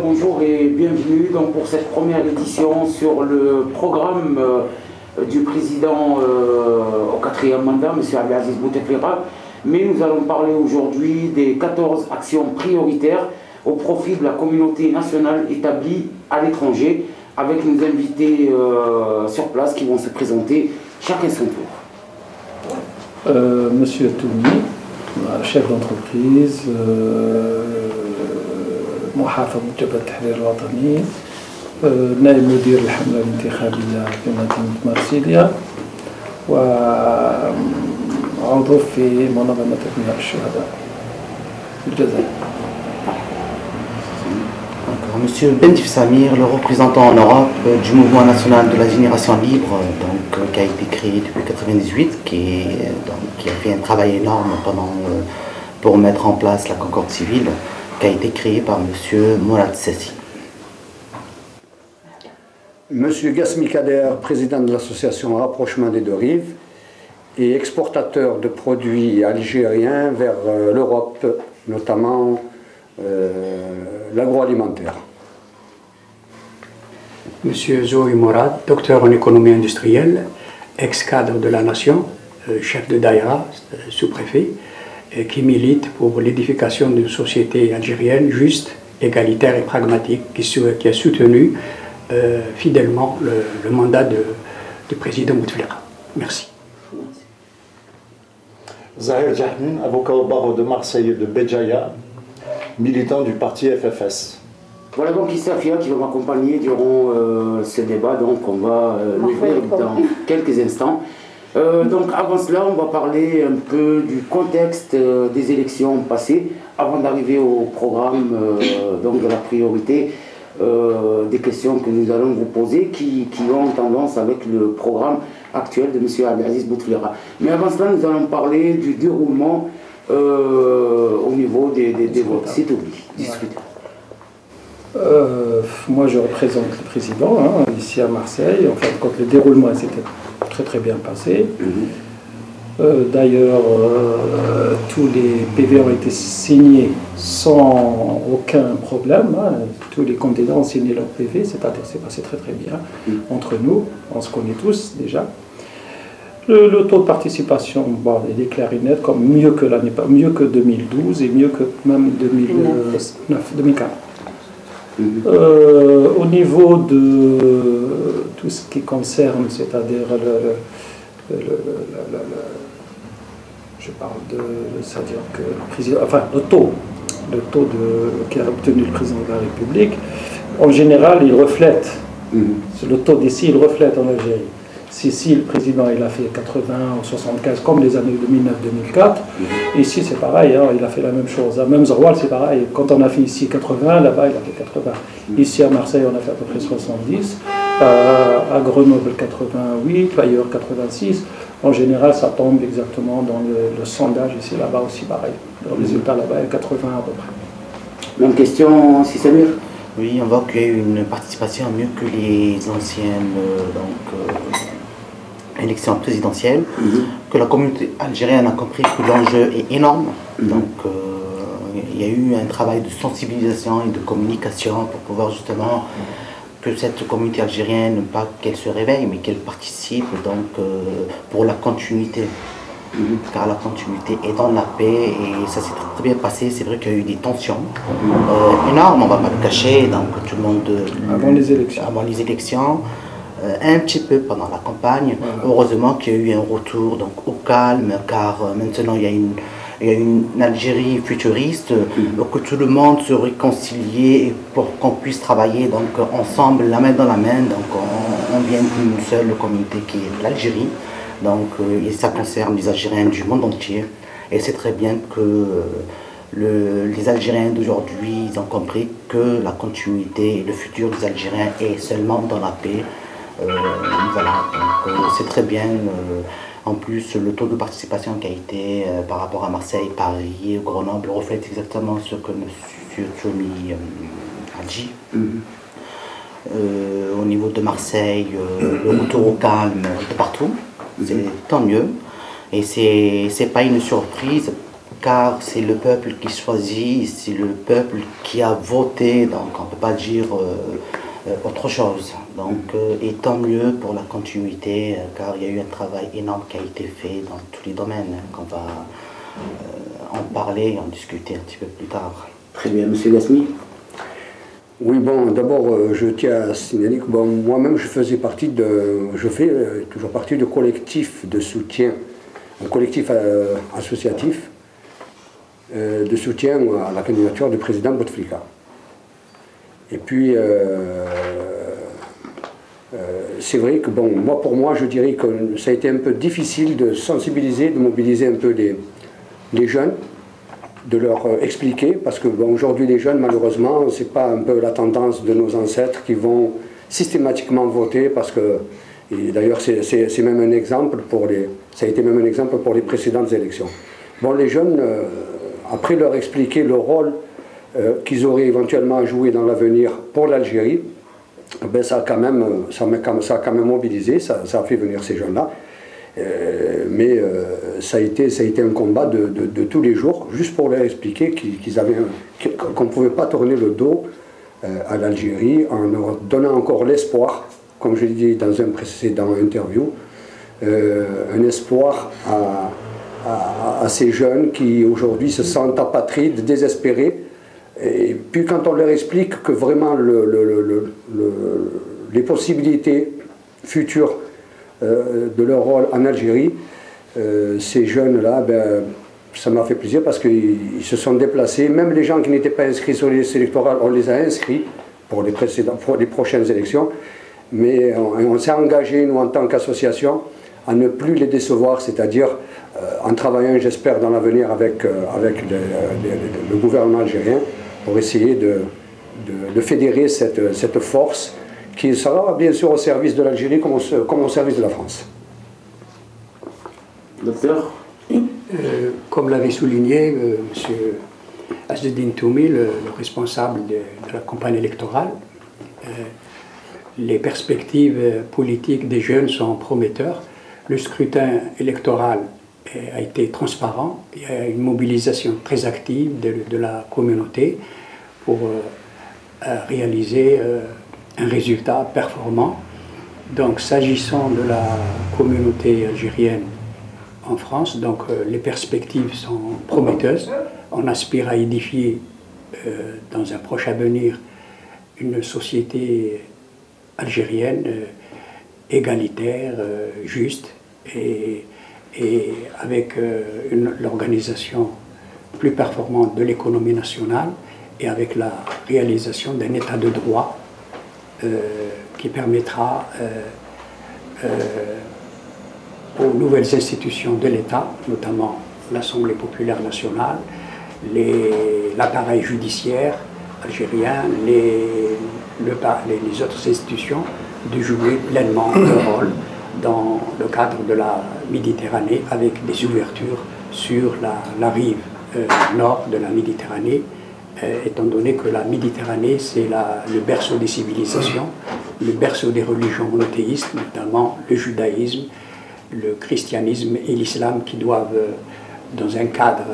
bonjour et bienvenue donc, pour cette première édition sur le programme du président au 4e mandat, M. Abdelaziz Bouteflika. Mais nous allons parler aujourd'hui des 14 actions prioritaires au profit de la communauté nationale établie à l'étranger, avec nos invités sur place qui vont se présenter chacun son tour. Monsieur Toumi, chef d'entreprise, محافظ جبهة التحرير الوطني، نائب مدير الحملة الانتخابية في مدينة مرسيليا، وعضو في منظمة أبناء الشهداء في الجزائر. Monsieur Bentif Samir, le représentant en Europe du mouvement national de la génération libre, donc, qui a été créé depuis 1998, qui a fait un travail énorme pour mettre en place la concorde civile, qui a été créé par Monsieur Mourad Sassi. Monsieur Gasmi Kader, président de l'association Rapprochement des deux rives et exportateur de produits algériens vers l'Europe, notamment l'agroalimentaire. Monsieur Zouri Mourad, docteur en économie industrielle, ex-cadre de la Nation, chef de Daïra, sous-préfet, qui milite pour l'édification d'une société algérienne juste, égalitaire et pragmatique, qui a soutenu fidèlement le mandat du président Bouteflika. Merci. Zahir Jahmin, avocat au barreau de Marseille et de Béjaïa, militant du parti FFS. Voilà donc Issa Fia qui va m'accompagner durant ce débat, donc on va l'ouvrir dans quelques instants. Donc avant cela, on va parler un peu du contexte des élections passées, avant d'arriver au programme donc de la priorité, des questions que nous allons vous poser qui ont tendance avec le programme actuel de M. Abdelaziz Bouteflika. Mais avant cela, nous allons parler du déroulement au niveau des votes. C'est tout, discutez. Moi, je représente le président ici à Marseille. En fait, quand le déroulement s'était très bien passé. D'ailleurs, tous les PV ont été signés sans aucun problème. Tous les candidats ont signé leur PV, c'est-à-dire c'est passé très bien entre nous. On se connaît tous déjà. Le taux de participation, bon, il est clair et net, comme mieux que 2012 et mieux que même 2004. Au niveau de tout ce qui concerne, c'est-à-dire je parle de, c'est-à-dire que le taux qu'a obtenu le président de la République, en général, il reflète, le taux d'ici, il reflète en Algérie. Si le président il a fait 80 ou 75 comme les années 2009-2004, ici c'est pareil, il a fait la même chose. Même Zroual c'est pareil, quand on a fait ici 80, là-bas il a fait 80. Ici à Marseille on a fait à peu près 70, à Grenoble 88, ailleurs 86. En général ça tombe exactement dans le sondage ici, là-bas aussi pareil. Le résultat là-bas est 80 à peu près. Même question, si Samir. Oui, on voit qu'il y a eu une participation mieux que les anciennes élections présidentielles, que la communauté algérienne a compris que l'enjeu est énorme. Donc il y a eu un travail de sensibilisation et de communication pour pouvoir justement que cette communauté algérienne, pas qu'elle se réveille, mais qu'elle participe donc pour la continuité. Car la continuité est dans la paix et ça s'est très bien passé. C'est vrai qu'il y a eu des tensions énormes, on ne va pas le cacher, donc tout le monde avant les élections. Un petit peu pendant la campagne. Heureusement qu'il y a eu un retour donc, au calme, car maintenant il y a une Algérie futuriste, que tout le monde se réconcilie pour qu'on puisse travailler donc, ensemble, la main dans la main. Donc on vient d'une seule communauté qui est l'Algérie. Donc et ça concerne les Algériens du monde entier. Et c'est très bien que les Algériens d'aujourd'hui ont compris que la continuité et le futur des Algériens est seulement dans la paix. Voilà, donc c'est très bien. En plus, le taux de participation qui a été par rapport à Marseille, Paris, Grenoble reflète exactement ce que M. Toumi a dit. Au niveau de Marseille, le retour au calme de partout, c'est tant mieux. Et c'est pas une surprise car c'est le peuple qui choisit, c'est le peuple qui a voté, donc on ne peut pas dire autre chose. Donc, et tant mieux pour la continuité, car il y a eu un travail énorme qui a été fait dans tous les domaines, qu'on va en parler et en discuter un petit peu plus tard. Très bien, Monsieur Gasmi. Oui, bon, d'abord, je tiens à signaler que bon, moi-même, je fais toujours partie du collectif de soutien, un collectif associatif de soutien à la candidature du président Bouteflika. Et puis, c'est vrai que, bon, pour moi, je dirais que ça a été un peu difficile de sensibiliser, de mobiliser un peu les jeunes, de leur expliquer, parce que bon, aujourd'hui les jeunes, malheureusement, c'est pas un peu la tendance de nos ancêtres qui vont systématiquement voter, parce que, et d'ailleurs c'est même un exemple ça a été même un exemple pour les précédentes élections. Bon, les jeunes, après leur expliquer le rôle qu'ils auraient éventuellement à jouer dans l'avenir pour l'Algérie, ben ça a quand même mobilisé, ça a fait venir ces jeunes-là. Mais ça a été un combat de tous les jours, juste pour leur expliquer qu'on ne pouvait pas tourner le dos à l'Algérie en leur donnant encore l'espoir, comme je l'ai dit dans un précédent interview, un espoir à ces jeunes qui aujourd'hui se sentent apatrides, désespérés. Et puis quand on leur explique que vraiment les possibilités futures de leur rôle en Algérie, ces jeunes-là, ben, ça m'a fait plaisir parce qu'ils se sont déplacés. Même les gens qui n'étaient pas inscrits sur les listes électorales, on les a inscrits pour les prochaines élections. Mais on s'est engagé, nous, en tant qu'association, à ne plus les décevoir, c'est-à-dire en travaillant, j'espère, dans l'avenir avec le gouvernement algérien pour essayer de fédérer cette force qui sera bien sûr au service de l'Algérie comme au service de la France. Docteur, comme l'avait souligné M. Azzeddine Toumi, le responsable de la campagne électorale, les perspectives politiques des jeunes sont prometteurs. Le scrutin électoral a été transparent. Il y a une mobilisation très active de la communauté pour réaliser un résultat performant. Donc, s'agissant de la communauté algérienne en France, donc les perspectives sont prometteuses. On aspire à édifier dans un proche avenir une société algérienne égalitaire, juste et avec l'organisation plus performante de l'économie nationale et avec la réalisation d'un état de droit qui permettra aux nouvelles institutions de l'État, notamment l'Assemblée populaire nationale, l'appareil judiciaire algérien, les autres institutions, de jouer pleinement leur rôle dans le cadre de la Méditerranée, avec des ouvertures sur la rive nord de la Méditerranée, étant donné que la Méditerranée, c'est le berceau des civilisations, le berceau des religions monothéistes, notamment le judaïsme, le christianisme et l'islam, qui doivent, dans un cadre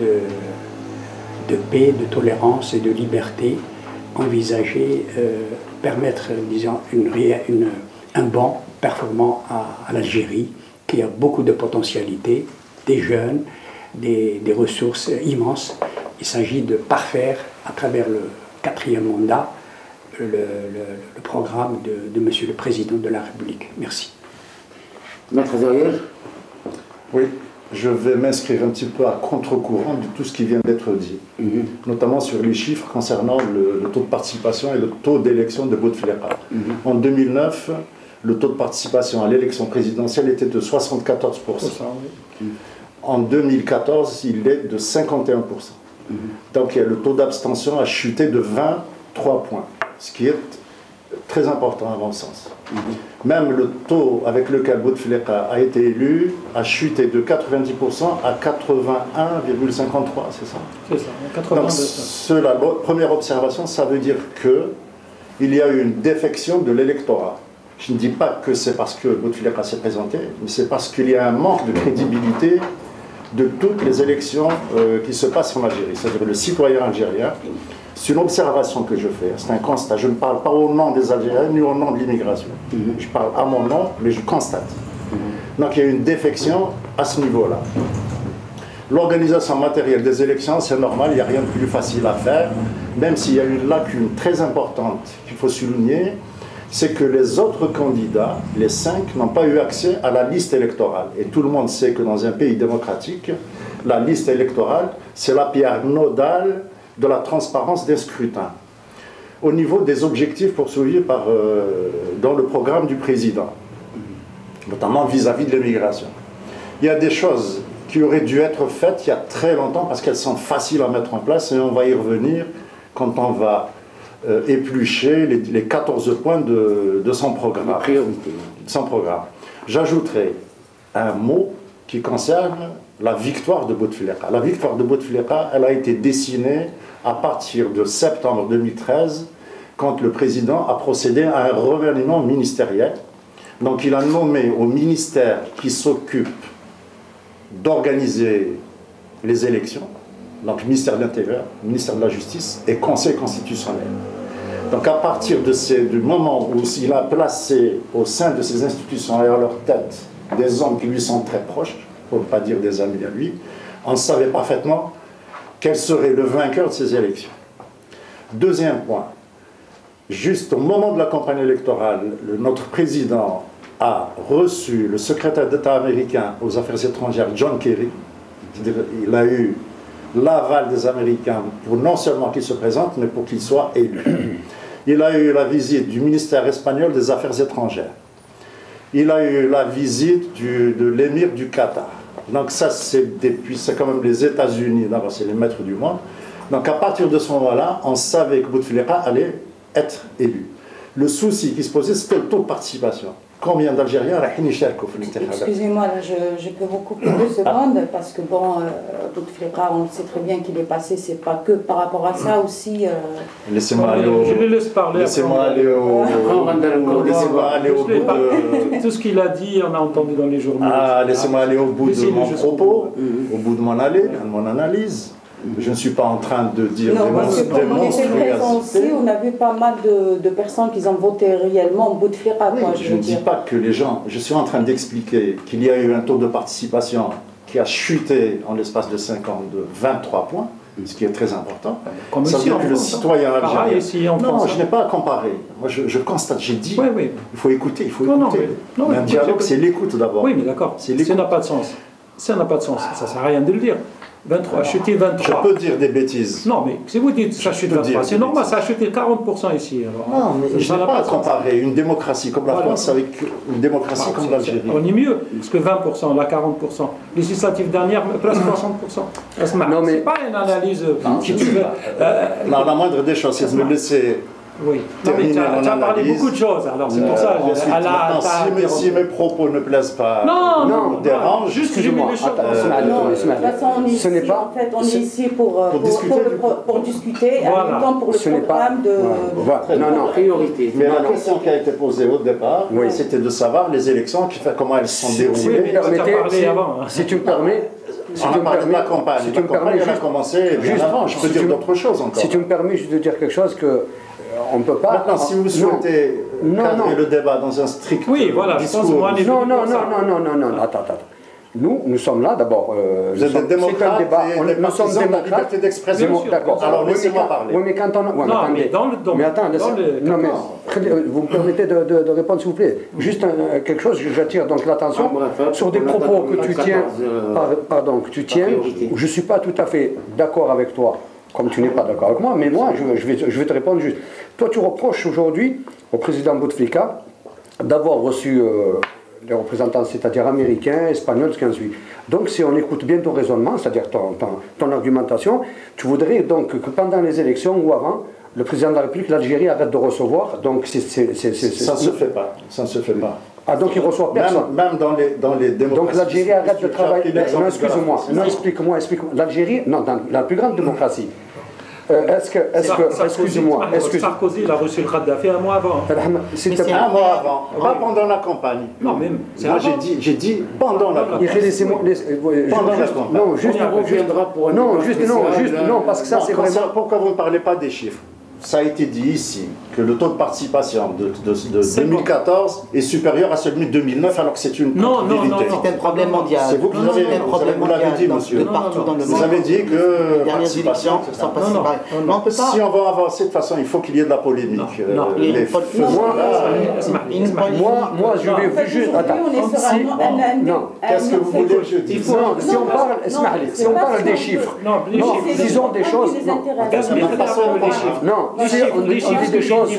de paix, de tolérance et de liberté, envisager, permettre, disons, un bond performant à l'Algérie, qui a beaucoup de potentialités, des jeunes, des ressources immenses. Il s'agit de parfaire, à travers le 4e mandat, le programme de Monsieur le Président de la République. Merci. Maître Azariel. Oui, je vais m'inscrire un petit peu à contre-courant de tout ce qui vient d'être dit, notamment sur les chiffres concernant le taux de participation et le taux d'élection de Bouteflika. En 2009, le taux de participation à l'élection présidentielle était de 74%. En 2014, il est de 51%. Donc le taux d'abstention a chuté de 23 points, ce qui est très important à mon sens. Même le taux avec lequel Bouteflika a été élu a chuté de 90% à 81,53, c'est ça? C'est ça, 82%. Donc, la première observation, ça veut dire qu'il y a eu une défection de l'électorat. Je ne dis pas que c'est parce que Bouteflika s'est présenté, mais c'est parce qu'il y a un manque de crédibilité de toutes les élections qui se passent en Algérie, c'est-à-dire le citoyen algérien. C'est une observation que je fais, c'est un constat. Je ne parle pas au nom des Algériens ni au nom de l'immigration. Je parle à mon nom, mais je constate. Donc il y a une défection à ce niveau-là. L'organisation matérielle des élections, c'est normal, il n'y a rien de plus facile à faire, même s'il y a une lacune très importante qu'il faut souligner, c'est que les autres candidats, les 5, n'ont pas eu accès à la liste électorale. Et tout le monde sait que dans un pays démocratique, la liste électorale, c'est la pierre nodale de la transparence des scrutins. Au niveau des objectifs poursuivis dans le programme du président, notamment vis-à-vis de l'immigration. Il y a des choses qui auraient dû être faites il y a très longtemps parce qu'elles sont faciles à mettre en place et on va y revenir quand on va éplucher les 14 points de son programme. J'ajouterai un mot qui concerne la victoire de Bouteflika. La victoire de Bouteflika, elle a été dessinée à partir de septembre 2013 quand le président a procédé à un remaniement ministériel. Donc il a nommé au ministère qui s'occupe d'organiser les élections, donc ministère de l'Intérieur, ministère de la Justice et Conseil constitutionnel. Donc à partir du moment où il a placé au sein de ces institutions et à leur tête des hommes qui lui sont très proches, pour ne pas dire des amis à lui, on savait parfaitement quel serait le vainqueur de ces élections. Deuxième point, juste au moment de la campagne électorale, notre président a reçu le secrétaire d'État américain aux Affaires étrangères, John Kerry. Il a eu l'aval des Américains pour non seulement qu'il se présente, mais pour qu'il soit élu. Il a eu la visite du ministère espagnol des Affaires étrangères. Il a eu la visite de l'émir du Qatar. Donc ça, c'est quand même les États-Unis, d'abord c'est les maîtres du monde. Donc à partir de ce moment-là, on savait que Bouteflika allait être élu. Le souci qui se posait, c'était le taux de participation. Combien d'Algériens Excusez-moi, je peux vous couper 2 secondes parce que bon, Bouteflika, on sait très bien qu'il est passé, c'est pas que par rapport à ça aussi. Laissez-moi aller au. Je le laisse parler. Laissez-moi aller au. Laissez-moi aller au bout de. Tout ce qu'il a dit, on a entendu dans les journaux. Laissez-moi aller au bout de mon propos, au bout de mon analyse. Je ne suis pas en train de dire des monstruosités. On a vu pas mal de personnes qui ont voté réellement Bouteflika. Oui, je ne dis pas que les gens... Je suis en train d'expliquer qu'il y a eu un taux de participation qui a chuté en l'espace de 5 ans de 23 points, ce qui est très important. Comme ça veut dire que le citoyen algérien... Non, je n'ai pas à comparer. Moi, je constate, j'ai dit, il faut écouter, il faut écouter. Un dialogue, c'est l'écoute d'abord. Oui, mais d'accord, ça n'a pas de sens. Ça n'a pas de sens, ça ne sert à rien de le dire. 23, chuté 23. Je peux dire des bêtises. Non, mais si vous dites ça chute 23, c'est normal, ça a chuté 40% ici. Alors, non, mais je n'ai pas à comparer une démocratie comme la France avec une démocratie comme l'Algérie. On est mieux, parce que 20%, là 40%. Législative dernière, presque 60%. Non, mais c'est pas une analyse. La moindre des choses, c'est de me laisser. Oui, non, mais tu as parlé beaucoup de choses, alors c'est pour ça. Si mes propos ne plaisent pas, non, dérangent, juste que je mets les choses. Ce n'est pas. En fait, on est ici pour discuter, et en même temps pour le programme de priorité. Mais la question qui a été posée au départ, c'était de savoir les élections, comment elles sont déroulées. Si tu me permets. On a parlé de la campagne. La campagne a commencé bien avant. Je peux dire d'autres choses encore. Si tu me permets juste de dire quelque chose que on ne peut pas... Maintenant, si vous souhaitez cadrer le débat dans un strict discours... Non, attends. Nous sommes là, d'abord... Vous êtes des démocrates et des partisans de la liberté d'expression. D'accord. Alors, laissez-moi parler. Oui, mais quand on... mais attendez. Vous me permettez de répondre, s'il vous plaît. Juste quelque chose, j'attire donc l'attention sur des propos que tu tiens... Pardon, que tu tiens, où je ne suis pas tout à fait d'accord avec toi, comme tu n'es pas d'accord avec moi, mais moi, je vais te répondre juste. Toi, tu reproches aujourd'hui au président Bouteflika d'avoir reçu les représentants, c'est-à-dire américains, espagnols, ce qui en suit. Donc, si on écoute bien ton raisonnement, c'est-à-dire ton argumentation, tu voudrais donc que pendant les élections ou avant, le président de la République, l'Algérie, arrête de recevoir. Donc, ça ne se fait pas. Ça ne se fait pas. Ah, donc il reçoit personne. Même dans les démocraties. Donc l'Algérie arrête de travailler. Non, excuse-moi. Non, explique-moi. L'Algérie, non, dans la plus grande démocratie. excusez-moi, Sarkozy, il a reçu le Kadhafi un mois avant. C'était un mois avant, pas pendant la campagne. Non, même. Moi, j'ai dit pendant la campagne. Pendant la campagne. Non, juste, on reviendra pour un non, parce que ça, c'est vraiment... Pourquoi vous ne parlez pas des chiffres? Ça a été dit ici que le taux de participation de 2014 est supérieur à celui de 2009, alors que c'est une vérité. C'est un problème mondial. C'est vous qui l'avez dit, monsieur. Partout dans le monde. Vous avez dit que les dernières élections sont pas si si on va avancer de toute façon, il faut qu'il y ait de la polémique. Moi, je vais juste... Qu'est-ce que vous voulez que je dise? Si on parle des chiffres, disons des choses... Non, on dit des choses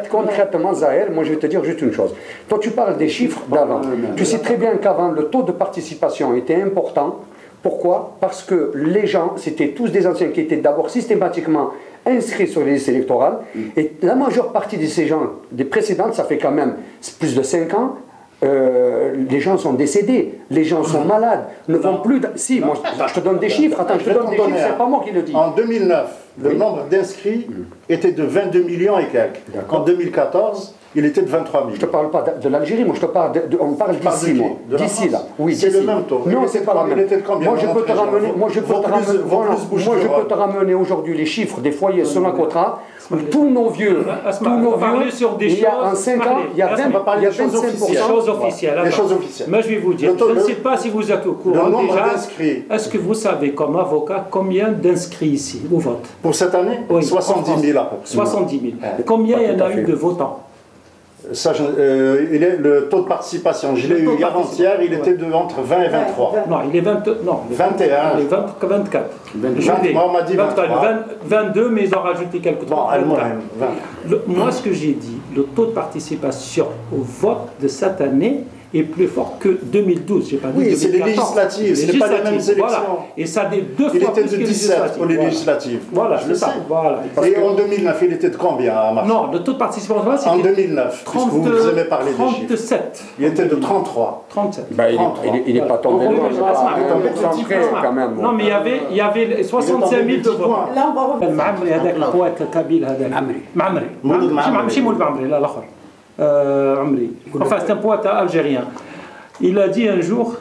concrètement, Zahel. Moi, je vais te dire juste une chose. Toi, tu parles des chiffres d'avant. Tu sais très bien qu'avant, le taux de participation était important. Pourquoi? Parce que les gens, c'était tous des anciens qui étaient d'abord systématiquement inscrits sur les listes électorales. Et la majeure partie de ces gens, des précédentes, ça fait quand même plus de 5 ans, les gens sont décédés, les gens sont malades, ne vont plus... Si, moi, je te donne des chiffres, attends, je te donne des chiffres, c'est pas moi qui le dis. En 2009, le nombre d'inscrits était de 22 millions et quelques. En 2014, il était de 23 millions. Je ne te parle pas de l'Algérie, moi je te parle on parle d'ici, moi. D'ici là. Oui, c'est le même taux. Non, c'est pas la même. Moi je peux te ramener aujourd'hui les chiffres des foyers Sonacotra. Tous nos vieux, il y a en 5 ans, il y a 25%. Des choses officielles. Mais je vais vous dire, je ne sais pas si vous êtes au courant déjà. Est-ce que vous savez, comme avocat, combien d'inscrits ici au vote? Pour cette année, 70 000 à peu près. 70 000. Combien il y en a eu de votants? Ça, le taux de participation, je l'ai eu avant-hier, il était entre 20 et 23. Non, il est 21. Il est 24. Moi, on m'a dit 23. 22, mais ils ont rajouté quelques trucs. Moi, ce que j'ai dit, le taux de participation au vote de cette année est plus fort que 2012. J'ai pas dit 2014. Oui, c'est les législatives, ce n'est pas les mêmes élections. Voilà. Et ça des deux fois il était plus de 17 pour les législatives. Voilà, je le sais. Voilà. Et en 2009, il était de combien à Marseille? Non, le taux de participation c'était en 2009, puisque vous aimez parler des chiffres. 37. Il était de 33. 37. Ben, il n'est pas tombé loin, quand même. Non, mais il y avait 65 000 de votes. Là, on va revenir. المعمري هذاك القوات القبيل هذا معمري ماشي مولد معمري لا الاخر عمري. Enfin, c'est un poète algérien. Il a dit un jour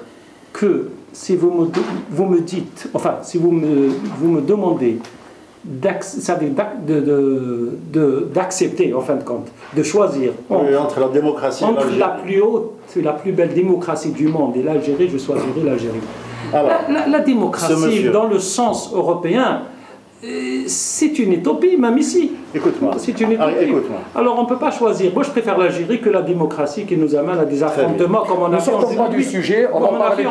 que si vous me dites, enfin, si vous me demandez d'accepter, en fin de compte, de choisir entre la démocratie entre la plus haute et la plus belle démocratie du monde et l'Algérie, je choisirai l'Algérie. La démocratie, dans le sens européen, c'est une utopie, même ici. Écoute-moi. C'est une utopie. Alors on ne peut pas choisir. Moi je préfère l'Algérie que la démocratie qui nous amène à des affrontements comme on a fait en 2008. Ne sortons pas du sujet, on va parler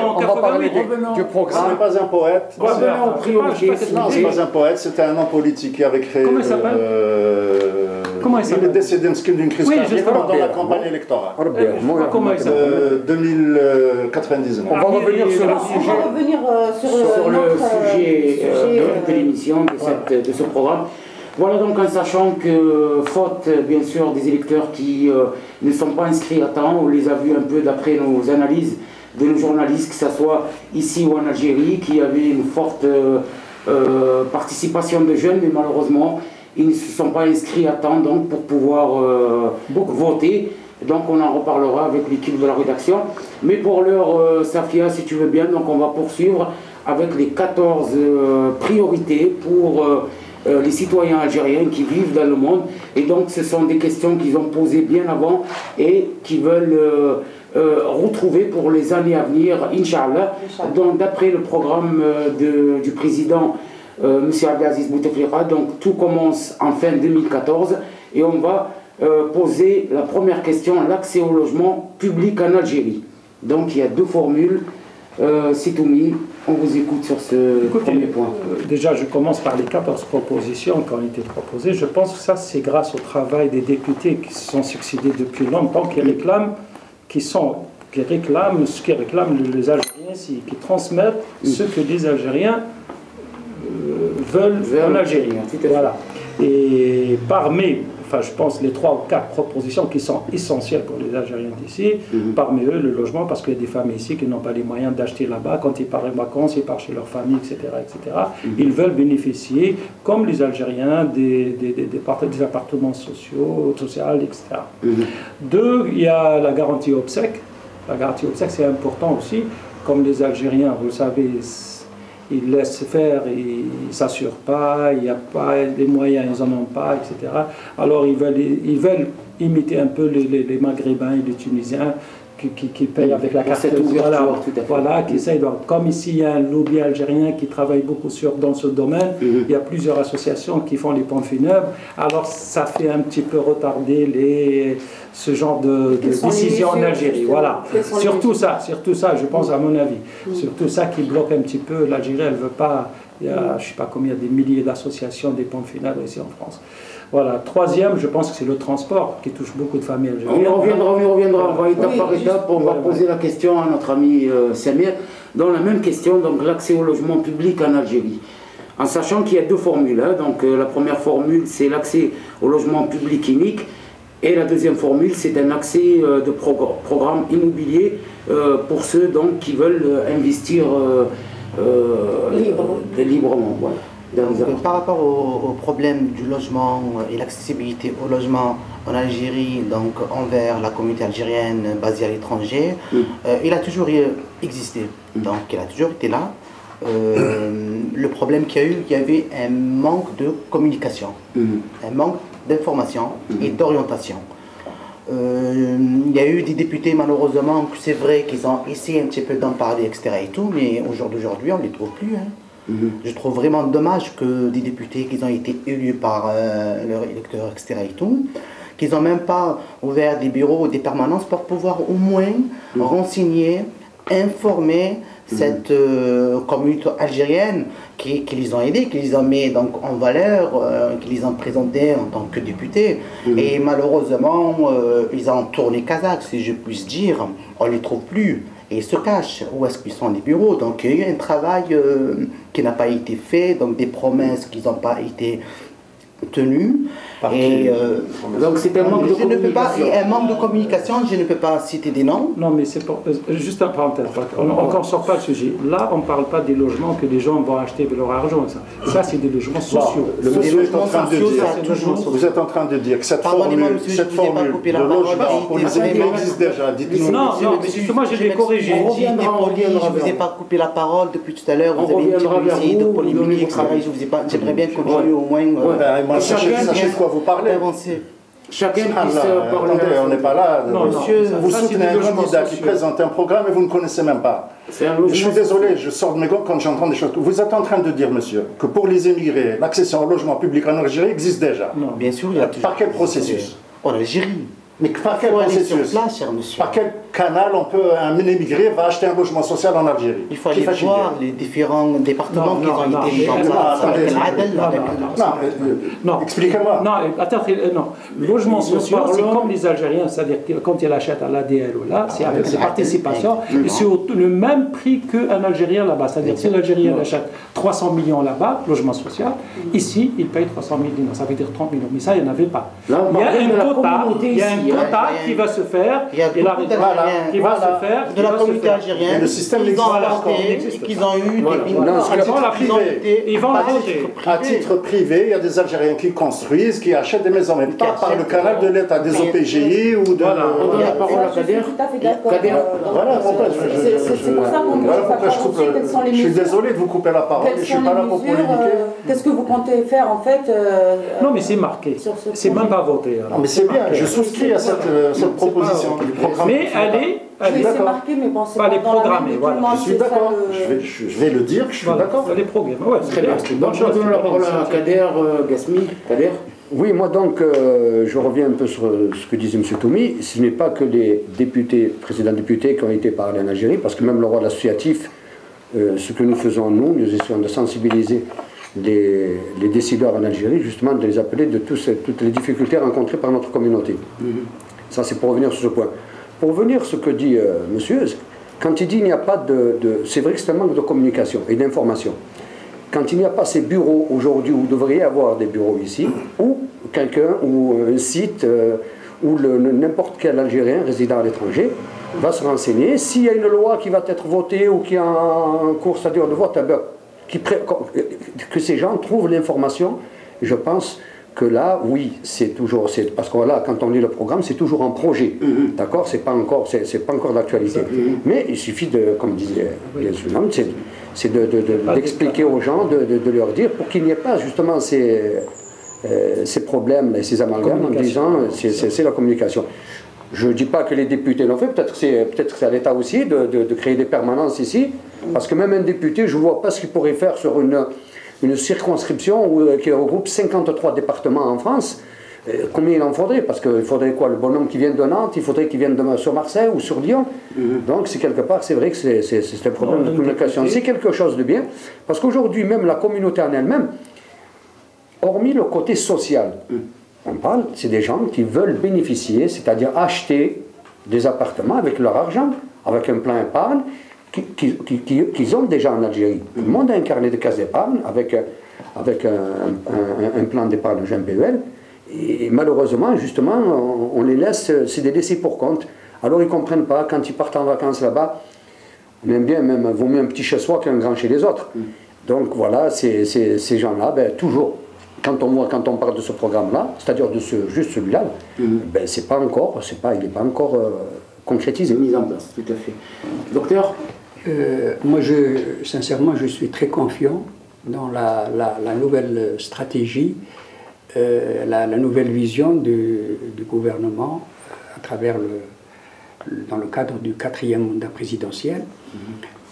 du programme. Ce n'est pas un poète. Non, ce n'est pas un poète, c'était un homme politique qui avait créé... Comment il s'appelle? Il est décédé d'une crise cardiaque pendant la campagne électorale. Comment il s'appelle? 2099. On va revenir sur le sujet. On va revenir sur le sujet de l'émission, de ce programme. Voilà, donc en sachant que, faute bien sûr des électeurs qui ne sont pas inscrits à temps, on les a vus un peu d'après nos analyses de nos journalistes, que ce soit ici ou en Algérie, qui avait une forte participation de jeunes, mais malheureusement, ils ne se sont pas inscrits à temps donc, pour pouvoir voter. Donc on en reparlera avec l'équipe de la rédaction. Mais pour l'heure, Safia, si tu veux bien, donc on va poursuivre avec les 14 priorités pour les citoyens algériens qui vivent dans le monde. Et donc ce sont des questions qu'ils ont posées bien avant et qui veulent retrouver pour les années à venir, Inch'Allah. Donc d'après le programme du président M. Abdelaziz Bouteflika, donc tout commence en fin 2014 et on va poser la première question, l'accès au logement public en Algérie. Donc il y a deux formules. Sitoumi, on vous écoute sur ce premier point. Déjà, je commence par les 14 propositions qui ont été proposées. Je pense que ça, c'est grâce au travail des députés qui se sont succédés depuis longtemps, qui réclament ce que réclament les Algériens, qui transmettent ce que les Algériens veulent en Algérie. Voilà. Et parmi, enfin je pense, les 3 ou 4 propositions qui sont essentielles pour les Algériens d'ici. Parmi eux, le logement, parce qu'il y a des familles ici qui n'ont pas les moyens d'acheter là-bas. Quand ils partent en vacances, ils partent chez leur famille, etc. etc. Ils veulent bénéficier, comme les Algériens, des appartements sociaux, etc. 2, il y a la garantie obsèque. La garantie obsèque, c'est important aussi. Comme les Algériens, vous le savez, ils laissent faire, ils ne s'assurent pas, il n'y a pas les moyens, ils n'en ont pas, etc. Alors ils veulent imiter un peu les Maghrébins et les Tunisiens qui payent avec la carte. Voilà, qui essayent. Comme ici, il y a un lobby algérien qui travaille beaucoup dans ce domaine, il y a plusieurs associations qui font les pompes funèbres. Alors ça fait un petit peu retarder ce genre de décision en Algérie. Voilà. Surtout ça, je pense, à mon avis. Surtout ça qui bloque un petit peu. L'Algérie, elle ne veut pas. Il y a, je ne sais pas combien, des milliers d'associations des pompes funèbres ici en France. Voilà. 3e, je pense que c'est le transport qui touche beaucoup de familles algériennes. On y reviendra. On va étape par étape. On va poser la question à notre ami Samir. Dans la même question, donc l'accès au logement public en Algérie. En sachant qu'il y a 2 formules. Donc la première formule, c'est l'accès au logement public unique. Et la deuxième formule, c'est un accès de programme immobilier pour ceux donc, qui veulent investir librement. Voilà. Donc, par rapport au problème du logement et l'accessibilité au logement en Algérie, donc envers la communauté algérienne basée à l'étranger, il a toujours existé. Donc il a toujours été là. Le problème qu'il y a eu, il y avait un manque de communication, un manque d'information et d'orientation. Il y a eu des députés, malheureusement, c'est vrai qu'ils ont essayé un petit peu d'en parler, etc. et tout, mais au jour d'aujourd'hui, on ne les trouve plus. Je trouve vraiment dommage que des députés qui ont été élus par leurs électeurs, etc. et tout, qu'ils n'ont même pas ouvert des bureaux ou des permanences pour pouvoir au moins renseigner, informer cette communauté algérienne qui les ont aidés, qui les ont mis donc en valeur, qui les ont présentés en tant que députés. Et malheureusement, ils ont tourné kazakh, si je puis dire. On ne les trouve plus. Et ils se cachent. Où est-ce qu'ils sont les bureaux? Donc il y a eu un travail qui n'a pas été fait, donc des promesses qui n'ont pas été tenues. Et donc c'est un manque de communication. Un manque de communication, je ne peux pas citer des noms. Non, mais c'est juste un parenthèse. On ne sort pas le sujet. Là, on ne parle pas des logements que les gens vont acheter de leur argent. Ça c'est des logements sociaux. Vous êtes en train de dire que cette formule de logement pour les émigrés existe déjà. Non, justement, je l'ai corrigé. Je ne vous ai pas coupé la parole depuis tout à l'heure. Vous avez utilisé de polémique, etc. J'aimerais bien corriger au moins. Sachez de quoi vous parlez. Chacun puisse parler. Attendez, on n'est pas là. Monsieur, vous soutenez un candidat qui présente un programme et vous ne connaissez même pas. Je suis désolé, je sors de mes gonds quand j'entends des choses. Vous êtes en train de dire, monsieur, que pour les émigrés, l'accession au logement public en Algérie existe déjà. Non, bien sûr, il y a toujours. Par quel processus? En Algérie. Mais par quel processus? Par quel canal un émigré va acheter un logement social en Algérie? Il faut aller voir les différents départements qui ont été mis en place. Non, expliquez-moi. Non, le logement social, c'est comme les Algériens, c'est-à-dire que quand ils achètent à l'ADL ou là, c'est avec des participations, et c'est le même prix qu'un Algérien là-bas. C'est-à-dire que si l'Algérien achète 300 millions là-bas, logement social, ici, il paye 300 000 dinars, ça veut dire 30 millions. Mais ça, il n'y en avait pas. Il y a un quota qui va se faire, il y a beaucoup d'Algériens qui va se faire de la communauté algérienne, le système qu'ils ont eu des à titre privé, il y a des Algériens qui construisent, qui achètent des maisons, mais pas par le canal de l'État, des OPGI ou de... On donne la parole à Kader. Voilà pourquoi c'est pour ça qu'on doit savoir quelles sont les mesures. Je suis désolé de vous couper la parole, je ne suis pas là pour polémiquer. Qu'est-ce que vous comptez faire en fait? Non, mais c'est marqué. C'est même pas voté. Non, mais c'est bien, je souscris à cette proposition du programme. Mais elle est marquée, mais bon, c'est pas les programmés. Voilà. Je suis d'accord. Je vais le dire que je suis d'accord. Elle est programmée. Ouais, très bien. Donc je donne la parole à Kader Gasmi. Kader. Oui, moi donc, je reviens un peu sur ce que disait M. Toumi. Ce n'est pas que les députés, précédents députés qui ont été parlés en Algérie, parce que même le rôle associatif, ce que nous faisons nous essayons de sensibiliser les décideurs en Algérie, justement de les appeler de toutes les difficultés rencontrées par notre communauté. Ça, c'est pour revenir sur ce point. Pour revenir sur ce que dit monsieur, quand il dit qu'il n'y a pas c'est vrai que c'est un manque de communication et d'information. Quand il n'y a pas ces bureaux aujourd'hui, où il devrait y avoir des bureaux ici, ou quelqu'un ou un site où n'importe quel Algérien résidant à l'étranger va se renseigner. S'il y a une loi qui va être votée ou qui est en cours, c'est-à-dire de vote, que ces gens trouvent l'information, je pense que là, oui, c'est toujours, parce que voilà, quand on lit le programme, c'est toujours un projet, d'accord, c'est pas encore d'actualité. Mais il suffit de, comme disait Sulaiman, c'est d'expliquer aux gens, de leur dire, pour qu'il n'y ait pas justement ces problèmes, ces amalgames, en disant, c'est la communication. Je ne dis pas que les députés l'ont fait, peut-être que c'est à l'État aussi de créer des permanences ici, parce que même un député, je ne vois pas ce qu'il pourrait faire sur une circonscription qui regroupe 53 départements en France. Combien il en faudrait? Parce qu'il faudrait quoi? Le bonhomme qui vient de Nantes, il faudrait qu'il vienne sur Marseille ou sur Lyon. Donc c'est quelque part, c'est vrai que c'est un problème de communication. C'est quelque chose de bien, parce qu'aujourd'hui même la communauté en elle-même, hormis le côté social, on parle, c'est des gens qui veulent bénéficier, c'est-à-dire acheter des appartements avec leur argent, avec un plan épargne, qu'ils ont déjà en Algérie. Tout le monde a un carnet de casse d'épargne avec un plan d'épargne GMPUL. Et malheureusement, justement, on les laisse, c'est des laissés pour compte. Alors ils ne comprennent pas, quand ils partent en vacances là-bas, on aime bien même, vaut mieux un petit chez soi qu'un grand chez les autres. Donc voilà, ces gens-là, ben, toujours, quand on parle de ce programme-là, c'est-à-dire de juste celui-là, ben, il n'est pas encore concrétisé. Mise en place, tout à fait. Docteur? Moi, sincèrement, je suis très confiant dans la nouvelle stratégie, la nouvelle vision du gouvernement à travers dans le cadre du 4e mandat présidentiel,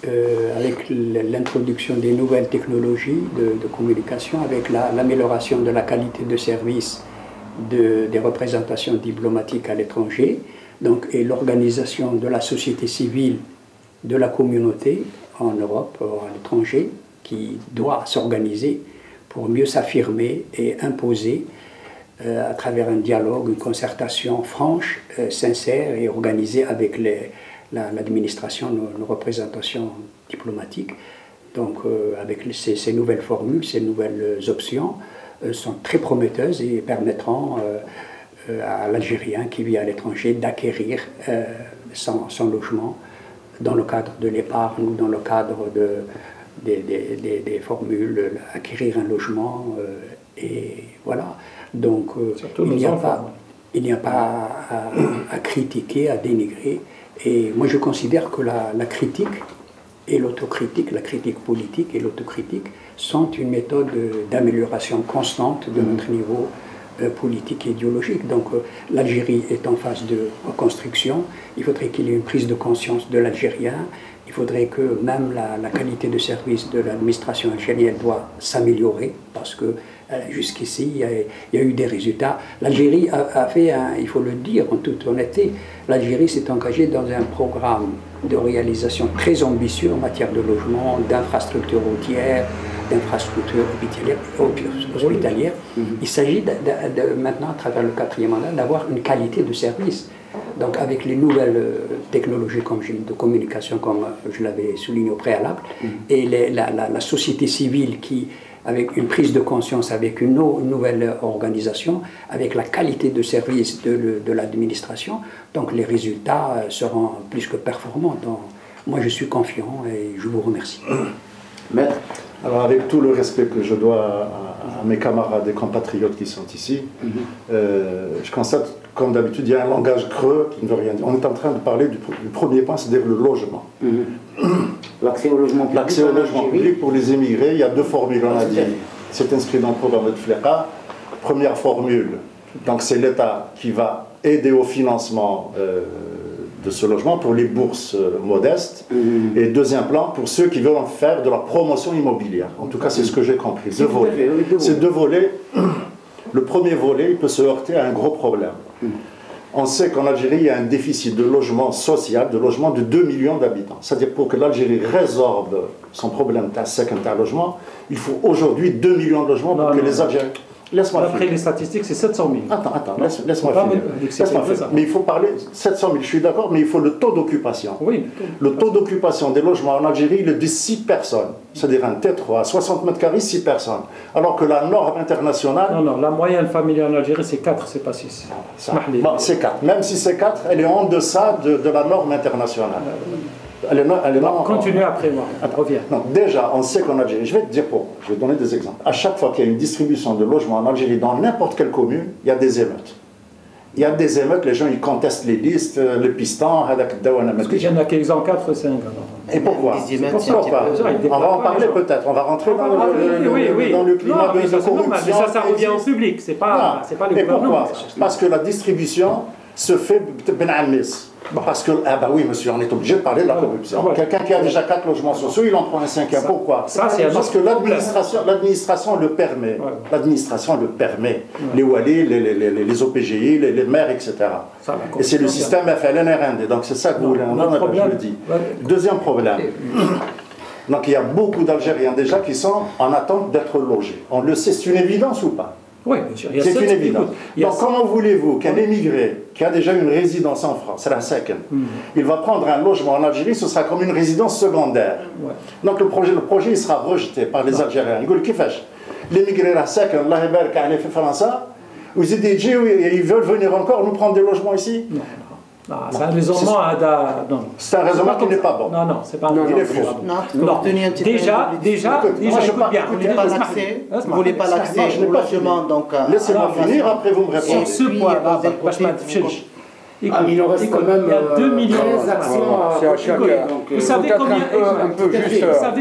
avec l'introduction des nouvelles technologies de communication, avec l'amélioration de la qualité de service des représentations diplomatiques à l'étranger, et l'organisation de la société civile de la communauté en Europe, à l'étranger, qui doit s'organiser pour mieux s'affirmer et imposer à travers un dialogue, une concertation franche, sincère et organisée avec l'administration, nos représentations diplomatiques. Donc avec ces nouvelles formules, ces nouvelles options sont très prometteuses et permettront à l'Algérien qui vit à l'étranger d'acquérir son logement dans le cadre de l'épargne ou dans le cadre des formules, acquérir un logement, et voilà. Donc il n'y a pas à critiquer, à dénigrer. Et moi je considère que la critique et l'autocritique, la critique politique et l'autocritique sont une méthode d'amélioration constante de notre niveau politique et idéologique. Donc l'Algérie est en phase de reconstruction, il faudrait qu'il y ait une prise de conscience de l'Algérien, il faudrait que même la qualité de service de l'administration algérienne doit s'améliorer, parce que jusqu'ici il y a eu des résultats. L'Algérie a fait, il faut le dire en toute honnêteté, l'Algérie s'est engagée dans un programme de réalisation très ambitieux en matière de logement, d'infrastructures routières, d'infrastructures hospitalières. Il s'agit maintenant, à travers le 4e mandat, d'avoir une qualité de service. Donc avec les nouvelles technologies de communication, comme je l'avais souligné au préalable, et la société civile qui, avec une prise de conscience, avec une nouvelle organisation, avec la qualité de service de l'administration, donc les résultats seront plus que performants. Donc, moi je suis confiant et je vous remercie. Maître? Alors avec tout le respect que je dois à mes camarades et compatriotes qui sont ici, je constate, comme d'habitude, il y a un langage creux qui ne veut rien dire. On est en train de parler du premier point, c'est-à-dire le logement. L'accès au logement public. L'accès au logement public pour les émigrés, il y a 2 formules, on a dit. C'est inscrit dans le programme de Bouteflika. Première formule, donc c'est l'État qui va aider au financement de ce logement pour les bourses modestes. Et deuxième plan, pour ceux qui veulent en faire de la promotion immobilière. En tout cas, c'est ce que j'ai compris. 2 volets. Ces 2 volets, le premier volet, il peut se heurter à un gros problème. On sait qu'en Algérie, il y a un déficit de logement social, de logement de 2 millions d'habitants. C'est-à-dire pour que l'Algérie résorbe son problème de logement, il faut aujourd'hui 2 millions de logements pour que les Algériens... D'après les statistiques, c'est 700 000. Attends, laisse-moi finir. Mais il faut parler, 700 000, je suis d'accord, mais il faut le taux d'occupation. Oui. Le taux d'occupation des logements en Algérie, il est de 6 personnes. C'est-à-dire un T3, 60 mètres carrés, 6 personnes. Alors que la norme internationale... Non, la moyenne familiale en Algérie, c'est 4, c'est pas 6. Bon, c'est 4. Même si c'est 4, elle est en deçà de la norme internationale. Continue après moi, reviens. Donc déjà, on sait qu'en Algérie, je vais te dire pourquoi, je vais donner des exemples. À chaque fois qu'il y a une distribution de logements en Algérie, dans n'importe quelle commune, il y a des émeutes. Il y a des émeutes, les gens ils contestent les listes, le piston, parce qu'il y en a qu'ils ont 4 ou 5. Et pourquoi? On va en parler peut-être, on va rentrer dans le climat de corruption. Mais ça revient au public, c'est pas le gouvernement. Pourquoi? Parce que la distribution se fait ben amis. Parce que, oui monsieur, on est obligé de parler de la corruption. Quelqu'un qui a déjà 4 logements sociaux, il en prend un 5e. Pourquoi? Parce que l'administration le permet. L'administration le permet. Les Wali, les OPGI, les maires, etc. Et c'est le système FLNRND. Donc c'est ça que vous voulez entendre, je le dis. Deuxième problème. Donc il y a beaucoup d'Algériens déjà qui sont en attente d'être logés. On le sait, c'est une évidence ou pas? Oui, bien sûr. C'est une évidence. Donc comment voulez-vous qu'un émigré qui a déjà une résidence en France, c'est la second, il va prendre un logement en Algérie, ce sera comme une résidence secondaire. Donc le projet il sera rejeté par les Algériens. L'émigré la second, Allah yabarak alayhi fi France, ils veulent venir encore nous prendre des logements ici? C'est un raisonnement c'est un raisonnement qui n'est pas bon. Non, c'est pas il est faux. Déjà, écoute bien. Vous voulez pas l'accès au logement, donc... Laissez-moi finir, après vous me répondez. Ce point, il en reste quand même 2 millions d'actions. Vous savez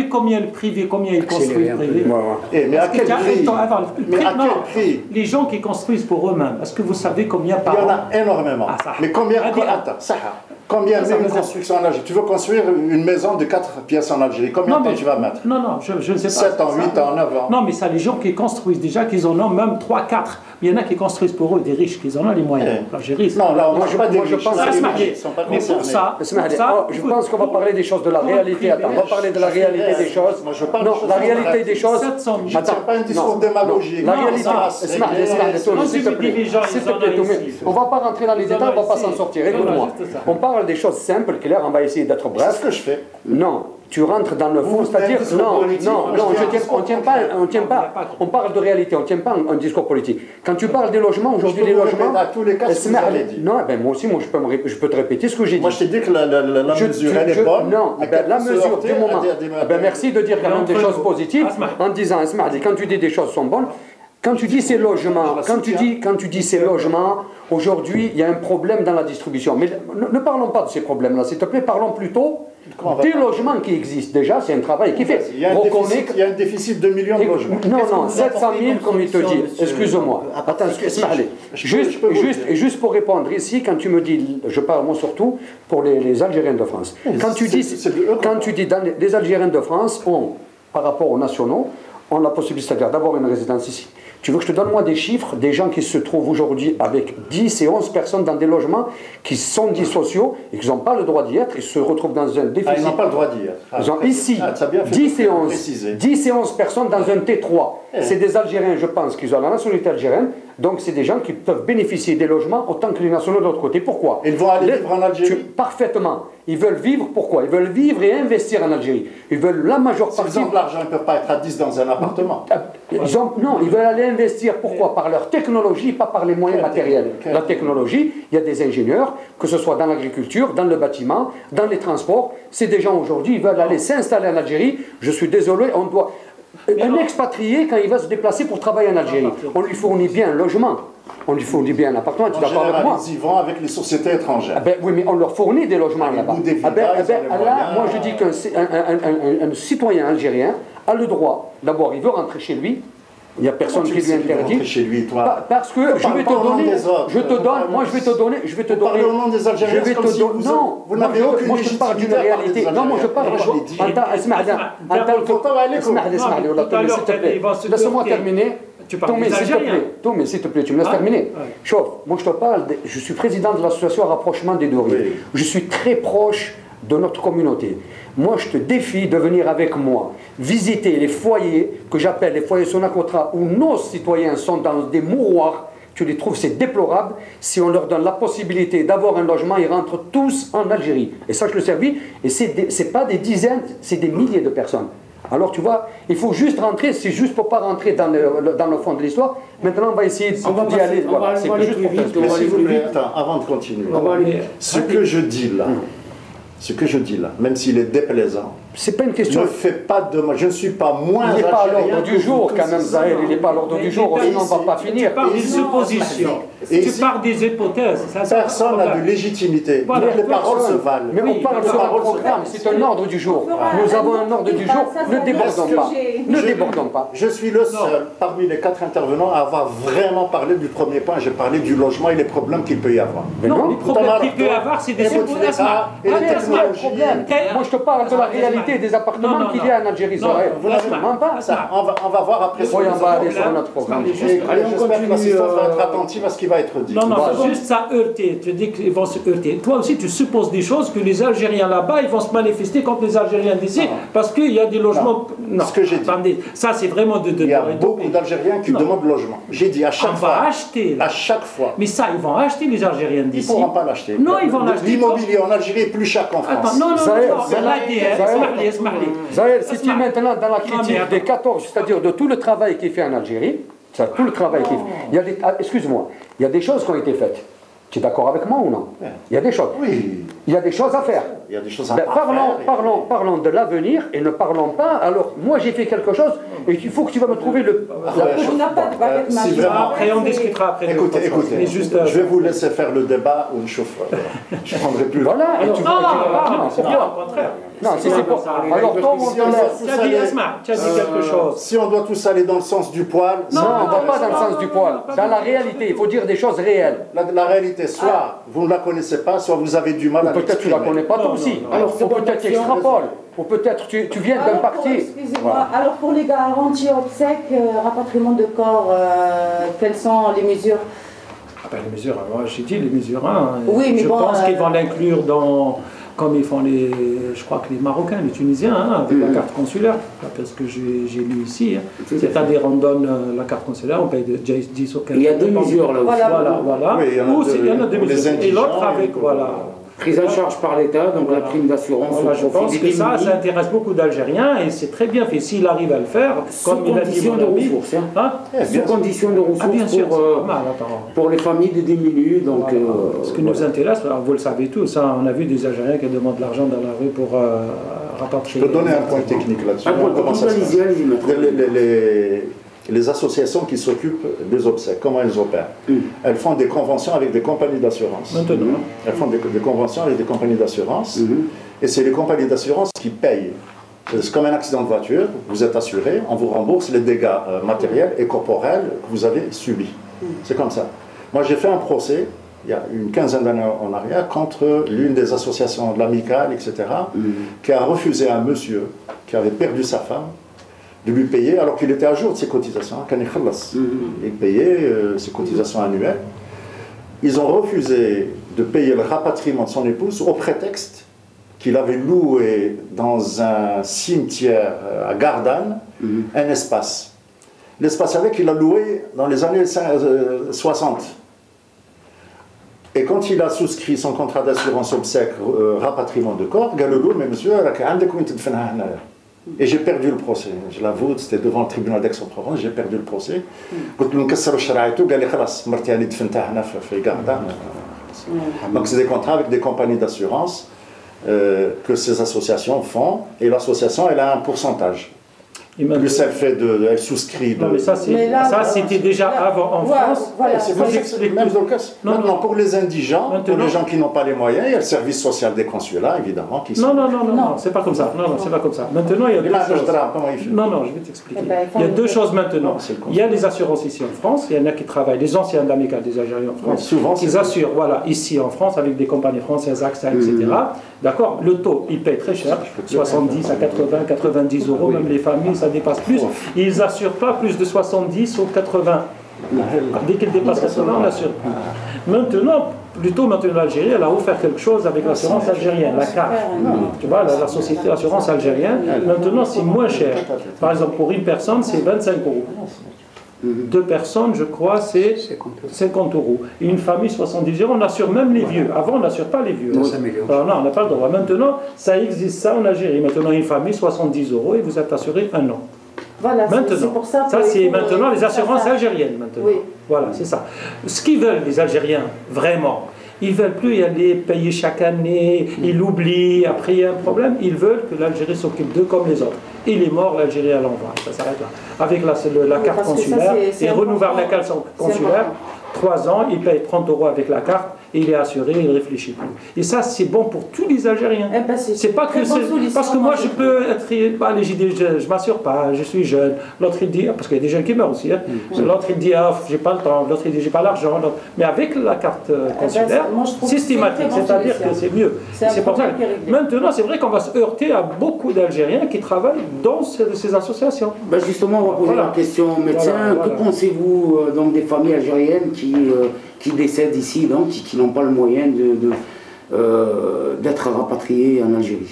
combien le privé, combien il construit le privé? Mais à quel prix? Les gens qui construisent pour eux-mêmes, est-ce que vous savez combien par an? Il y en a énormément. Mais combien de construction en Algérie? Tu veux construire une maison de 4 pièces en Algérie, combien de temps tu vas mettre? Non, je ne sais pas. 7 ans, 8 ans, 9 ans. Non, mais ça, les gens qui construisent déjà, qu'ils en ont même 3, 4. Mais il y en a qui construisent pour eux, des riches, qui en ont les moyens. L'Algérie, non, là, moi je pense mais pour ça, je pense qu'on va parler des choses de la réalité. Attends, on va parler de la réalité des choses. Non, la réalité des choses. Je ne tiens pas un discours démagogique. La réalité. On ne va pas rentrer dans les détails, on ne va pas s'en sortir. Écoute-moi. On parle des choses simples, claires, on va essayer d'être bref. C'est ce que je fais. Non. Tu rentres dans le fond, c'est-à-dire, on parle de réalité, on ne tient pas un discours politique. Quand tu parles des logements, aujourd'hui les logements... À tous les cas, ce que vous avez dit. Non, moi aussi, je peux te répéter ce que j'ai dit. Moi, je t'ai dit que la mesure, elle est bonne. Non, la mesure du moment... Merci de dire quand même des choses positives, en disant, quand tu dis des choses sont bonnes, quand tu dis ces logements, aujourd'hui, il y a un problème dans la distribution. Mais ne parlons pas de ces problèmes-là, s'il te plaît, parlons plutôt des logements qui existent déjà, c'est un travail qui fait. Il y a un déficit de millions de logements. Non, 700 000, comme il te dit. Excuse-moi. Attends, juste pour répondre ici, quand tu me dis, je parle moi surtout pour les Algériens de France. Quand tu dis, les Algériens de France ont, par rapport aux nationaux, ont la possibilité d'avoir une résidence ici. Tu veux que je te donne moi des chiffres des gens qui se trouvent aujourd'hui avec 10 et 11 personnes dans des logements qui sont dits sociaux et qui n'ont pas le droit d'y être, ils se retrouvent dans un déficit. Ils n'ont pas le droit d'y être. Ils ont ici 10 et 11 personnes dans un T3. C'est des Algériens, je pense, qui ont la nationalité algérienne, donc c'est des gens qui peuvent bénéficier des logements autant que les nationaux de l'autre côté. Pourquoi? Ils vont aller vivre en Algérie. Parfaitement. Ils veulent vivre, pourquoi? Ils veulent vivre et investir en Algérie. Ils veulent la majeure partie... Par exemple, l'argent ne peut pas être à 10 dans un appartement. Non, ils veulent aller investir. Pourquoi? Par leur technologie, pas par les moyens matériels. La technologie, il y a des ingénieurs, que ce soit dans l'agriculture, dans le bâtiment, dans les transports. C'est des gens aujourd'hui, ils veulent aller s'installer en Algérie. Je suis désolé, on doit... Un expatrié, quand il va se déplacer pour travailler en Algérie, on lui fournit bien un logement. On lui fournit bien un appartement, tu es d'accord avec moi? Ils y vont avec les sociétés étrangères. Oui, mais on leur fournit des logements là-bas. Là, moi je dis qu'un citoyen algérien a le droit, d'abord il veut rentrer chez lui, il n'y a personne qui lui interdit. Chez lui, toi. Parce que je vais te donner, je vais te donner. Parlez au nom des Algériens, comme si vous n'avez aucune moi je te parle d'une réalité. Non, moi je parle. Laisse-moi terminer. Tomé, s'il te plaît, tu me laisses terminer. Chauffe, moi je te parle, je suis président de l'association Rapprochement des deux rives. Je suis très proche de notre communauté. Moi, je te défie de venir avec moi visiter les foyers que j'appelle les foyers Sonacotra où nos citoyens sont dans des mouroirs. Tu les trouves, c'est déplorable. Si on leur donne la possibilité d'avoir un logement, ils rentrent tous en Algérie. Et ça, je le servis. Et c'est pas des dizaines, c'est des milliers de personnes. Alors, tu vois, il faut juste rentrer. C'est juste pour pas rentrer dans le fond de l'histoire. Maintenant, on va essayer d'y aller. Voilà, c'est juste pour vite. Mais s'il vous plaît, attends, avant de continuer, ce que je dis là, même s'il est déplaisant, c'est pas une question. Ne fais pas de moi. Je ne suis pas moins. Il n'est pas à l'ordre du jour, quand même, Zahel. Il n'est pas à l'ordre du jour. Sinon, on ne va pas finir. Tu parles des suppositions. Tu parles des hypothèses. Personne n'a de légitimité. Les paroles se valent. Mais on parle sur un programme. C'est un ordre du jour. Nous avons un ordre du jour. Ne débordons pas. Ne débordons pas. Je suis le seul parmi les 4 intervenants à avoir vraiment parlé du premier point. J'ai parlé du logement et les problèmes qu'il peut y avoir. Non, les problèmes qu'il peut y avoir, c'est des suppositions. Moi, je te parle de la réalité des appartements qu'il y a en Algérie. Vous n'avez pas ça. On va voir après. On va aller sur notre programme. Allez, j'espère que l'assistance va être attentive à ce qui va être dit. Non, juste ça heurter. Tu dis qu'ils vont se heurter. Toi aussi, tu supposes des choses que les Algériens là-bas, ils vont se manifester contre les Algériens d'ici parce qu'il y a des logements. Non, ce que j'ai dit. Attendez, ça c'est vraiment de. Il y a beaucoup d'Algériens qui demandent logement. J'ai dit à chaque fois. On va acheter. À chaque fois. Mais ça, ils vont acheter les Algériens d'ici. Ils ne pourront pas l'acheter. Non, ils vont l'acheter. L'immobilier en Algérie est plus cher qu'en France. Attends, non, c'est l'ADN. Zahel, si tu es maintenant dans la critique des 14, c'est-à-dire de tout le travail qui est fait en Algérie, tout le travail qui est fait. Excuse-moi, il y a des choses qui ont été faites. Tu es d'accord avec moi ou non? Il y a des choses. Oui. Il y a des choses à faire. Il y a des choses à faire. Parlons de l'avenir et ne parlons pas. Alors, moi j'ai fait quelque chose et il faut que tu vas me trouver le. On n'a pas de baguette magique. Après, on discutera après. Écoutez, je vais vous laisser faire le débat ou le chauffeur. Je ne prendrai plus. Voilà, et tu vas. C'est bien, au contraire. Non, si c'est pour ça. Alors, comme on te laisse. Tu as dit quelque chose. Si on doit tous aller dans le sens du poil. Non, on ne va pas dans le sens du poil. Dans la réalité, il faut dire des choses réelles. La réalité, soit vous ne la connaissez pas, soit vous avez du mal à peut-être tu ne la connais pas toi aussi. Alors, peut-être tu extrapoles. Ou peut-être tu viens d'un parti. Excusez-moi, alors pour les garanties obsèques, rapatriement de corps, quelles sont les mesures? Les mesures, moi j'ai dit les mesures 1. Oui, mais je pense qu'ils vont l'inclure dans. Comme ils font je crois que les Marocains, les Tunisiens, avec la carte consulaire, parce que j'ai lu ici, c'est-à-dire on donne la carte consulaire, on paye 10 ou 15 €. Il y a 2 mesures là aussi. Voilà. Oui, il y en a 2 mesures. Et l'autre avec, prise en charge par l'État, donc la prime d'assurance. Je pense que ça intéresse beaucoup d'Algériens et c'est très bien fait. S'il arrive à le faire, comme il a dit de ressources. Sous condition de ressources pour les familles des démunis. Donc, ce qui nous intéresse, vous le savez tous, on a vu des Algériens qui demandent de l'argent dans la rue pour rapatrier. Je peux donner un point technique là-dessus. Les associations qui s'occupent des obsèques, comment elles opèrent? Elles font des conventions avec des compagnies d'assurance. Elles font des conventions avec des compagnies d'assurance. Et c'est les compagnies d'assurance qui payent. C'est comme un accident de voiture, vous êtes assuré, on vous rembourse les dégâts matériels et corporels que vous avez subis. C'est comme ça. Moi j'ai fait un procès, il y a une quinzaine d'années en arrière, contre l'une des associations de l'amicale, etc., qui a refusé à un monsieur qui avait perdu sa femme de lui payer, alors qu'il était à jour de ses cotisations. Il payait ses cotisations annuelles. Ils ont refusé de payer le rapatriement de son épouse au prétexte qu'il avait loué dans un cimetière à Gardanne un espace. L'espace avec, il l'a loué dans les années 60. Et quand il a souscrit son contrat d'assurance obsèque rapatriement de corps, il a dit mais monsieur, et j'ai perdu le procès. Je l'avoue, c'était devant le tribunal d'Aix-en-Provence, j'ai perdu le procès. Donc c'est des contrats avec des compagnies d'assurance que ces associations font, et l'association elle a un pourcentage. Plus elle fait elle souscrit de... Non mais ça c'était déjà avant en France. Voilà, même dans le cas. Maintenant pour les indigents, pour les gens qui n'ont pas les moyens, il y a le service social des consulats évidemment qui sont... Non, c'est pas comme ça. Non, c'est pas comme ça. Maintenant il y a deux choses. Non, je vais t'expliquer. Il y a deux choses maintenant. Il y a les assurances ici en France, il y en a qui travaillent, les anciens d'Amicale des Algériens en France, qui assurent ici en France avec des compagnies françaises, AXA, etc. D'accord, le taux il paye très cher, 70 à 80, 90 €, même les familles ça dépasse plus. Ils n'assurent pas plus de 70 ou 80. Dès qu'ils dépassent 80, on assure. Maintenant, plutôt maintenant l'Algérie, elle a offert quelque chose avec l'assurance algérienne, la carte. Tu vois, la société d'assurance algérienne, maintenant c'est moins cher. Par exemple, pour une personne, c'est 25 euros. Deux personnes, je crois, c'est 50 euros. Et une famille, 70 euros. On assure même les vieux. Avant, on n'assure pas les vieux. Alors non, on n'a pas le droit. Maintenant, ça existe ça en Algérie. Maintenant, une famille, 70 euros et vous êtes assuré un an. Voilà, maintenant, pour ça, c'est maintenant les assurances algériennes. Maintenant. Oui. Voilà, c'est ça. Ce qu'ils veulent, les Algériens, vraiment, ils ne veulent plus y aller payer chaque année, ils l'oublient, après il y a un problème, ils veulent que l'Algérie s'occupe d'eux comme les autres. Il est mort, l'Algérie elle l'envoie, ça s'arrête là. Avec la carte consulaire, il renouvelle la carte consulaire, 3 ans, il paye 30 euros avec la carte, et il est assuré, il ne réfléchit plus. Et ça, c'est bon pour tous les Algériens. Eh ben, c'est pas que c'est... Parce que moi, je peux être... Bah, je ne m'assure pas, je suis jeune. L'autre, il dit... Parce qu'il y a des jeunes qui meurent aussi. Hein. L'autre, il dit, ah, j'ai pas le temps. L'autre, il dit, j'ai pas l'argent. Mais avec la carte consulaire, systématique, c'est-à-dire que c'est mieux. C'est pour ça. Maintenant, c'est vrai qu'on va se heurter à beaucoup d'Algériens qui travaillent dans ces associations. Ben justement, on va poser la question au médecin. Que pensez-vous donc des familles algériennes qui décèdent ici, donc qui n'ont pas le moyen d'être rapatriés en Algérie?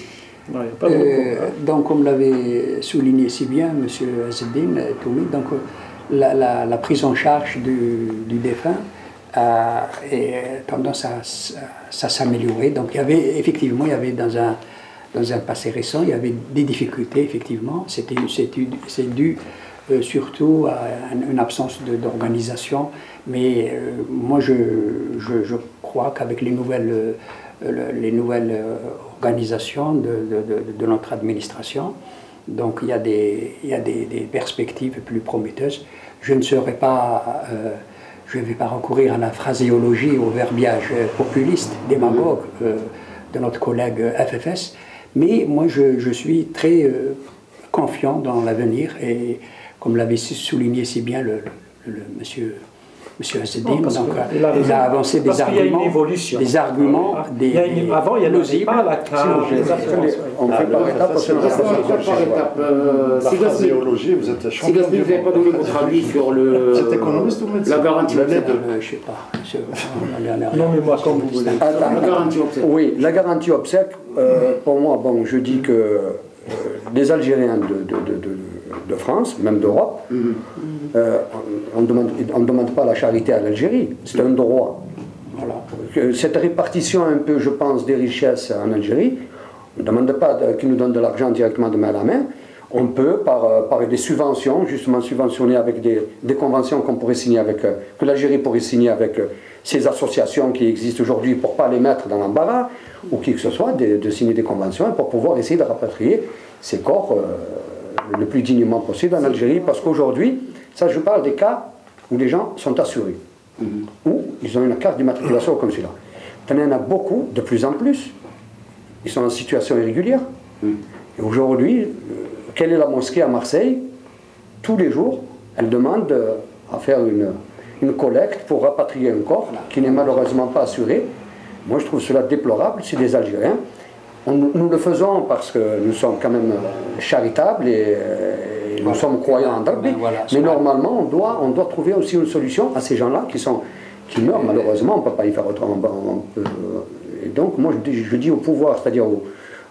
Donc, comme l'avait souligné si bien M. Azzeddine Toumi, donc la prise en charge du défunt a tendance à s'améliorer. Donc, il y avait dans un passé récent, il y avait des difficultés, effectivement. C'est dû surtout à une absence d'organisation. Mais moi, je crois qu'avec les nouvelles organisations de notre administration, donc il y a des perspectives plus prometteuses. Je ne vais pas recourir à la phraséologie, au verbiage populiste, démagogue de notre collègue FFS, mais moi, je suis très confiant dans l'avenir et comme l'avait souligné si bien monsieur Azzeddine, il a avancé des arguments, avant, il y avait pas la carte. On fait par étapes. La phraséologie, vous êtes champion. Si vous n'avez pas donné votre avis sur la garantie obsèque. Je ne sais pas. Non, mais moi, comme vous voulez. La garantie obsèque. Oui, la garantie obsèque, pour moi, bon, je dis que les Algériens de France, même d'Europe, on ne demande pas la charité à l'Algérie, c'est un droit. Voilà. Cette répartition un peu, je pense, des richesses en Algérie, on ne demande pas qu'ils nous donnent de l'argent directement de main à la main, on peut, par des subventions, justement subventionner avec des conventions qu'on pourrait signer avec, que l'Algérie pourrait signer avec ces associations qui existent aujourd'hui pour ne pas les mettre dans l'embarras, ou qui que ce soit, de signer des conventions pour pouvoir essayer de rapatrier ces corps le plus dignement possible en Algérie, parce qu'aujourd'hui, ça je parle des cas où les gens sont assurés, où ils ont une carte d'immatriculation comme celui-là. Il y en a beaucoup, de plus en plus, ils sont en situation irrégulière. Et aujourd'hui, quelle est la mosquée à Marseille? Tous les jours, elle demande à faire une collecte pour rapatrier un corps qui n'est malheureusement pas assuré. Moi je trouve cela déplorable, c'est des Algériens. Nous le faisons parce que nous sommes quand même charitables et nous sommes croyants en Rabbi, mais normalement on doit trouver aussi une solution à ces gens-là qui meurent malheureusement, on ne peut pas y faire autrement. Et donc moi je dis au pouvoir, c'est-à-dire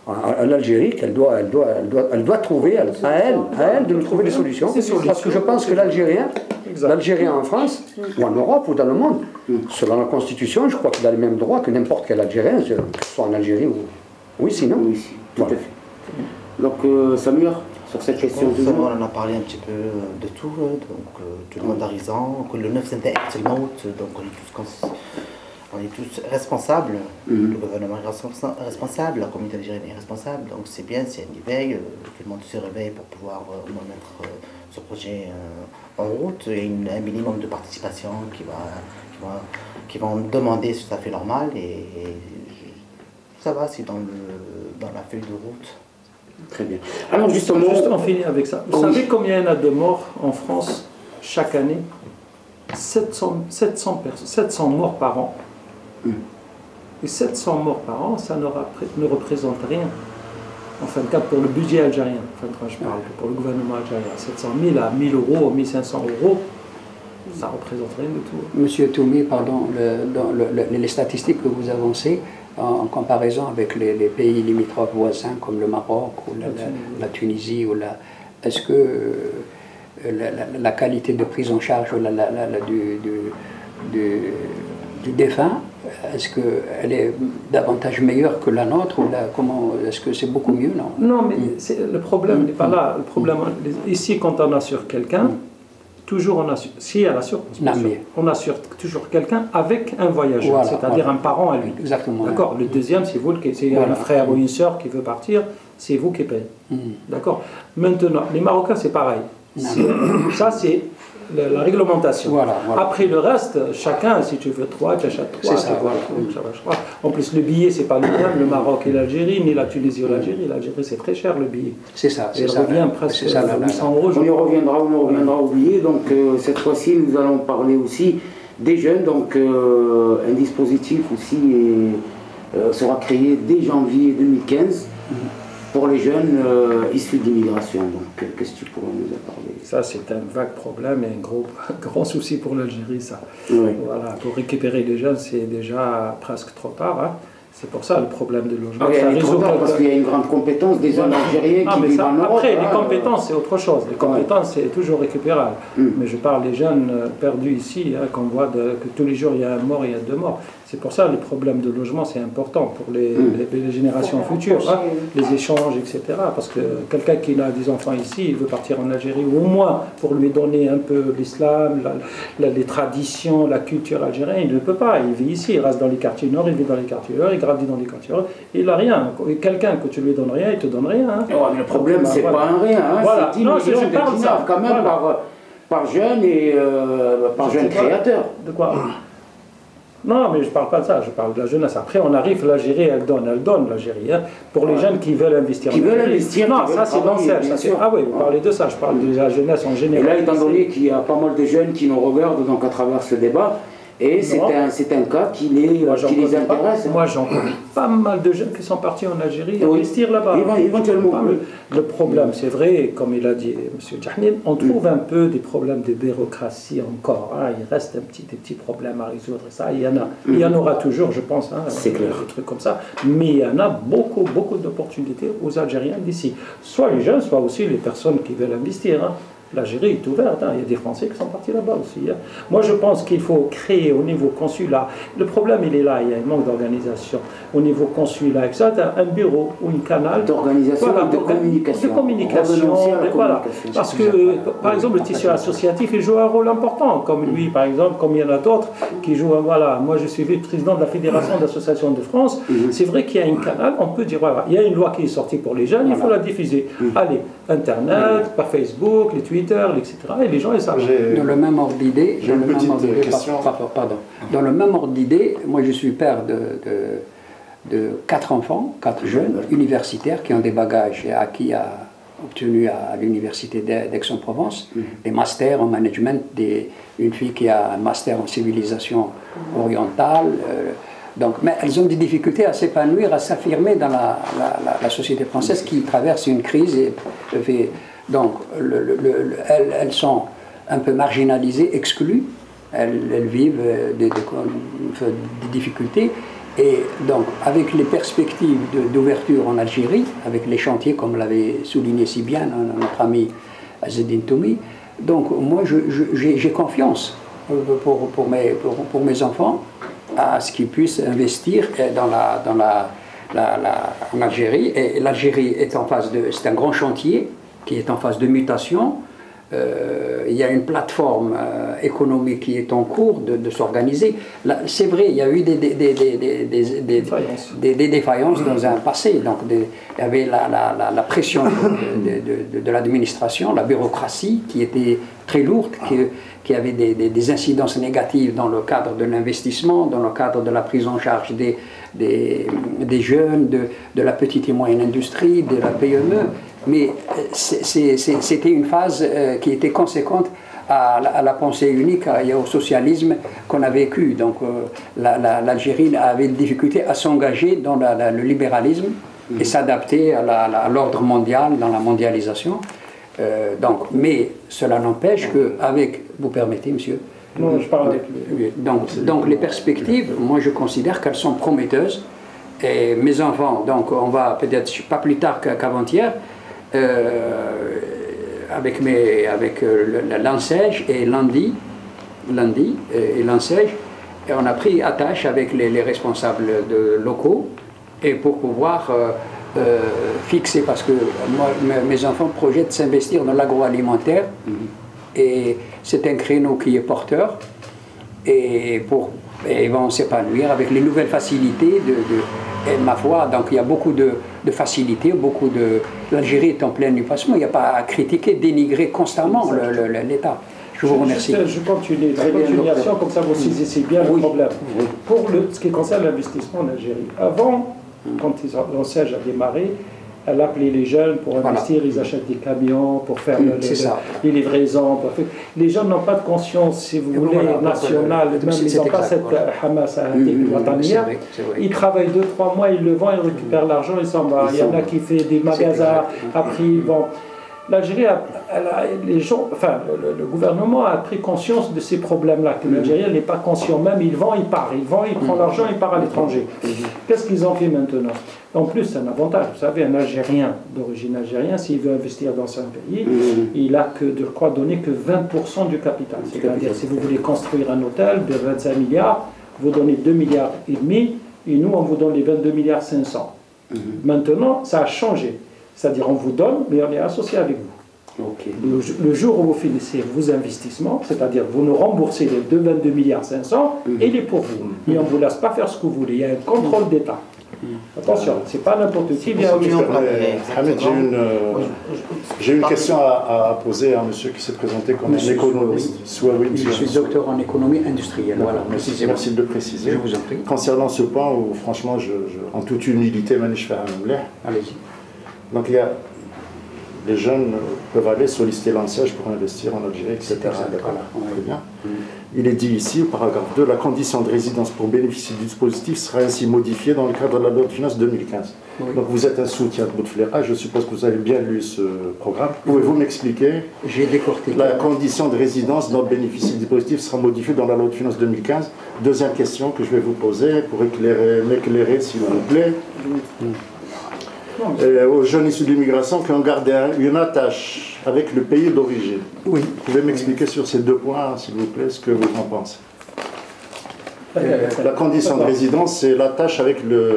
à l'Algérie, qu'elle doit trouver, à elle de nous trouver des solutions, parce que je pense que l'Algérien en France, ou en Europe, ou dans le monde, selon la Constitution, je crois qu'il a les mêmes droits que n'importe quel Algérien, que ce soit en Algérie ou... Oui, sinon. Oui, tout à fait. Donc, Samir, sur cette question on en a parlé un petit peu de tout, tout le monde a raison, que le 9 c'était actuellement, donc on est tous responsables, le gouvernement est responsable, la communauté algérienne est responsable, donc c'est bien, c'est un éveil, tout le monde se réveille pour pouvoir mettre ce projet en route. Il y a un minimum de participation qui vont demander ce tout à fait normal et ça va, c'est dans la feuille de route. Très bien. Alors justement, on finit avec ça. Vous savez combien il y en a de morts en France chaque année? 700 morts par an. Et 700 morts par an, ça ne représente rien. En fin de compte, pour le budget algérien, enfin, quand je parle pour le gouvernement algérien, 700 000 à 1 000 euros, 1 500 euros, Ça représente rien du tout. Monsieur Toumi, pardon, les statistiques que vous avancez, en comparaison avec les pays limitrophes voisins comme le Maroc ou la Tunisie, est-ce que la qualité de prise en charge du défunt, est-ce qu'elle est davantage meilleure que la nôtre ou est-ce que c'est beaucoup mieux? Non, mais le problème n'est pas là. Le problème, ici, quand on assure quelqu'un, toujours on assure, si elle assure, on assure toujours quelqu'un avec un voyageur, voilà, c'est-à-dire un parent à lui. Exactement. D'accord. Le deuxième, c'est vous, c'est un frère ou une sœur qui veut partir, c'est vous qui payez. D'accord. Maintenant, les Marocains, c'est pareil. Ça, c'est la réglementation. Voilà. Après le reste, chacun, si tu veux 3, tu achètes 3. C'est ça, voilà. En plus, le billet, c'est pas le même, le Maroc et l'Algérie, ni la Tunisie ou l'Algérie. L'Algérie, c'est très cher le billet. C'est ça. Il revient presque 800 euros. On y reviendra au billet. Donc, cette fois-ci, nous allons parler aussi des jeunes. Donc, un dispositif aussi sera créé dès janvier 2015. Pour les jeunes issus d'immigration. Donc, qu'est-ce que tu pourrais nous en parler? Ça, c'est un vague problème et un grand souci pour l'Algérie, ça. Oui. Voilà, pour récupérer les jeunes, c'est déjà presque trop tard. Hein. C'est pour ça le problème de logement. Il y a trop tard parce qu'il y a une grande compétence des jeunes Algériens qui vivent en Europe. Après, les compétences, c'est autre chose. Les compétences, c'est toujours récupérable. Mais je parle des jeunes perdus ici, qu'on voit que tous les jours, il y a un mort, il y a 2 morts. C'est pour ça le problème de logement, c'est important pour les générations futures, hein, les échanges, etc. Parce que quelqu'un qui a des enfants ici, il veut partir en Algérie, ou au moins pour lui donner un peu l'islam, les traditions, la culture algérienne, il ne peut pas. Il vit ici, il reste dans les quartiers nord, il vit dans les quartiers nord, il grandit dans les quartiers nord, il n'a rien. Quelqu'un que tu lui donnes rien, il te donne rien. Hein. Oh, mais le problème, c'est pas un rien, hein, voilà. C'est 10 millions de dinars quand même par jeune et par jeune créateur. De quoi? Non, mais je ne parle pas de ça, je parle de la jeunesse. Après, on arrive, l'Algérie, elle donne l'Algérie. Hein, pour les jeunes qui veulent investir. Qui veulent investir. Non, ça c'est l'ancien. Ah oui, vous parlez de ça, je parle de la jeunesse en général. Et là, étant donné qu'il y a pas mal de jeunes qui nous regardent donc, à travers ce débat, et c'est un cas qui les intéresse. Moi, j'en connais pas mal de jeunes qui sont partis en Algérie investir là-bas. Éventuellement. Le problème, c'est vrai, comme il a dit M. Djahnin, on trouve un peu des problèmes de bureaucratie encore. Hein. Il reste des petits problèmes à résoudre. Ça, il y en a. Il y en aura toujours, je pense, hein, c'est clair. Des trucs comme ça. Mais il y en a beaucoup d'opportunités aux Algériens d'ici. Soit les jeunes, soit aussi les personnes qui veulent investir. Hein. L'Algérie est ouverte, hein. Il y a des Français qui sont partis là-bas aussi. Hein. Moi, je pense qu'il faut créer au niveau consulat. Le problème, il est là, il y a un manque d'organisation. Au niveau consulat, etc., un bureau ou un canal d'organisation, de communication. De communication, voilà. Parce que, par exemple, le tissu associatif, il joue un rôle important. Comme lui, par exemple, comme il y en a d'autres qui jouent. Voilà, moi, je suis président de la Fédération d'associations de France. C'est vrai qu'il y a un canal, on peut dire, voilà, il y a une loi qui est sortie pour les jeunes, il faut la diffuser. Allez, Internet, par Facebook, les Twitter, etc. Et les gens, ils savent. Dans le même ordre d'idée, dans le même ordre d'idée, moi je suis père de 4 enfants, 4 jeunes universitaires qui ont des bagages acquis obtenus à l'université d'Aix-en-Provence, des masters en management, une fille qui a un master en civilisation orientale. Donc, mais elles ont des difficultés à s'épanouir, à s'affirmer dans la société française qui traverse une crise. Donc, elles sont un peu marginalisées, exclues. Elles vivent des difficultés. Et donc, avec les perspectives d'ouverture en Algérie, avec les chantiers, comme l'avait souligné si bien notre ami Azzedine Toumi, donc moi, j'ai confiance pour mes enfants à ce qu'ils puissent investir en Algérie. Et l'Algérie est en phase c'est un grand chantier qui est en phase de mutation. Il y a une plateforme économique qui est en cours de s'organiser. C'est vrai, il y a eu des défaillances dans un passé. Donc, il y avait la pression de l'administration, la bureaucratie qui était très lourde, qui avait des incidences négatives dans le cadre de l'investissement, dans le cadre de la prise en charge des jeunes, de la petite et moyenne industrie, de la PME. Mais c'était une phase qui était conséquente à la pensée unique et au socialisme qu'on a vécu. Donc l'Algérie avait des difficultés à s'engager dans le libéralisme et s'adapter à l'ordre mondial, dans la mondialisation. Mais cela n'empêche qu'avec, vous permettez monsieur, Non, je parle avec lui. Donc les perspectives, moi je considère qu'elles sont prometteuses. Et mes enfants, donc on va peut-être pas plus tard qu'avant-hier, avec l'ANSEJ et Lundi et l'ANSEJ, et on a pris attache avec les responsables locaux et pour pouvoir fixer, parce que moi, mes enfants projettent s'investir dans l'agroalimentaire et c'est un créneau qui est porteur et ils vont s'épanouir avec les nouvelles facilités et ma foi, donc il y a beaucoup de facilités, l'Algérie est en plein dépassement, il n'y a pas à critiquer, dénigrer constamment l'État. Je vous remercie. Je continue, la continuation, comme ça vous saisissez bien le problème. Pour ce qui concerne l'investissement en Algérie, avant, quand l'ANSEJ a démarré, elle appelait les jeunes pour investir, ils achètent des camions pour faire les livraisons. Les jeunes n'ont pas de conscience, si vous voulez, nationale, même ils n'ont pas cette Hamas à ils travaillent 2-3 mois, ils le vendent, ils récupèrent l'argent, ils s'en vont. Il y en a qui font des magasins, après ils vont. L'Algérie, le gouvernement a pris conscience de ces problèmes-là, que l'Algérien n'est pas conscient même, il vend, il part, il prend l'argent, il part à l'étranger. Qu'est-ce qu'ils ont fait maintenant? En plus, c'est un avantage, vous savez, un Algérien d'origine algérienne, s'il veut investir dans un pays, il n'a que, de quoi donner que 20% du capital. C'est-à-dire, si vous voulez construire un hôtel de 25 milliards, vous donnez 2,5 milliards, et nous, on vous donne les 22,5 milliards. Maintenant, ça a changé. C'est-à-dire on vous donne, mais on est associé avec vous. Le jour où vous finissez vos investissements, c'est-à-dire vous nous remboursez les 22,5 milliards, il est pour vous. Et on ne vous laisse pas faire ce que vous voulez. Il y a un contrôle d'État. Attention, ce n'est pas n'importe qui vient au Hamid, j'ai une question à poser à un monsieur qui s'est présenté comme un économiste. Je suis docteur en économie industrielle. Voilà, merci de le préciser. Je vous en prie. Concernant ce point où, franchement, en toute humilité, allez-y. Donc les jeunes peuvent aller solliciter l'ANSEJ pour investir en Algérie, etc. Bien. Il est dit ici, au paragraphe 2, la condition de résidence pour bénéficier du dispositif sera ainsi modifiée dans le cadre de la loi de finances 2015. Donc vous êtes un soutien de Bouteflika, je suppose que vous avez bien lu ce programme. Pouvez-vous m'expliquer? J'ai décortiqué. La condition de résidence dont bénéficie le dispositif sera modifiée dans la loi de finances 2015. Deuxième question que je vais vous poser pour m'éclairer s'il vous plaît. Aux jeunes issus de l'immigration qui ont gardé une attache avec le pays d'origine. Vous pouvez m'expliquer sur ces deux points, s'il vous plaît, ce que vous en pensez? La condition de résidence, c'est l'attache avec le...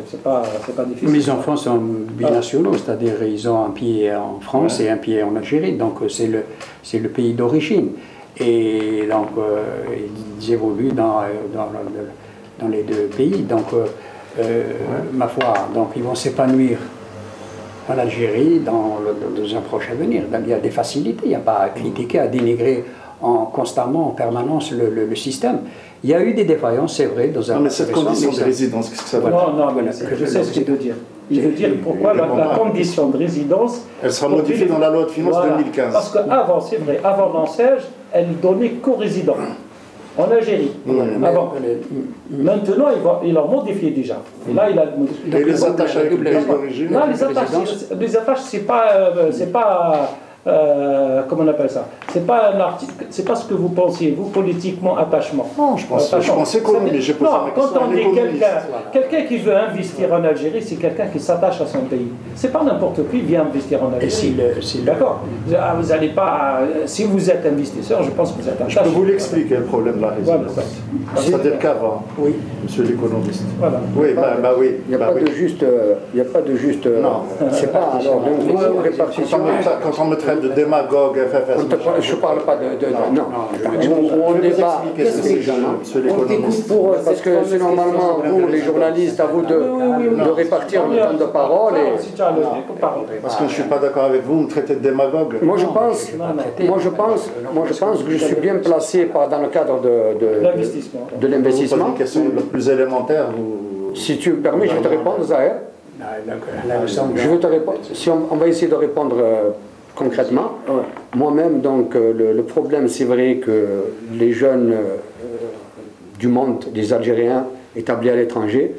C'est pas difficile. Mes enfants sont binationaux, c'est-à-dire ils ont un pied en France et un pied en Algérie, donc c'est le pays d'origine. Et donc ils évoluent dans les deux pays. Donc, ma foi, donc ils vont s'épanouir en Algérie dans un proche avenir. Donc, il y a des facilités, il n'y a pas à critiquer, à dénigrer constamment, en permanence le système. Il y a eu des défaillances, c'est vrai, dans un... Non, mais cette condition de résidence, qu'est-ce que ça veut dire? Non, je sais ce qu'il veut dire. Il veut dire pourquoi la condition de résidence... Elle sera modifiée dans la loi de finances 2015. Parce qu'avant, c'est vrai, avant l'ANSEJ, elle donnait qu'aux résidents. En Algérie, avant. Maintenant, il a modifié déjà. Et là, il a modifié. Et les attaches avec le pays d'origine? Non, les attaches, c'est pas comment on appelle ça? C'est pas un article, c'est pas ce que vous pensiez, vous, politiquement, attachement. Non, je pensais économie. Non, quand on dit quelqu'un qui veut investir en Algérie, c'est quelqu'un qui s'attache à son pays. C'est pas n'importe qui vient investir en Algérie. D'accord. Vous n'allez pas. Si vous êtes investisseur, je pense que vous êtes attaché. Je peux vous l'expliquer, le problème de la résidence. C'est-à-dire qu'avant, monsieur l'économiste. Voilà. Oui, oui. Il n'y a pas de juste. Il n'y a pas de juste. Non. C'est pas. Alors, donc, répartition. Quand on me traite de démagogue, je ne parle pas de non. On débat. Parce que c'est normalement, vous, les journalistes, à vous de répartir le temps de parole. Parce que je ne suis pas d'accord avec vous, vous me traitez de démagogue. Moi, je pense que je suis bien placé dans le cadre de l'investissement. Une question la plus élémentaire. Si tu me permets, je vais te répondre, Zahir. Je vais te répondre. Si on va essayer de répondre concrètement. Moi-même, donc, le problème, c'est vrai que les jeunes du monde, des Algériens établis à l'étranger,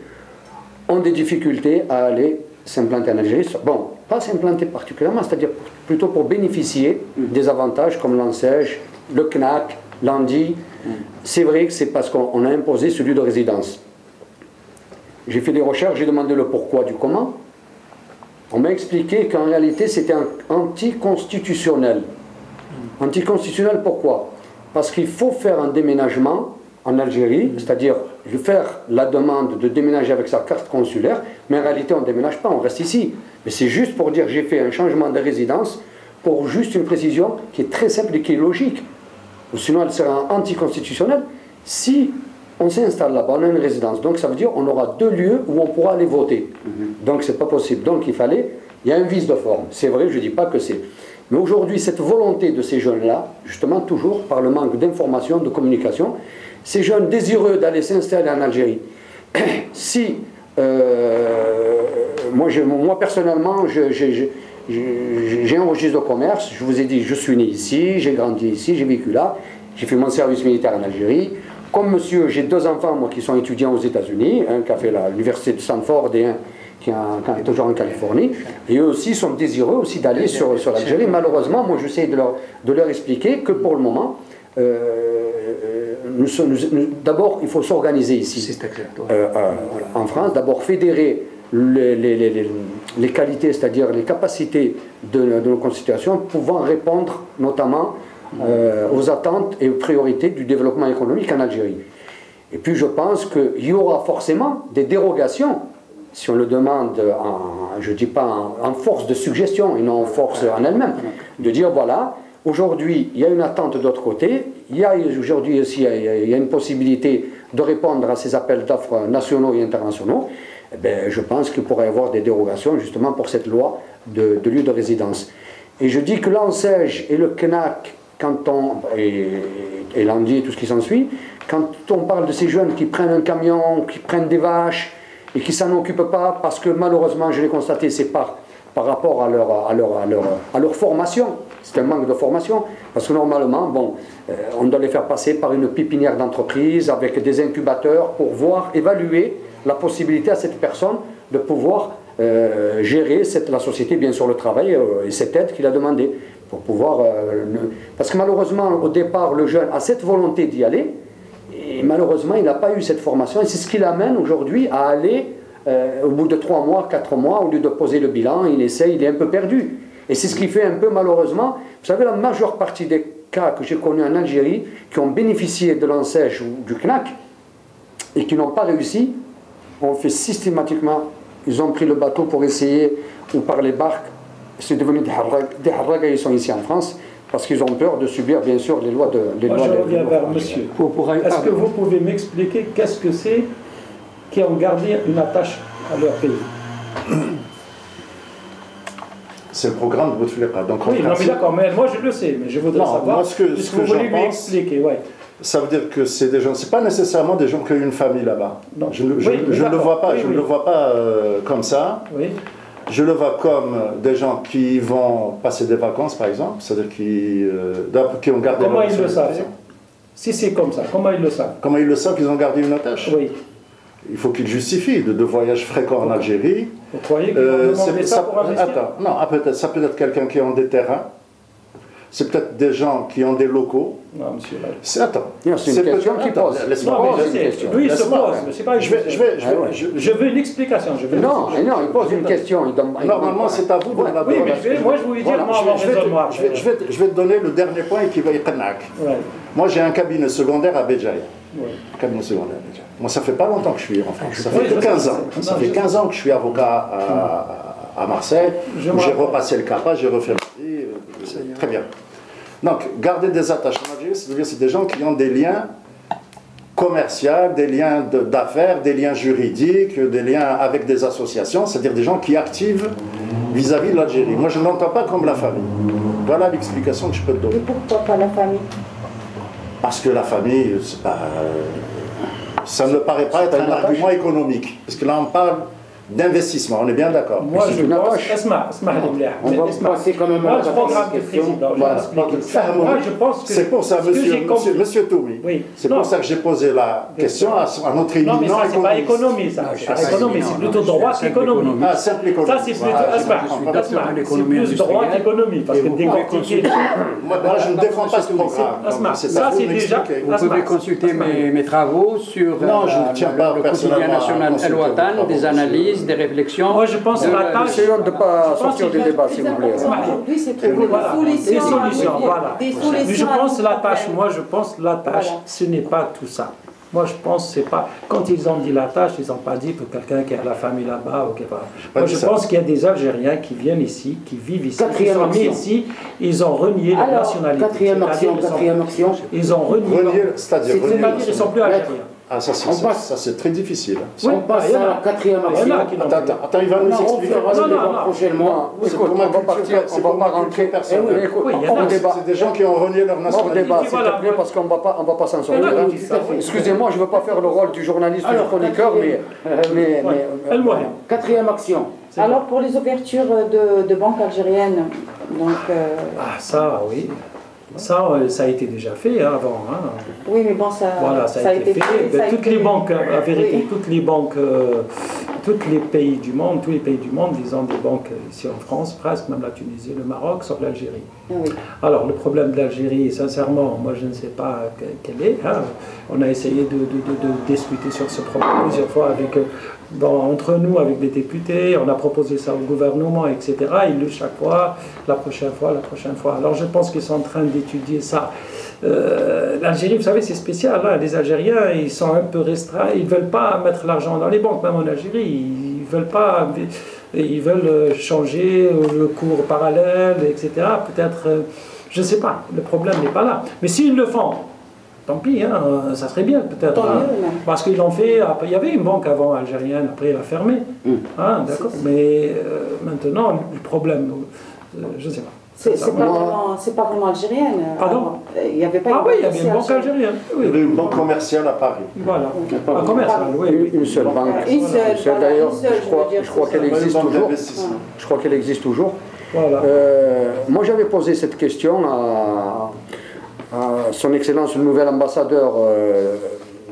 ont des difficultés à aller s'implanter en Algérie. Bon, pas s'implanter particulièrement, c'est-à-dire plutôt pour bénéficier des avantages comme l'ANSEJ, le CNAC, l'ont dit, c'est vrai que c'est parce qu'on a imposé celui de résidence. J'ai fait des recherches, j'ai demandé le pourquoi du comment. On m'a expliqué qu'en réalité c'était anticonstitutionnel. Anticonstitutionnel pourquoi? Parce qu'il faut faire un déménagement en Algérie, c'est-à-dire faire la demande de déménager avec sa carte consulaire, mais en réalité on ne déménage pas, on reste ici. Mais c'est juste pour dire j'ai fait un changement de résidence pour juste une précision qui est très simple et qui est logique. Ou sinon elle sera anticonstitutionnelle. Si on s'installe là-bas, on a une résidence, donc ça veut dire qu'on aura 2 lieux où on pourra aller voter. Donc c'est pas possible. Donc il y a un vice de forme. C'est vrai, je ne dis pas que c'est. Mais aujourd'hui, cette volonté de ces jeunes-là, justement toujours par le manque d'information, de communication, ces jeunes désireux d'aller s'installer en Algérie, si moi personnellement, j'ai un registre de commerce, je vous ai dit, je suis né ici, j'ai grandi ici, j'ai vécu là, j'ai fait mon service militaire en Algérie. Comme monsieur, j'ai 2 enfants, moi, qui sont étudiants aux États-Unis, un qui a fait l'université de Stanford et un qui est toujours en Californie, et eux aussi sont désireux aussi d'aller sur l'Algérie. Malheureusement, moi, j'essaie de leur expliquer que pour le moment, d'abord, il faut s'organiser ici, en France, d'abord fédérer les qualités, c'est-à-dire les capacités de nos concitoyens pouvant répondre notamment aux attentes et aux priorités du développement économique en Algérie. Et puis je pense qu'il y aura forcément des dérogations, si on le demande, je ne dis pas en force de suggestion, et non en force en elle-même, de dire voilà, aujourd'hui il y a une attente de l'autre côté, aujourd'hui aussi il y a une possibilité de répondre à ces appels d'offres nationaux et internationaux. Eh bien, je pense qu'il pourrait y avoir des dérogations justement pour cette loi de lieu de résidence. Et je dis que l'ANSEJ et le CNAC, et l'ANDI et tout ce qui s'ensuit, quand on parle de ces jeunes qui prennent un camion, qui prennent des vaches et qui ne s'en occupent pas, parce que malheureusement, je l'ai constaté, c'est par rapport à leur formation, c'est un manque de formation, parce que normalement, on doit les faire passer par une pépinière d'entreprise avec des incubateurs pour voir, évaluer la possibilité à cette personne de pouvoir gérer la société, bien sûr le travail et cette aide qu'il a demandé. Pour pouvoir, parce que malheureusement, au départ, le jeune a cette volonté d'y aller, et malheureusement, il n'a pas eu cette formation, et c'est ce qui l'amène aujourd'hui à aller, au bout de 3 mois, 4 mois, au lieu de poser le bilan, il est un peu perdu. Et c'est ce qui fait un peu, malheureusement, vous savez, la majeure partie des cas que j'ai connus en Algérie, qui ont bénéficié de l'ANSEJ ou du CNAC, et qui n'ont pas réussi, ont fait systématiquement, ils ont pris le bateau pour essayer, ou par les barques, c'est devenu des harragas, ils sont ici en France, parce qu'ils ont peur de subir, bien sûr, les lois de... Moi, je reviens vers monsieur. Est-ce que vous pouvez m'expliquer qu'est-ce que c'est qui ont gardé une attache à leur pays? C'est le programme de Bouteflika. Oui, non, mais d'accord, mais moi je le sais, mais je voudrais savoir ce que vous voulez lui expliquer. Ouais. Ça veut dire que c'est des gens, c'est pas nécessairement des gens qui ont une famille là-bas. Je ne le vois pas, je ne le vois pas comme ça. Oui. Je le vois comme des gens qui vont passer des vacances, par exemple, c'est-à-dire qui ont gardé... Comment ils le savent? Si c'est comme ça, comment ils le savent? Comment ils le savent qu'ils ont gardé une otage? Oui. Il faut qu'ils justifient de voyages fréquents en Algérie. Vous croyez qu'ils vont demander ça pour investir? Attends, non, ça peut être quelqu'un qui a des terrains. C'est peut-être des gens qui ont des locaux. Non, monsieur. Attends. C'est une question qui pose. Laisse-moi poser une question. Lui, il se pose, mais c'est pas une question. Je veux une explication. Non, il pose une question. Normalement, c'est à vous de la donner. Oui, mais moi, je voulais dire, je vais te donner le dernier point qui va être Kanak. Moi, j'ai un cabinet secondaire à Béjaï. Un cabinet secondaire à Béjaï. Moi, ça fait pas longtemps que je suis en France. Ça fait que 15 ans. Ça fait 15 ans que je suis avocat à Marseille. J'ai repassé le CAPA, j'ai refait ma vie. Très bien. Donc, garder des attaches en Algérie, c'est-à-dire c'est des gens qui ont des liens commerciaux, des liens d'affaires, des liens juridiques, des liens avec des associations, c'est-à-dire des gens qui activent vis-à-vis de l'Algérie. Moi, je ne l'entends pas comme la famille. Voilà l'explication que je peux te donner. Et pourquoi pas la famille? Parce que la famille, c'est pas, ça ne me paraît pas être un argument économique. Parce que là, on parle d'investissement. On est bien d'accord. Moi, je pense. On va passer quand même à la programme du président. Moi, je pense que c'est pour ça, monsieur Toumi. Oui. C'est pour ça que j'ai posé la question à notre éminent économiste. Non, mais ça, c'est pas économie, ça. Économie, c'est plutôt droit qu'économie. Ah, simple économie. Ça, c'est plutôt c'est plus droit qu'économie. Parce que décortiquer. Moi, je ne défends pas ce programme. Ça, c'est déjà. Vous pouvez consulter mes travaux sur le quotidien national El Watan, des analyses, des réflexions. Moi, je pense que la tâche. Essayons de ne pas sortir du débat, s'il vous plaît. Aujourd'hui, c'est trouver des solutions. Voilà. Mais je pense la tâche, ce n'est pas tout ça. Moi, je pense que c'est pas. Quand ils ont dit la tâche, ils n'ont pas dit pour quelqu'un qui a la famille là-bas. Moi, je pense qu'il y a des Algériens qui viennent ici, qui vivent ici, qui sont nés ici, ils ont renié leur nationalité. Quatrième action. Ils ont renié. C'est-à-dire qu'ils ne sont plus Algériens. Ah, ça c'est très difficile. Oui, on passe à la quatrième action. Attends, il va nous expliquer. Prochainement. On va pas rentrer. C'est des gens qui ont renié leur nationalité. Hors débat, s'il te plaît, parce qu'on ne va pas s'en sortir. Excusez-moi, je ne veux pas faire le rôle du journaliste ou du chroniqueur, mais quatrième action. Alors, pour les ouvertures de banques algériennes, donc. Ah, ça, oui. Ça a été déjà fait avant. Oui, mais bon, ça a été fait. Toutes les banques, en vérité, toutes les banques, tous les pays du monde, ils ont des banques ici en France, presque, même la Tunisie, le Maroc, sauf l'Algérie. Oui. Alors, le problème de l'Algérie, sincèrement, moi je ne sais pas quel est. On a essayé de discuter sur ce problème plusieurs fois entre nous, avec des députés, on a proposé ça au gouvernement, etc. Ils chaque fois, la prochaine fois. Alors je pense qu'ils sont en train d'étudier ça. L'Algérie, vous savez, c'est spécial. Les Algériens, ils sont un peu restreints. Ils ne veulent pas mettre l'argent dans les banques, même en Algérie. Ils veulent changer le cours parallèle, etc. Peut-être, je ne sais pas. Le problème n'est pas là. Mais s'ils le font, tant pis, ça serait bien peut-être. Parce qu'ils l'ont fait, il y avait une banque avant algérienne, après elle a fermé. D'accord. Mais maintenant, le problème, je ne sais pas. C'est pas vraiment algérienne. Pardon. Il n'y avait pas il y avait une banque algérienne. Il y avait une banque commerciale à Paris. Voilà. Commerciale, oui. Une seule banque. D'ailleurs, je crois qu'elle existe toujours. Je crois qu'elle existe toujours. Voilà. Moi, j'avais posé cette question à son Excellence le nouvel ambassadeur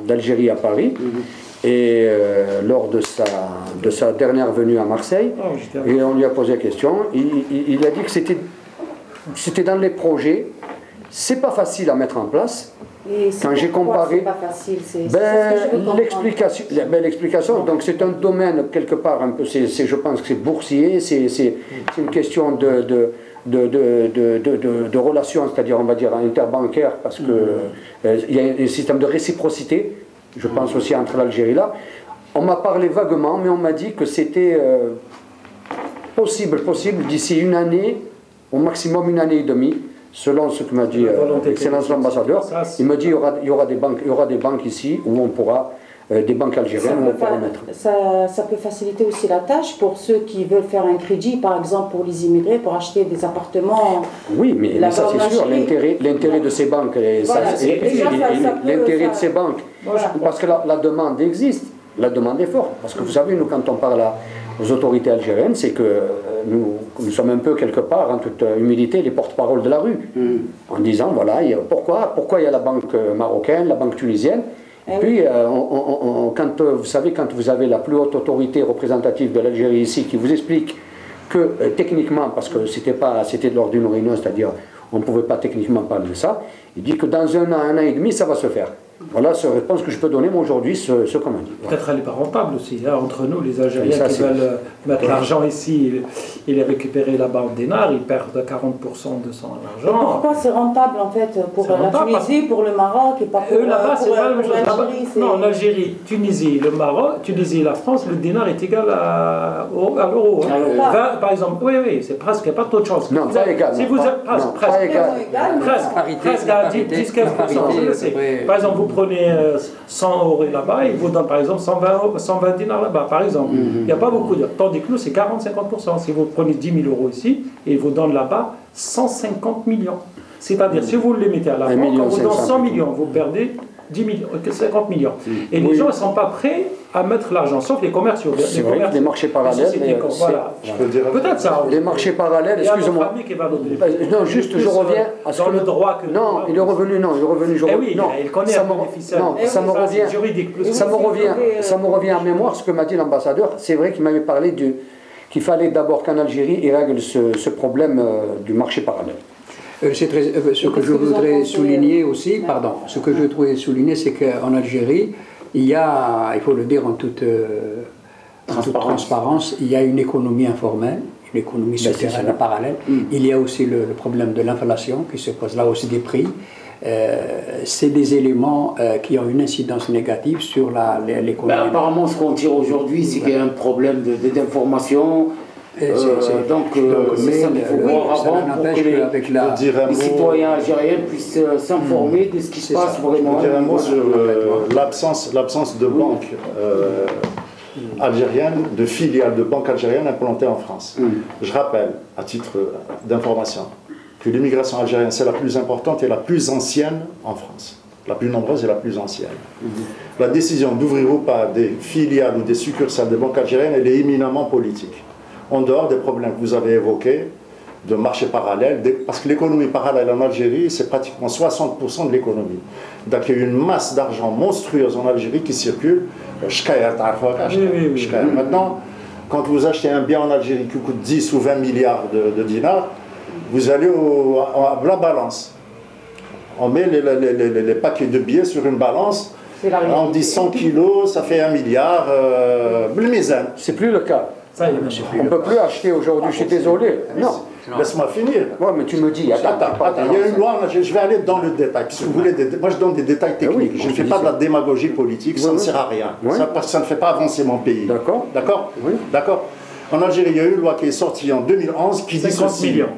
d'Algérie à Paris, et lors de sa dernière venue à Marseille, et on lui a posé la question, il a dit que c'était dans les projets, c'est pas facile à mettre en place. Quand j'ai comparé, pas facile, l'explication, donc c'est un domaine quelque part un peu, je pense que c'est boursier, c'est une question de relations, c'est-à-dire on va dire interbancaires, parce que il y a un système de réciprocité, je pense aussi entre l'Algérie là. On m'a parlé vaguement, mais on m'a dit que c'était possible d'ici une année, au maximum une année et demie, selon ce que m'a dit l'excellence l'ambassadeur. Il me dit il y aura des banques ici où on pourra des banques algériennes où on pourra mettre. Ça peut faciliter aussi la tâche pour ceux qui veulent faire un crédit, par exemple pour les immigrés, pour acheter des appartements. Oui, mais ça c'est sûr, l'intérêt de ces banques, l'intérêt de ces banques, parce que la demande existe, la demande est forte. Parce que vous savez, nous quand on parle aux autorités algériennes, c'est que nous sommes un peu quelque part, en toute humilité, les porte-parole de la rue, en disant voilà, pourquoi il y a la banque marocaine, la banque tunisienne. Puis, quand vous avez la plus haute autorité représentative de l'Algérie ici qui vous explique que techniquement, parce que c'était lors d'une réunion, c'est-à-dire on ne pouvait pas techniquement parler de ça, il dit que dans un an et demi, ça va se faire. Voilà la réponse que je peux donner moi aujourd'hui, ce qu'on m'a dit. Peut-être elle n'est pas rentable aussi. Entre nous, les Algériens qui veulent mettre l'argent ici et les récupérer là-bas en dinars, ils perdent 40% de son argent. Et pourquoi c'est rentable en fait pour la Tunisie, pour le Maroc et pas pour là-bas, c'est pas la même chose. l'Algérie? Non, l'Algérie, Tunisie, le Maroc, Tunisie et la France, le dinar est égal à l'euro. Par exemple, oui, c'est presque, il n'y a pas trop de chance. Non, pas égal. Si vous êtes presque à 10-15%. Par exemple, vous prenez 100 euros là-bas, ils vous donnent par exemple 120 dinars là-bas, par exemple. Il n'y a pas beaucoup de... Tandis que nous, c'est 40-50%. Si vous prenez 10 000 euros ici, et ils vous donnent là-bas 150 millions. C'est-à-dire, si vous les mettez à la banque, on vous donne 100 millions, vous perdez 10 millions, 50 millions. Et les gens ne sont pas prêts à mettre l'argent, sauf les commerciaux. Les marchés parallèles. Voilà. Peut-être ça. Les marchés parallèles, excusez-moi. Non, juste, je reviens à ce dans que le droit que. Non, il est revenu, Eh oui, il connaît un peu les ficelles. Non, ça me revient. Ça me revient en mémoire ce que m'a dit l'ambassadeur. C'est vrai qu'il m'avait parlé qu'il fallait d'abord qu'en Algérie, il règle ce problème du marché parallèle. Ce que je voudrais souligner aussi, ce que je voudrais souligner, c'est qu'en Algérie, il faut le dire en toute transparence, il y a une économie informelle, une économie souterraine parallèle. Il y a aussi le problème de l'inflation qui se pose là aussi des prix. C'est des éléments qui ont une incidence négative sur l'économie. Apparemment, ce qu'on tire aujourd'hui, c'est qu'il y a un problème d'information. Donc, c'est ça qu'il faut voir avant pour que les citoyens algériens puissent s'informer de ce qui se passe vraiment. Je dirais un mot sur l'absence de banques algériennes, de filiales de banques algériennes implantées en France. Je rappelle, à titre d'information, que l'immigration algérienne, c'est la plus importante et la plus ancienne en France. La plus nombreuse et la plus ancienne. La décision d'ouvrir ou pas des filiales ou des succursales de banques algériennes, elle est éminemment politique. En dehors des problèmes que vous avez évoqués, de marché parallèle, parce que l'économie parallèle en Algérie, c'est pratiquement 60% de l'économie. Donc il y a une masse d'argent monstrueuse en Algérie qui circule. Maintenant, quand vous achetez un bien en Algérie qui coûte 10 ou 20 milliards de dinars, vous allez à la balance. On met les paquets de billets sur une balance, on dit 100 kilos, ça fait 1 milliard, c'est plus le cas. On ne peut plus acheter aujourd'hui, je suis désolé. Non. Laisse-moi finir. Ouais, mais tu me dis, attends, il y a une loi, je vais aller dans le détail. Si vous voulez, moi je donne des détails techniques. Je ne fais pas de la démagogie politique, ça ne sert à rien. Parce que ça ne fait pas avancer mon pays. D'accord. D'accord. Oui. D'accord. En Algérie, il y a eu une loi qui est sortie en 2011 qui dit 50 millions.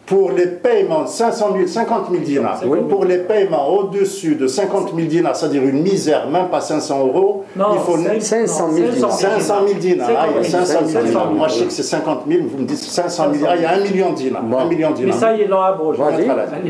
Pour les paiements, 50 000 dinars, pour les paiements au-dessus de 50 000 dinars, c'est-à-dire une misère, même pas 500 euros, il faut 500 000 dinars. 500 000 dinars. Moi, je sais que c'est 50 000, vous me dites 500 000 dinars, il y a 1 million de dinars. 1 million de dinars. Mais ça, ils l'ont abrogé.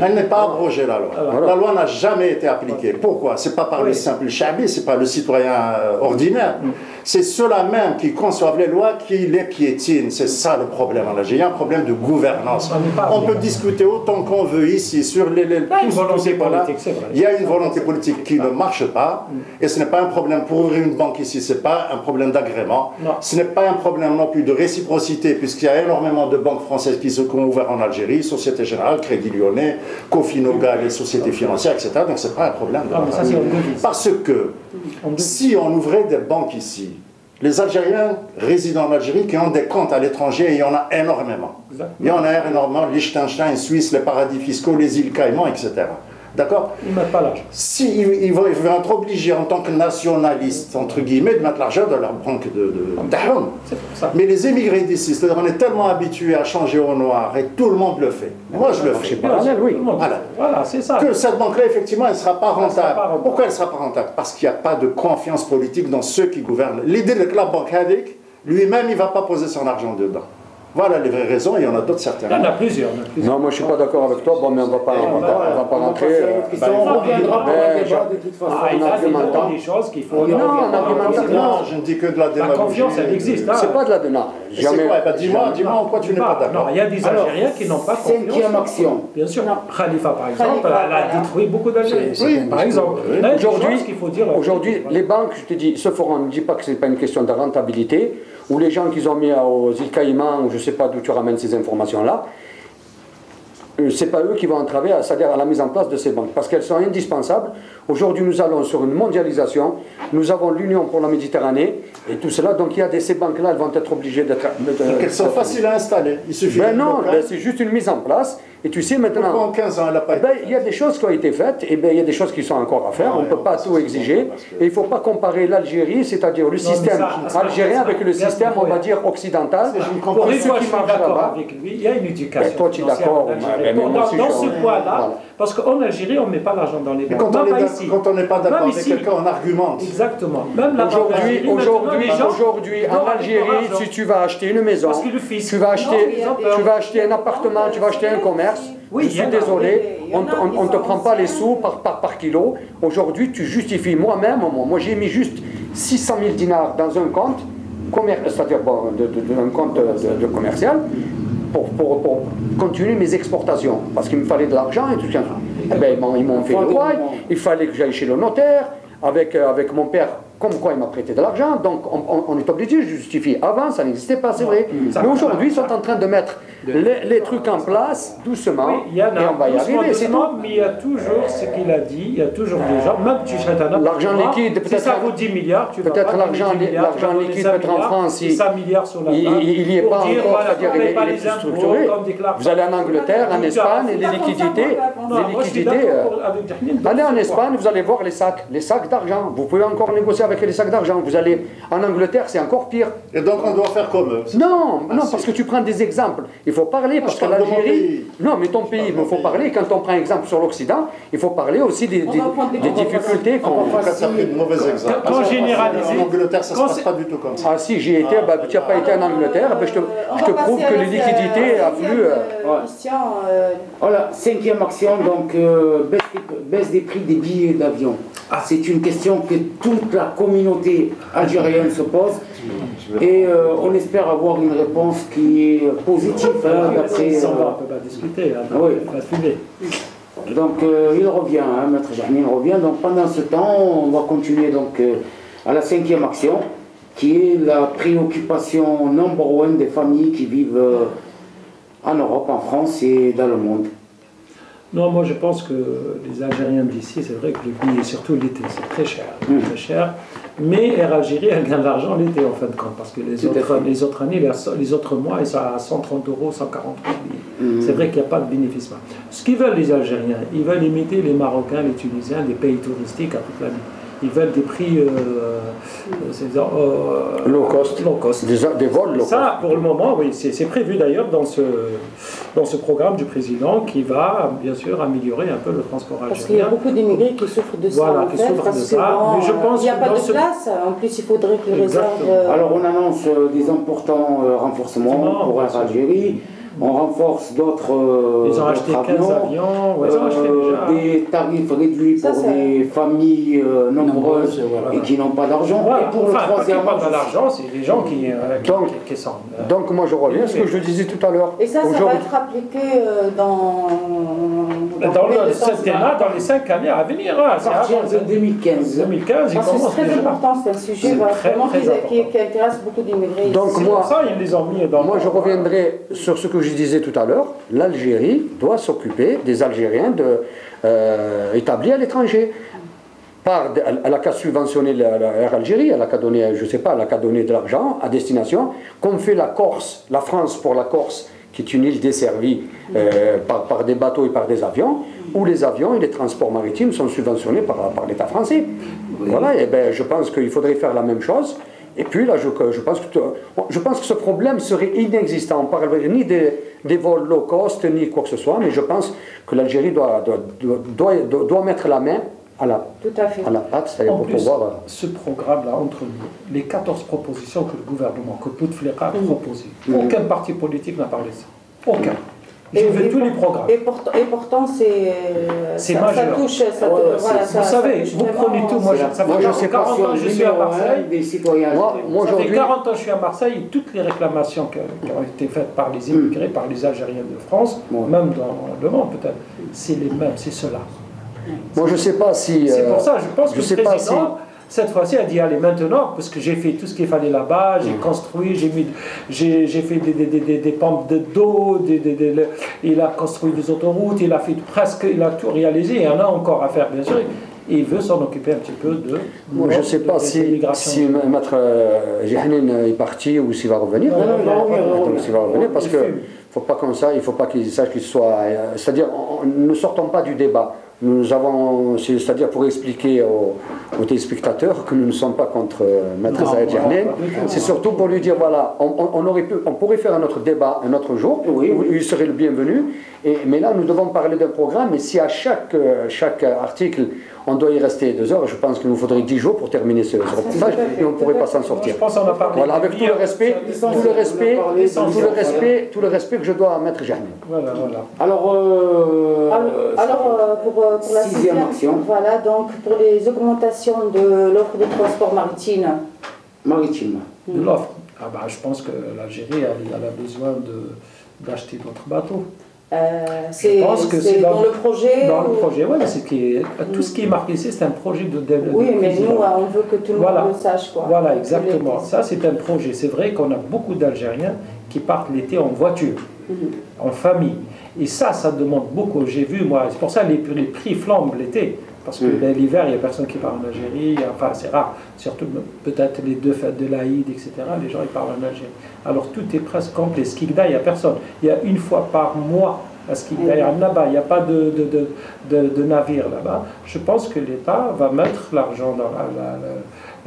Elle n'est pas abrogée, la loi. La loi n'a jamais été appliquée. Pourquoi? Ce n'est pas par le simple chabi, ce n'est pas le citoyen ordinaire. C'est ceux-là même qui conçoivent les lois qui les piétinent. C'est ça le problème en Algérie. Il y a un problème de gouvernance. On peut discuter autant qu'on veut ici sur tous ces points-là. Il y a une volonté politique qui ne marche pas. Et ce n'est pas un problème pour ouvrir une banque ici. Ce n'est pas un problème d'agrément. Ce n'est pas un problème non plus de réciprocité, puisqu'il y a énormément de banques françaises qui ont ouvert en Algérie, Société Générale, Crédit Lyonnais, Cofinoga, les sociétés financières, etc. Donc ce n'est pas un problème. Parce que si on ouvrait des banques ici, les Algériens résidant en Algérie qui ont des comptes à l'étranger, il y en a énormément. Il y en a énormément, Liechtenstein, Suisse, les paradis fiscaux, les îles Caïmans, etc. D'accord? Ils ne mettent pas l'argent. Si ils vont être obligés en tant que nationalistes, entre guillemets, de mettre l'argent dans leur banque d'Ahram. Mais les émigrés d'ici, c'est-à-dire on est tellement habitués à changer au noir et tout le monde le fait. Moi je le fais. Voilà, c'est ça. Que cette banque-là, effectivement, elle ne sera pas rentable. Pourquoi elle ne sera pas rentable? Parce qu'il n'y a pas de confiance politique dans ceux qui gouvernent. L'idée de la banque Hadik, lui-même, il ne va pas poser son argent dedans. Voilà les vraies raisons, il y en a d'autres certainement. Il y en a plusieurs. Non, moi je ne suis pas d'accord avec toi, bon, mais on ne va pas rentrer. On reviendra pour le débat de toute façon. Il y a des choses qu'il faut. Non, je ne dis que de la démagogie. La confiance, elle existe. C'est pas de la démagogie. Dis-moi en quoi tu n'es pas d'accord. Non, il y a des Algériens qui n'ont pas confiance. Cinquième action. Bien sûr. Khalifa, par exemple, elle a détruit beaucoup d'Algériens. Oui, par exemple. Aujourd'hui, les banques, je te dis, ce forum ne dit pas que ce n'est pas une question de rentabilité, ou les gens qu'ils ont mis aux îles Caïmans, ou je ne sais pas d'où tu ramènes ces informations-là, ce n'est pas eux qui vont entraver, c'est-à-dire à la mise en place de ces banques, parce qu'elles sont indispensables. Aujourd'hui, nous allons sur une mondialisation, nous avons l'Union pour la Méditerranée, et tout cela, donc il y a ces banques-là, elles vont être obligées d'être... Donc elles sont faciles à installer, il suffit... non, c'est juste une mise en place, et tu sais maintenant... Pourquoi en 15 ans elle n'a pas été... Il y a des choses qui ont été faites, et il y a des choses qui sont encore à faire, on ne peut pas tout exiger, et il ne faut pas comparer l'Algérie, c'est-à-dire le système algérien avec le système, on va dire, occidental, pour une fois, je suis d'accord avec lui, il y a une éducation. Toi, tu es d'accord. Dans ce point-là, parce qu'en Algérie, on ne met pas l'argent dans les banques. Quand on n'est pas d'accord avec quelqu'un, on argumente. Exactement. Aujourd'hui, en Algérie, si tu vas acheter une maison, tu vas acheter un appartement, tu vas acheter un commerce, commerce. Je suis désolé, on ne te prend pas les sous par kilo. Aujourd'hui, tu justifies moi-même, moi j'ai mis juste 600 000 dinars dans un compte, c'est-à-dire un compte de commercial, pour continuer mes exportations. Parce qu'il me fallait de l'argent et tout ça. Eh ben, ils m'ont fait le droit, il fallait que j'aille chez le notaire, avec mon père, comme quoi il m'a prêté de l'argent, donc on est obligé de justifier. Avant, ça n'existait pas, c'est vrai. Mais aujourd'hui, ils sont en train de mettre les trucs en place, doucement, et on va y arriver. Mais il y a toujours ce qu'il a dit, il y a toujours des gens, même tu achètes un l'argent liquide, si ça vaut 10 milliards, tu vas peut-être l'argent liquide, peut-être en France, il 5 milliards sur la table, il n'y est pas encore, c'est-à-dire il est plus structuré. Vous allez en Angleterre, en Espagne, les liquidités, allez en Espagne, vous allez voir les sacs d'argent. Vous pouvez encore négocier avec les sacs d'argent. Vous allez en Angleterre, c'est encore pire. Et donc on doit faire comme eux. Non, parce que tu prends des exemples. Il faut parler, parce que l'Algérie... Non, mais ton pays, il faut parler. Quand on prend exemple sur l'Occident, il faut parler aussi des difficultés qu'on... Ça fait de mauvais exemples. Quand généraliser... En Angleterre, ça ne se passe pas du tout comme ça. Ah si, j'y ai été, tu n'as pas été en Angleterre, je te prouve que les liquidités affluent... Voilà, 5e action, donc baisse des prix des billets d'avion. C'est une question que toute la communauté algérienne se pose et on espère avoir une réponse qui est positive. D'après, on ne peut pas discuter, oui. On va fumer. Donc il revient, Maître Jahnin revient. Donc pendant ce temps, on va continuer donc, à la 5e action, qui est la préoccupation number one des familles qui vivent en Europe, en France et dans le monde. Non, moi je pense que les Algériens d'ici, c'est vrai que les billets, surtout l'été, c'est très cher. Très cher. Mais Air Algérie, elle gagne de l'argent l'été en fin de compte, parce que les autres années, les autres mois, ils sont à 130 €, 140 €. C'est vrai qu'il n'y a pas de bénéfice. Ce qu'ils veulent les Algériens, ils veulent imiter les Marocains, les Tunisiens, des pays touristiques à toute l'année. Ils veulent des prix low cost. Des vols low cost. Ça, pour le moment, oui, c'est prévu d'ailleurs dans ce programme du président qui va, bien sûr, améliorer un peu le transport algérien. Parce qu'il y a beaucoup d'immigrés qui souffrent de ça. Voilà, en qui fait, souffrent parce de que ça. bon, Mais je pense il n'y a pas de place. En plus, il faudrait qu'ils réservent. Alors, on annonce des importants renforcements pour Air Algérie. On renforce d'autres ils ont acheté 15 avions, ils ont acheté déjà. Des tarifs réduits pour des familles nombreuses et qui n'ont pas d'argent. Voilà. Et pour le troisième, pas d'argent, c'est des gens qui sont. Donc moi je reviens à ce que je disais tout à l'heure. Et ça va être appliqué dans le septennat, dans les 5 années à venir. À partir de 2015. 2015, c'est très important, c'est un sujet vraiment qui intéresse beaucoup d'immigrés. Donc moi, ils les ont mis dans je reviendrai sur ce que je disais tout à l'heure. L'Algérie doit s'occuper des Algériens établis à l'étranger. Elle n'a qu'à subventionner l'Air Algérie, elle n'a qu'à donner, je sais pas, elle n'a qu'à donner de l'argent à destination, comme fait la Corse, la France pour la Corse, qui est une île desservie par des bateaux et par des avions, où les avions et les transports maritimes sont subventionnés par l'État français. Oui. Voilà, et ben, je pense qu'il faudrait faire la même chose. Et puis là, je pense que ce problème serait inexistant. On ne parlerait ni des vols low cost, ni quoi que ce soit, mais je pense que l'Algérie doit mettre la main à la pâte, c'est-à-dire pour pouvoir... Ce programme-là, entre nous, les 14 propositions que le gouvernement, que Bouteflika a proposées, aucun parti politique n'a parlé de ça. Aucun. J'ai vu tous les programmes. Et pourtant, c'est majeur. Ça touche. Vous savez, vous prenez tout. Moi, ça fait 40 ans que je suis à Marseille. Ça fait 40 ans que je suis à Marseille et toutes les réclamations qui ont été faites par les immigrés, par les Algériens de France, même dans le monde peut-être, c'est les mêmes, c'est cela. Moi, je ne sais pas si... C'est pour ça, je pense que le président, cette fois-ci, a dit, allez, maintenant, parce que j'ai fait tout ce qu'il fallait là-bas, j'ai construit, j'ai fait des pompes d'eau, il a construit des autoroutes, il a tout réalisé, il y en a encore à faire, bien sûr. Et il veut s'en occuper un petit peu de... Moi, je ne sais pas si Maître Jahnin est parti ou s'il va revenir. Non, s'il va revenir, parce que... Il ne faut pas qu'il sache qu'il soit... C'est-à-dire, ne sortons pas du débat. nous avons, c'est-à-dire pour expliquer aux téléspectateurs que nous ne sommes pas contre Maître Zahed Jernen, c'est surtout pour lui dire, voilà, on pourrait faire un autre débat un autre jour, où il serait le bienvenu, mais là nous devons parler d'un programme, et si à chaque article on doit y rester 2 heures, je pense qu'il nous faudrait 10 jours pour terminer ce reportage, et on ne pourrait pas s'en sortir. Je pense qu'on a parlé. Voilà, avec tout le respect que je dois à Maître Jernen. Voilà. Alors, pour la sixième action, voilà, donc pour les augmentations de l'offre de transport maritime. De l'offre. Je pense que l'Algérie elle a besoin d'acheter d'autres bateaux. C'est dans le projet. Dans le projet, oui, tout ce qui est marqué ici, c'est un projet de développement. Oui, mais nous, on veut que tout le monde le sache. Quoi. Voilà, exactement. Ça, c'est un projet. C'est vrai qu'on a beaucoup d'Algériens qui partent l'été en voiture, en famille. Et ça demande beaucoup. J'ai vu, moi, c'est pour ça que les prix flambent l'été. Parce que l'hiver, il n'y a personne qui part en Algérie. Enfin, c'est rare. Surtout, peut-être les 2 fêtes de l'Aïd, etc. Les gens, ils partent en Algérie. Alors, tout est presque complet. Skikda, il n'y a personne. Il y a 1 fois par mois à Skikda. Il y a là-bas. Il n'y a pas de navire là-bas. Je pense que l'État va mettre l'argent dans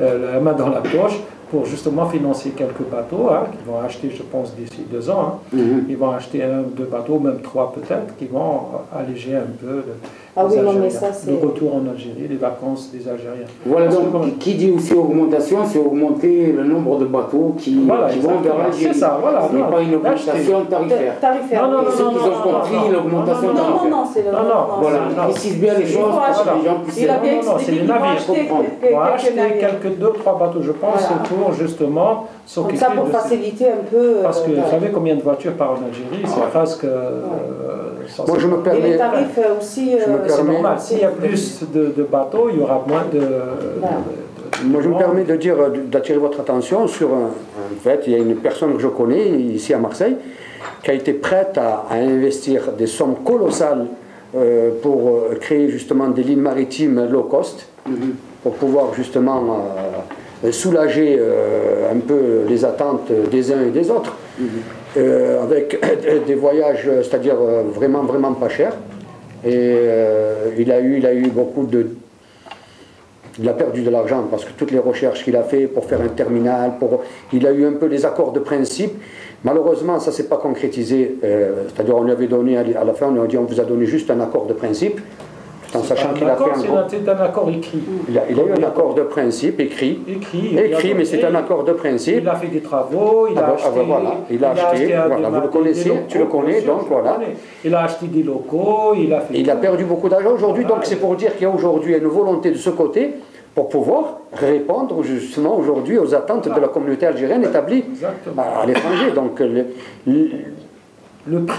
la main dans la poche pour justement financer quelques bateaux qu'ils vont acheter, je pense, d'ici 2 ans. Ils vont acheter 1 ou 2 bateaux, même 3 peut-être, qui vont alléger un peu le retour en Algérie, les vacances des Algériens. Voilà, donc qui dit aussi augmentation, c'est augmenter le nombre de bateaux qui vont vers l'Algérie. C'est ça, voilà. Ce n'est pas une augmentation tarifaire. Non, ceux qui ont compris l'augmentation tarifaire. Non, c'est le voilà, précise bien les choses pour que les gens puissent... Non, c'est les navires. On va acheter quelques 2-3 bateaux, je pense, pour justement s'occuper de ça. Pour faciliter un peu... Parce que vous savez combien de voitures partent en Algérie, c'est presque... Moi, je me permets... Et les tarifs aussi... c'est normal. S'il y a plus de bateaux, il y aura moins de... Moi, je me permets d'attirer votre attention sur un fait. Il y a une personne que je connais ici à Marseille qui a été prête à investir des sommes colossales pour créer justement des lignes maritimes low cost, pour pouvoir justement soulager un peu les attentes des uns et des autres, avec des voyages, c'est-à-dire vraiment pas chers. Et il a eu beaucoup il a perdu de l'argent parce que toutes les recherches qu'il a fait pour faire un terminal, il a eu un peu les accords de principe. Malheureusement, ça ne s'est pas concrétisé. C'est-à-dire, on lui avait donné, à la fin, on lui a dit, on vous a donné juste un accord de principe, tout en sachant qu'il a fait c'est un accord écrit. Il a eu un accord de principe écrit, mais c'est un accord de principe. Il a fait des travaux, il a acheté, vous le connaissez, tu le connais, donc voilà. Il a acheté des locaux, il a perdu beaucoup d'argent aujourd'hui, donc c'est pour dire qu'il y a aujourd'hui une volonté de ce côté pour pouvoir répondre justement aujourd'hui aux attentes de la communauté algérienne établie à l'étranger. Donc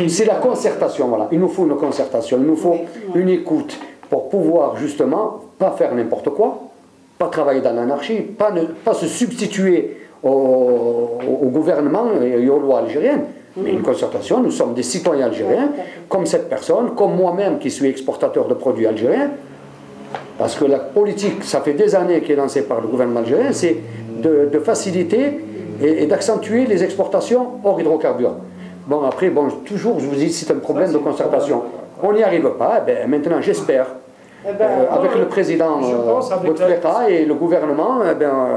c'est la concertation, voilà. Il nous faut une concertation, il nous faut une écoute pour pouvoir justement pas faire n'importe quoi, pas travailler dans l'anarchie, pas se substituer au gouvernement et aux lois algériennes. Mais une concertation, nous sommes des citoyens algériens, comme cette personne, comme moi-même qui suis exportateur de produits algériens. Parce que la politique, ça fait des années qu'elle est lancée par le gouvernement algérien, c'est de faciliter et d'accentuer les exportations hors hydrocarbures. Bon, après, toujours, je vous dis, c'est un problème de concertation. On n'y arrive pas, maintenant j'espère, avec le président Bouteflika et le gouvernement,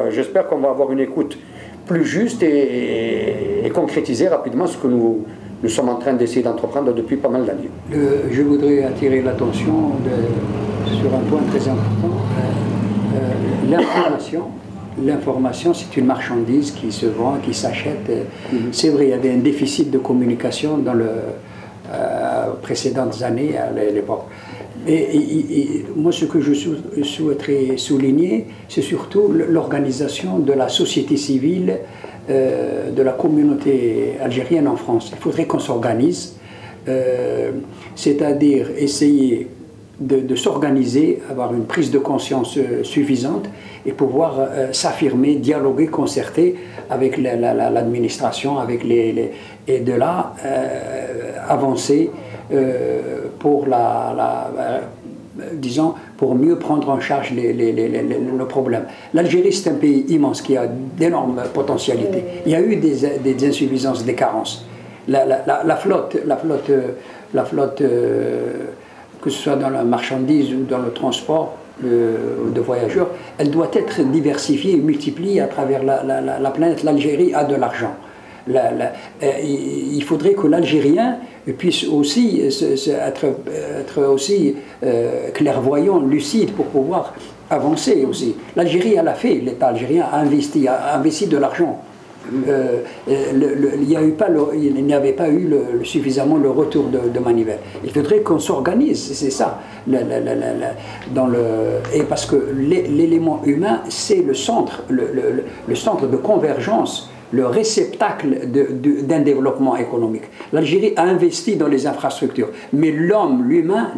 j'espère qu'on va avoir une écoute plus juste et concrétiser rapidement ce que nous sommes en train d'essayer d'entreprendre depuis pas mal d'années. Je voudrais attirer l'attention sur un point très important. L'information, c'est une marchandise qui se vend, qui s'achète. C'est vrai, il y avait un déficit de communication dans les précédentes années, à l'époque. Et moi, ce que je souhaiterais souligner, c'est surtout l'organisation de la société civile, de la communauté algérienne en France. Il faudrait qu'on s'organise, c'est-à-dire essayer de s'organiser, avoir une prise de conscience suffisante et pouvoir s'affirmer, dialoguer, concerter avec l'administration, et de là avancer pour disons, pour mieux prendre en charge nos problèmes. L'Algérie, c'est un pays immense qui a d'énormes potentialités. Il y a eu des insuffisances, des carences. La flotte que ce soit dans la marchandise ou dans le transport de voyageurs, elle doit être diversifiée et multipliée à travers la planète. L'Algérie a de l'argent. Il faudrait que l'Algérien puisse aussi être aussi clairvoyant, lucide pour pouvoir avancer aussi. L'Algérie, elle a fait, l'État algérien a investi de l'argent. Il n'y avait pas eu suffisamment le retour de manivelle. Il faudrait qu'on s'organise, c'est ça. Et parce que l'élément humain, c'est le centre de convergence, le réceptacle d'un développement économique. L'Algérie a investi dans les infrastructures, mais l'humain,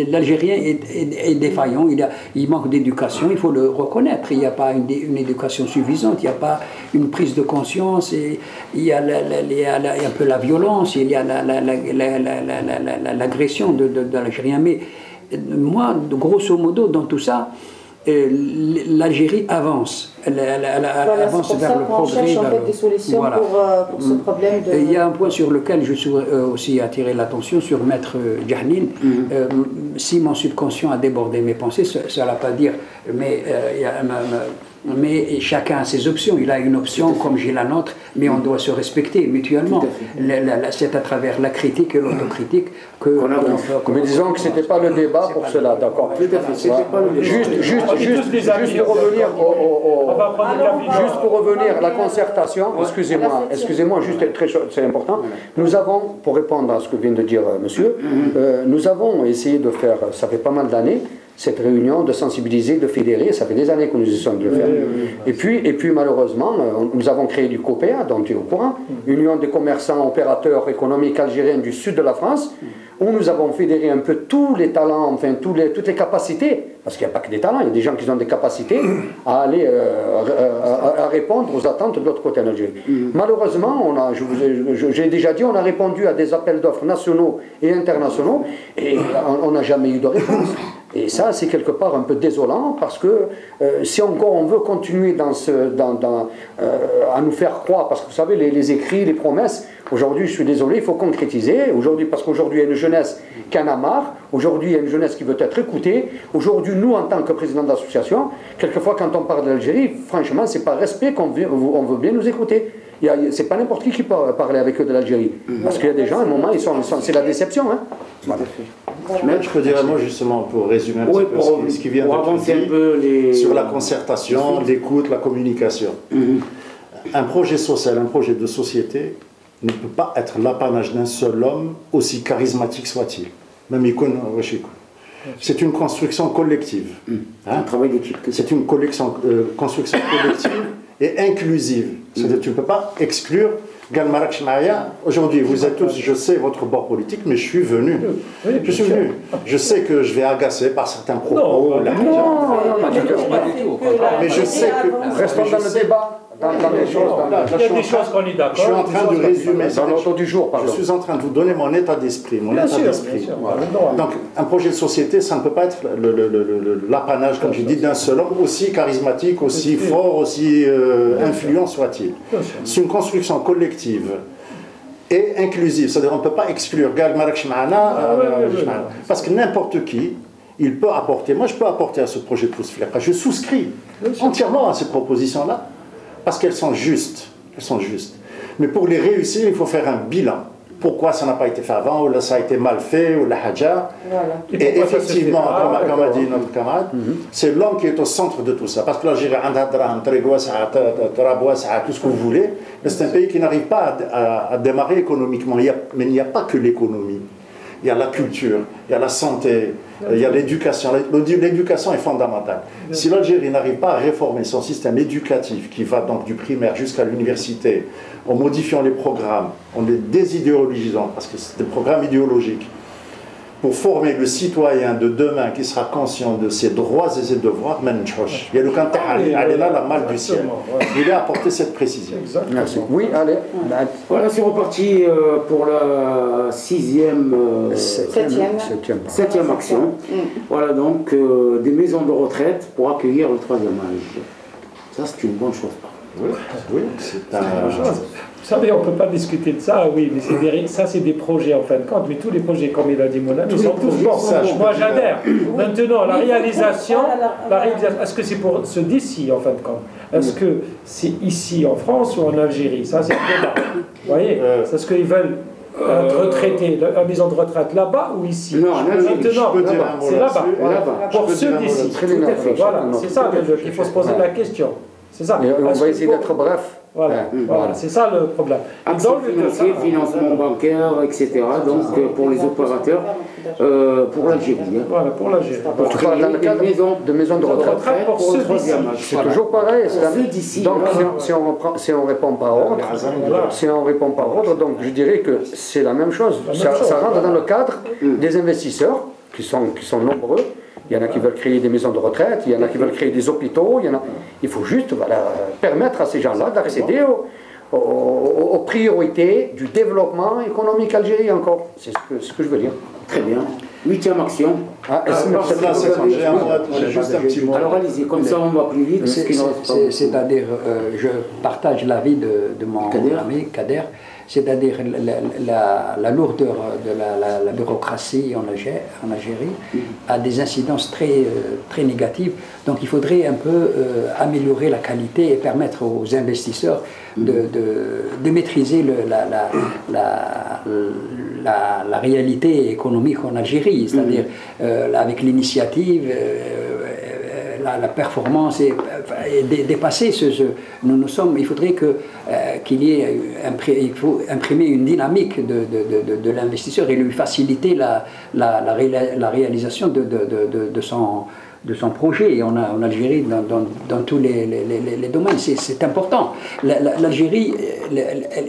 l'Algérien est défaillant, il manque d'éducation, il faut le reconnaître. Il n'y a pas une éducation suffisante, il n'y a pas une prise de conscience, et il y a un peu la violence, il y a l'agression de l'Algérien. Mais moi, grosso modo, dans tout ça, l'Algérie avance. Elle avance vers le progrès. On cherche en fait des solutions pour ce problème. Il y a un point sur lequel je souhaite aussi attirer l'attention sur Maître Djahnine. Si mon subconscient a débordé mes pensées, ça ne va pas dire, mais chacun a ses options. Il a une option comme j'ai la nôtre, mais on doit se respecter mutuellement. C'est à travers la critique et l'autocritique qu'on avance. Mais disons que ce n'était pas le débat pour cela, d'accord. Juste pour revenir à la concertation, excusez-moi, juste c'est important. Nous avons, pour répondre à ce que vient de dire monsieur, nous avons essayé de faire, ça fait pas mal d'années, cette réunion, de sensibiliser, de fédérer, ça fait des années que nous essayons de le faire. Et puis malheureusement, nous avons créé du COPEA, dont tu es au courant, Union des commerçants opérateurs économiques algériens du sud de la France, où nous avons fédéré un peu tous les talents, enfin toutes les capacités, parce qu'il n'y a pas que des talents, il y a des gens qui ont des capacités à aller à répondre aux attentes de l'autre côté en Algérie. Malheureusement, j'ai déjà dit, on a répondu à des appels d'offres nationaux et internationaux, et on n'a jamais eu de réponse. Et ça, c'est quelque part un peu désolant, parce que si encore on veut continuer à nous faire croire, parce que vous savez, les écrits, les promesses, aujourd'hui, je suis désolé, il faut concrétiser. Aujourd'hui, parce qu'aujourd'hui, il y a une jeunesse qui en a marre. Aujourd'hui, il y a une jeunesse qui veut être écoutée. Aujourd'hui, nous, en tant que président d'association, quelquefois, quand on parle d'Algérie, franchement, c'est par respect qu'on veut bien nous écouter. C'est pas n'importe qui peut parler avec eux de l'Algérie. Parce qu'il y a des gens, à un moment, c'est la déception. Hein. Voilà. Mais je peux dire un mot justement pour résumer un petit peu ce qui vient de dire sur la concertation, l'écoute, la communication. Un projet social, un projet de société ne peut pas être l'apanage d'un seul homme, aussi charismatique soit-il. Même c'est une construction collective. Un travail d'équipe. C'est une construction collective et inclusive. C'est-à-dire que tu ne peux pas exclure. Aujourd'hui, vous êtes tous, je sais votre bord politique, mais je suis venu. Je suis venu. Je sais que je vais agacer par certains propos. Non, mais je sais que. Restons dans le débat. Il y a des choses qu'on est d'accord. Je suis en train de résumer. Dans l'ordre du jour, pardon. Je suis en train de vous donner mon état d'esprit. Donc, un projet de société, ça ne peut pas être l'apanage, comme j'ai dit, d'un seul homme, aussi charismatique, aussi fort, aussi influent soit-il. C'est une construction collective et inclusive. C'est-à-dire qu'on ne peut pas exclure parce que n'importe qui, il peut apporter. Moi, je peux apporter à ce projet de Bouteflika. Je souscris entièrement à ces propositions-là. Parce qu'elles sont justes. Elles sont justes. Mais pour les réussir, il faut faire un bilan. Pourquoi ça n'a pas été fait avant, ou là ça a été mal fait, ou la haja. Et effectivement, comme a dit notre camarade, c'est l'homme qui est au centre de tout ça. Parce que l'Algérie, tout ce que vous voulez, mais c'est un pays qui n'arrive pas à démarrer économiquement. Mais il n'y a pas que l'économie. Il y a la culture, il y a la santé, il y a l'éducation. L'éducation est fondamentale. Si l'Algérie n'arrive pas à réformer son système éducatif, qui va donc du primaire jusqu'à l'université, en modifiant les programmes, en les désidéologisant, parce que c'est des programmes idéologiques, pour former le citoyen de demain qui sera conscient de ses droits et ses devoirs, il y a le canton la malle du ciel. Il a apporté cette précision. Merci. Oui, allez. Voilà, c'est reparti pour la septième action. Voilà donc des maisons de retraite pour accueillir le troisième âge. Ça, c'est une bonne chose. Oui, c'est un... Vous savez, on ne peut pas discuter de ça, oui, mais ça, c'est des projets en fin de compte. Mais tous les projets, comme il a dit mon ami, sont tous bons. Moi, j'adhère. Maintenant, la réalisation, est-ce que c'est pour ceux d'ici, en fin de compte? Est-ce que c'est ici, en France, ou en Algérie? Ça, c'est le débat. Vous voyez? C'est ce qu'ils veulent. Retraité, la maison de retraite là-bas ou ici? Non, maintenant, c'est là-bas. Pour ceux d'ici. Voilà, c'est ça qu'il faut se poser la question. C'est ça. Et on va essayer d'être bref. Voilà, c'est ça le problème. Accès financier, financement bancaire, etc. Donc pour les opérateurs, pour l'Algérie. Voilà, pour l'Algérie. En tout cas, dans le cadre de maisons de retraite, pour ceux d'ici. C'est toujours pareil. Donc si on répond par ordre, donc je dirais que c'est la même chose. Ça rentre dans le cadre des investisseurs qui sont nombreux. Il y en a qui veulent créer des maisons de retraite, il y en a qui veulent créer des hôpitaux, il faut juste permettre à ces gens-là d'accéder aux priorités du développement économique algérien encore. C'est ce que je veux dire. Très bien. 8e action. J'ai juste un petit mot. Alors allez-y, comme ça on va plus vite. C'est-à-dire, je partage l'avis de mon ami Kader. C'est-à-dire la lourdeur de la bureaucratie en Algérie a des incidences très négatives. Donc il faudrait un peu améliorer la qualité et permettre aux investisseurs de maîtriser la réalité économique en Algérie, c'est-à-dire avec l'initiative, la performance et dépasser il faudrait il faut imprimer une dynamique de l'investisseur et lui faciliter la réalisation de son projet en Algérie dans tous les domaines. C'est important. L'Algérie,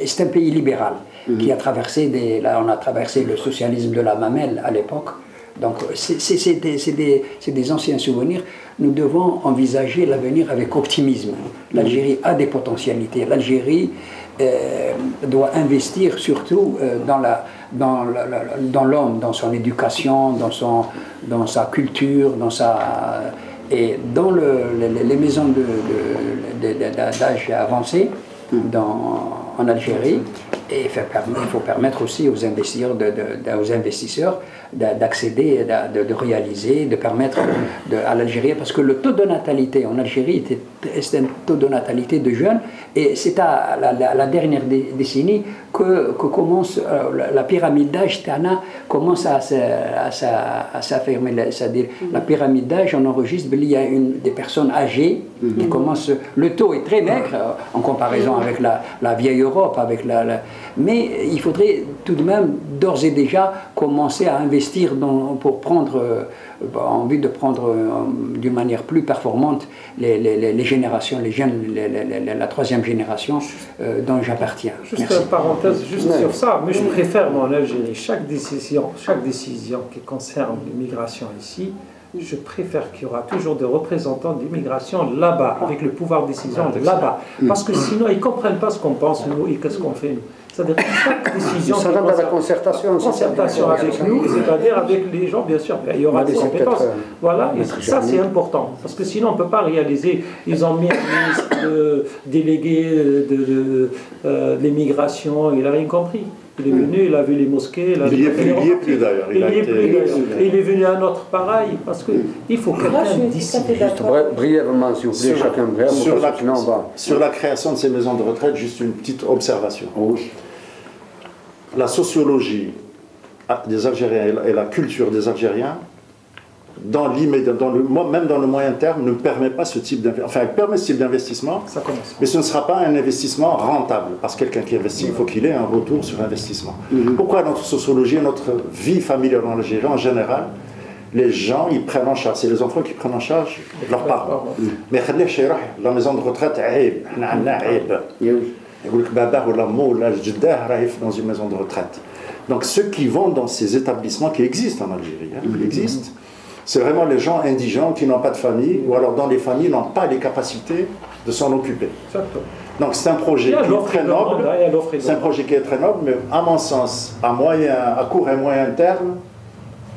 c'est un pays libéral qui a traversé on a traversé le socialisme de la mamelle à l'époque. Donc c'est des anciens souvenirs. Nous devons envisager l'avenir avec optimisme. L'Algérie a des potentialités. L'Algérie doit investir surtout dans l'homme, dans son éducation, dans sa culture, et dans les maisons d'âge avancé en Algérie. Et il faut permettre aussi aux investisseurs d'accéder, de réaliser, de permettre à l'Algérie, parce que le taux de natalité en Algérie est un taux de natalité de jeunes, et c'est à la dernière décennie que commence la pyramide d'âge Tana commence à s'affirmer. C'est-à-dire la pyramide d'âge, on enregistre qu'il y a des personnes âgées qui commencent. Le taux est très maigre en comparaison avec la vieille Europe, mais il faudrait tout de même d'ores et déjà commencer à investir pour prendre, en vue de prendre d'une manière plus performante les générations, les jeunes, la troisième génération dont j'appartiens. Juste une parenthèse sur ça, mais je préfère moi en Algérie, chaque décision qui concerne l'immigration ici, je préfère qu'il y aura toujours des représentants d'immigration là-bas, avec le pouvoir de décision là-bas. Parce que sinon, ils ne comprennent pas ce qu'on pense, nous, et qu'est-ce qu'on fait, nous. C'est-à-dire que chaque décision... Ça rentre dans la concertation. Concertation avec nous, c'est-à-dire avec les gens, bien sûr. Il y aura des compétences. Voilà, et ça, c'est important. Parce que sinon, on ne peut pas réaliser... Ils ont mis un ministre délégué de l'immigration, il n'a rien compris. Il est venu, il a vu les mosquées. Il n'y est plus d'ailleurs. Il est venu à notre pareil, parce qu'il faut quelqu'un d'ici. Brièvement, s'il vous plaît, chacun brièvement. Sur la création de ces maisons de retraite, juste une petite observation. Oui. La sociologie des Algériens et la culture des Algériens, dans l'immédiat, même dans le moyen terme, ne permet pas ce type d'investissement. Enfin, elle permet ce type d'investissement, mais ce ne sera pas un investissement rentable. Parce que quelqu'un qui investit, il faut qu'il ait un retour sur investissement. Pourquoi notre sociologie, notre vie familiale en Algérie, en général, les gens, ils prennent en charge, c'est les enfants qui prennent en charge leurs parents. Mais la maison de retraite, dans une maison de retraite. Donc ceux qui vont dans ces établissements qui existent en Algérie, qui existent, c'est vraiment les gens indigents qui n'ont pas de famille, ou alors dans les familles n'ont pas les capacités de s'en occuper. Donc c'est un projet qui est très noble, mais à mon sens, à court et moyen terme,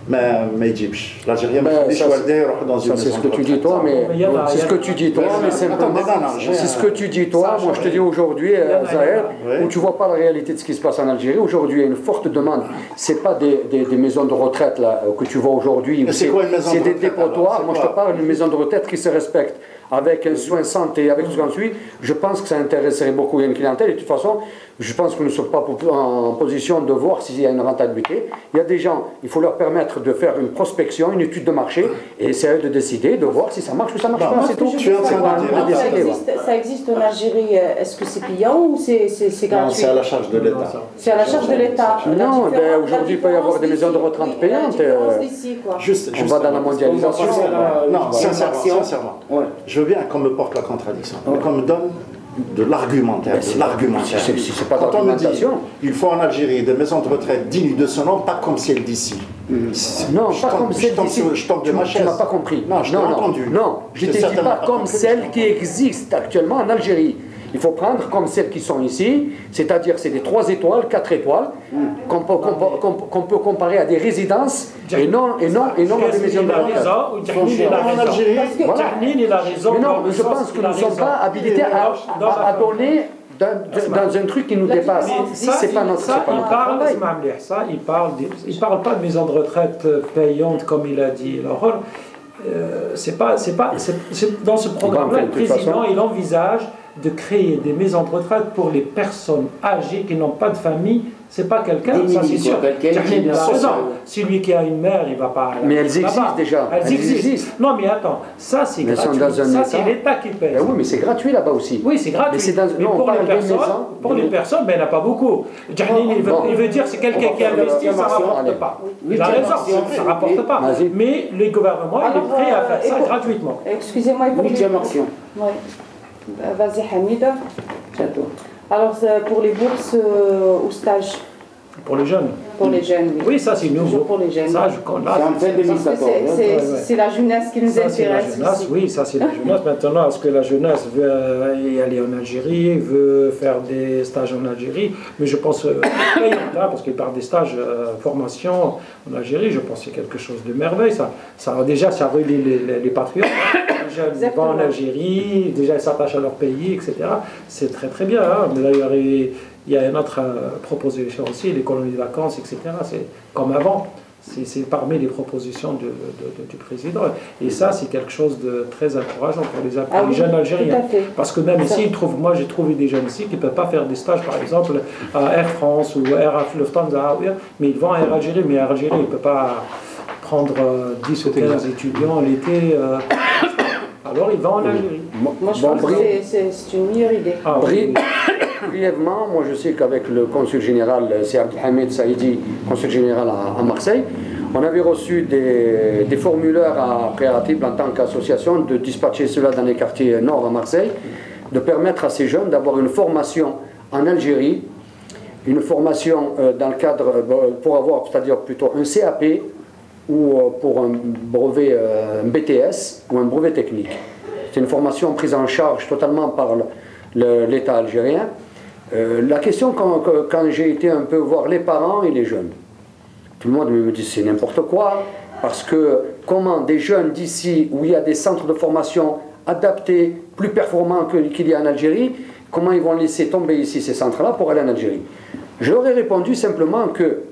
ما يجيبش الجيريان ما يخليش والديه يروح dans une c'est ce que tu dis toi, mais c'est ce que tu dis toi, mais simplement c'est ce que tu dis toi. Moi je te dis aujourd'hui, Zahir, où tu vois pas la réalité de ce qui se passe en Algérie. Aujourd'hui il y a une forte demande. C'est pas des maisons de retraite là que tu vois aujourd'hui. C'est des dépotoirs. Moi je te parle d'une maison de retraite qui se respecte, avec un soin santé, avec tout ce qu'on suit. Je pense que ça intéresserait beaucoup une clientèle. Et de toute façon, je pense que nous ne sommes pas en position de voir s'il y a une rentabilité. Il y a des gens, il faut leur permettre de faire une prospection, une étude de marché, et c'est à eux de décider, de voir si ça marche ou ça marche pas. C'est tout. Ça existe en Algérie. Est-ce que c'est payant ou c'est gratuit? Non, c'est à la charge de l'État. C'est à la charge de l'État. Non, aujourd'hui il peut y avoir des maisons de retraite payantes. On va dans la mondialisation. Non, sincèrement. Je veux bien qu'on me porte la contradiction, mais qu'on me donne de l'argumentaire. C'est pas Quand on me dit d'argumentation. il faut en Algérie des maisons de retraite dignes de ce nom, pas comme celle d'ici. Non, pas comme celle d'ici. Je tombe de ma chaise. Tu m'as pas compris. Non, je t'ai entendu. Non, je t'ai dit pas comme celles qui existent actuellement en Algérie. Il faut prendre comme celles qui sont ici, c'est-à-dire c'est des 3 étoiles, 4 étoiles, qu'on peut comparer à des résidences et non à des maisons de retraite. En Algérie, Mais non, je pense que nous ne sommes pas habilités à donner dans un truc qui nous dépasse. C'est pas notre travail. Il parle pas de maison de retraite payante comme il a dit. Alors, dans ce programme-là, le président il envisage de créer des maisons de retraite pour les personnes âgées qui n'ont pas de famille. C'est pas quelqu'un, ça c'est sûr. Celui qui a une mère, il va pas. Mais elles existent déjà. Elles existent. Non, mais attends, ça c'est gratuit. Ça c'est l'État qui paye. Oui, mais c'est gratuit là-bas aussi. Oui, c'est gratuit. Mais pour les personnes, ben, il n'y en a pas beaucoup. Il veut dire que c'est quelqu'un qui investit, ça ne rapporte pas. Il a raison, ça ne rapporte pas. Mais le gouvernement, il est prêt à faire ça gratuitement. Excusez-moi, oui. Vas-y, Hamida. Alors, pour les bourses au stage. Pour les jeunes. Pour les jeunes, oui. Oui, ça c'est nouveau. Toujours pour les jeunes. Ça, c'est la jeunesse qui nous intéresse. Oui, ça c'est la jeunesse. Maintenant, est-ce que la jeunesse veut y aller en Algérie, veut faire des stages en Algérie? Mais je pense, parce qu'il parle des stages formation en Algérie, je pense que c'est quelque chose de merveille. Ça relie les patriotes. Les jeunes vont en Algérie, déjà ils s'attachent à leur pays, etc. C'est très très bien. Hein. Mais d'ailleurs, il y a une autre proposition aussi, les colonies de vacances, etc. C'est comme avant. C'est parmi les propositions du président. Et ça, c'est quelque chose de très encourageant pour les jeunes Algériens. Parce que même ici, moi j'ai trouvé des jeunes ici qui ne peuvent pas faire des stages, par exemple, à Air France ou Air Lufthansa, mais ils vont à Air Algérie, mais Air Algérie, il ne peut pas prendre 10 ou 15 étudiants l'été. Alors ils vont en Algérie. Moi je pense que c'est une meilleure idée. Brièvement, moi je sais qu'avec le consul général, c'est Abdelhamid Saïdi, consul général à Marseille, on avait reçu des formulaires à préalable en tant qu'association de dispatcher cela dans les quartiers nord à Marseille, de permettre à ces jeunes d'avoir une formation en Algérie, une formation dans le cadre, pour avoir, c'est-à-dire plutôt un CAP, ou pour un brevet, un BTS ou un brevet technique. C'est une formation prise en charge totalement par l'État algérien. La question, quand j'ai été un peu voir les parents et les jeunes, tout le monde me dit c'est n'importe quoi, parce que comment des jeunes d'ici, où il y a des centres de formation adaptés, plus performants qu'il y a en Algérie, comment ils vont laisser tomber ici ces centres-là pour aller en Algérie? Je leur ai répondu simplement que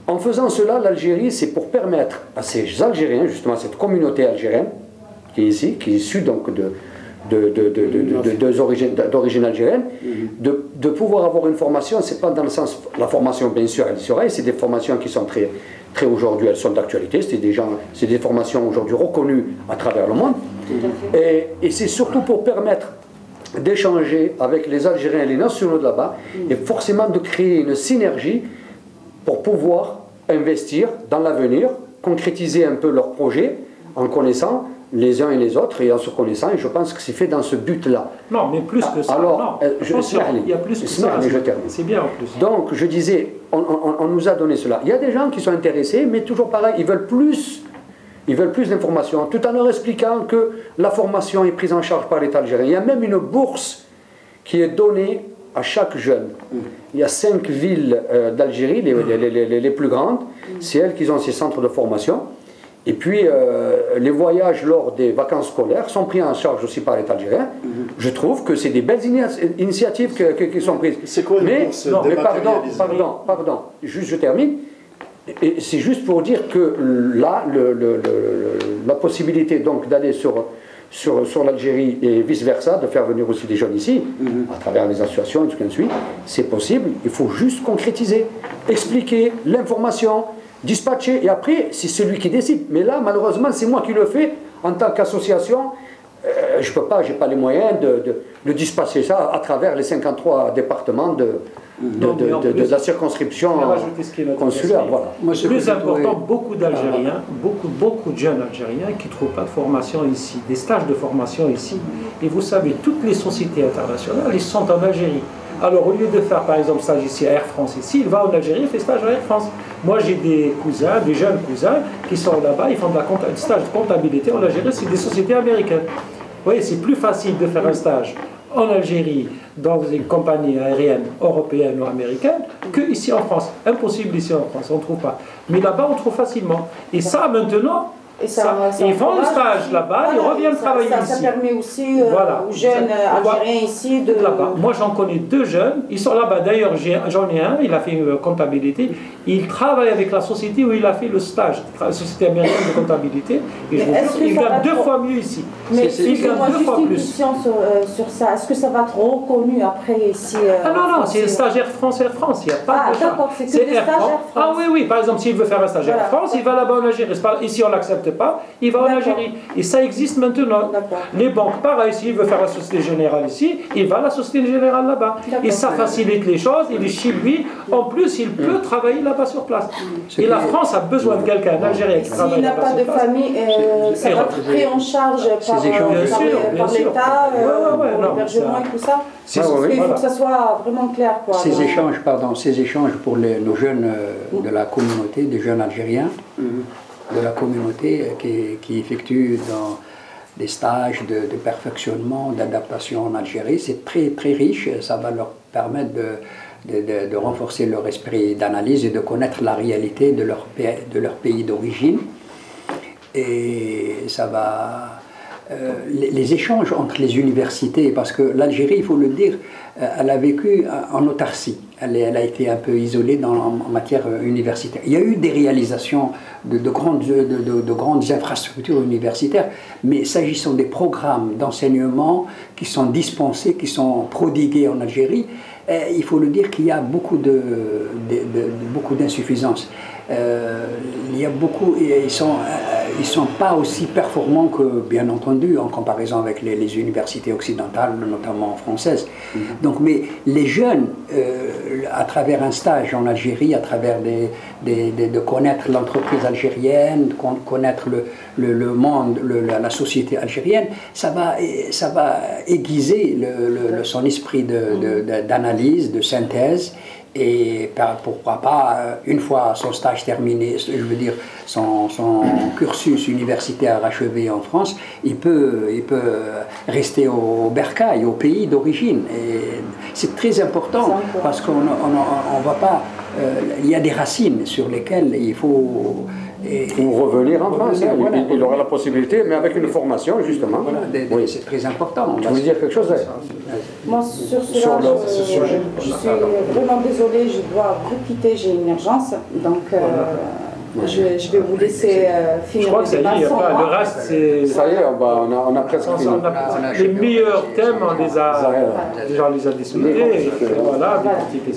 en faisant cela, l'Algérie, c'est pour permettre à ces Algériens, justement cette communauté algérienne, qui est ici, qui est issue donc d'origine algérienne, de pouvoir avoir une formation. C'est pas dans le sens, la formation bien sûr elle sera, et c'est des formations qui sont très aujourd'hui, elles sont d'actualité, c'est des formations aujourd'hui reconnues à travers le monde, et c'est surtout pour permettre d'échanger avec les Algériens et les nationaux de là-bas, et forcément de créer une synergie pour pouvoir investir dans l'avenir, concrétiser un peu leurs projets en connaissant les uns et les autres et en se connaissant, et je pense que c'est fait dans ce but-là. Non, mais plus que ça. Alors, il y a plus que ça. C'est bien en plus. Donc, je disais, on nous a donné cela. Il y a des gens qui sont intéressés, mais toujours pareil, ils veulent plus d'informations, tout en leur expliquant que la formation est prise en charge par l'État algérien. Il y a même une bourse qui est donnée à chaque jeune. Il y a 5 villes d'Algérie, les plus grandes, c'est elles qui ont ces centres de formation. Et puis, les voyages lors des vacances scolaires sont pris en charge aussi par l'État algérien. Je trouve que c'est des belles initiatives qui sont prises. C'est quoi mais pardon, juste je termine. Et c'est juste pour dire que là, la possibilité donc d'aller sur l'Algérie et vice-versa, de faire venir aussi des jeunes ici, à travers les associations et tout ce qui suit, c'est possible. Il faut juste concrétiser, expliquer l'information, dispatcher, et après, c'est celui qui décide. Mais là, malheureusement, c'est moi qui le fais en tant qu'association. Je ne peux pas, je n'ai pas les moyens de dispatcher ça à travers les 53 départements de la circonscription consulaire. Voilà. Plus important, beaucoup d'Algériens, beaucoup de jeunes Algériens qui ne trouvent pas de formation ici, des stages de formation ici. Et vous savez, toutes les sociétés internationales, ils sont en Algérie. Alors, au lieu de faire, par exemple, stage ici à Air France, ici, il va en Algérie et fait stage à Air France. Moi, j'ai des cousins, des jeunes cousins, qui sont là-bas, ils font un stage de comptabilité en Algérie, c'est des sociétés américaines. Vous voyez, c'est plus facile de faire un stage en Algérie, dans une compagnie aérienne européenne ou américaine, qu'ici en France. Impossible ici en France, on ne trouve pas. Mais là-bas, on trouve facilement. Et ça, maintenant... ils font le stage là-bas, ils reviennent travailler ici. Ça permet aussi aux jeunes Algériens ici de... Moi j'en connais 2 jeunes, ils sont là-bas. D'ailleurs j'en ai un, il a fait une comptabilité. Il travaille avec la société où il a fait le stage, la société américaine de comptabilité. Et je vous jure, il gagne 2 fois mieux ici. Mais il gagne 2 fois plus. Une question sur ça. Est-ce que ça va être reconnu après ici non, c'est un stage Air France. Il n'y a pas de d'accord, c'est que des stages Air France. Ah oui, par exemple, s'il veut faire un stage Air France, il va là-bas en Algérie. Ici on l'accepte pas, il va en Algérie. Et ça existe maintenant. Les banques, pareil, s'il veut faire la Société Générale ici, il va à la Société Générale là-bas. Et ça facilite les choses, il est chez lui. En plus, il peut travailler là-bas sur place. Et la France a besoin de quelqu'un, un Algérien qui travaille là-bas. S'il n'a pas de famille, ça va être pris en charge par l'État, pour l'hébergement et tout ça. Il faut que ça soit vraiment clair. Ces échanges pour nos jeunes de la communauté, des jeunes Algériens, de la communauté qui effectuent dans des stages de perfectionnement, d'adaptation en Algérie. C'est très, très riche, ça va leur permettre de renforcer leur esprit d'analyse et de connaître la réalité de leur pays d'origine. Et ça va... les échanges entre les universités, parce que l'Algérie, il faut le dire, elle a vécu en autarcie. Elle a été un peu isolée en matière universitaire. Il y a eu des réalisations de grandes infrastructures universitaires, mais s'agissant des programmes d'enseignement qui sont dispensés, qui sont prodigués en Algérie, il faut le dire qu'il y a beaucoup d'insuffisances. Il y a beaucoup, ils sont pas aussi performants que, bien entendu, en comparaison avec les universités occidentales, notamment françaises. Donc, mais les jeunes, à travers un stage en Algérie, à travers de connaître l'entreprise algérienne, de connaître le monde, la société algérienne, ça va aiguiser son esprit d'analyse, de synthèse. Et pourquoi pas, une fois son stage terminé, je veux dire son cursus universitaire achevé en France, il peut rester au bercail, au pays d'origine. Et c'est très important parce qu'on va pas... il y a des racines sur lesquelles il faut... Ou revenir en France, il aura la possibilité, mais avec une formation justement. Oui, c'est très important. Tu voulais dire quelque chose? Moi, sur cela, je suis vraiment désolée, je dois vous quitter, j'ai une urgence, donc je vais vous laisser finir. Je crois que ça y est, le reste c'est... Ça y est, on a presque fini. Les meilleurs thèmes, on les a discutés. Voilà.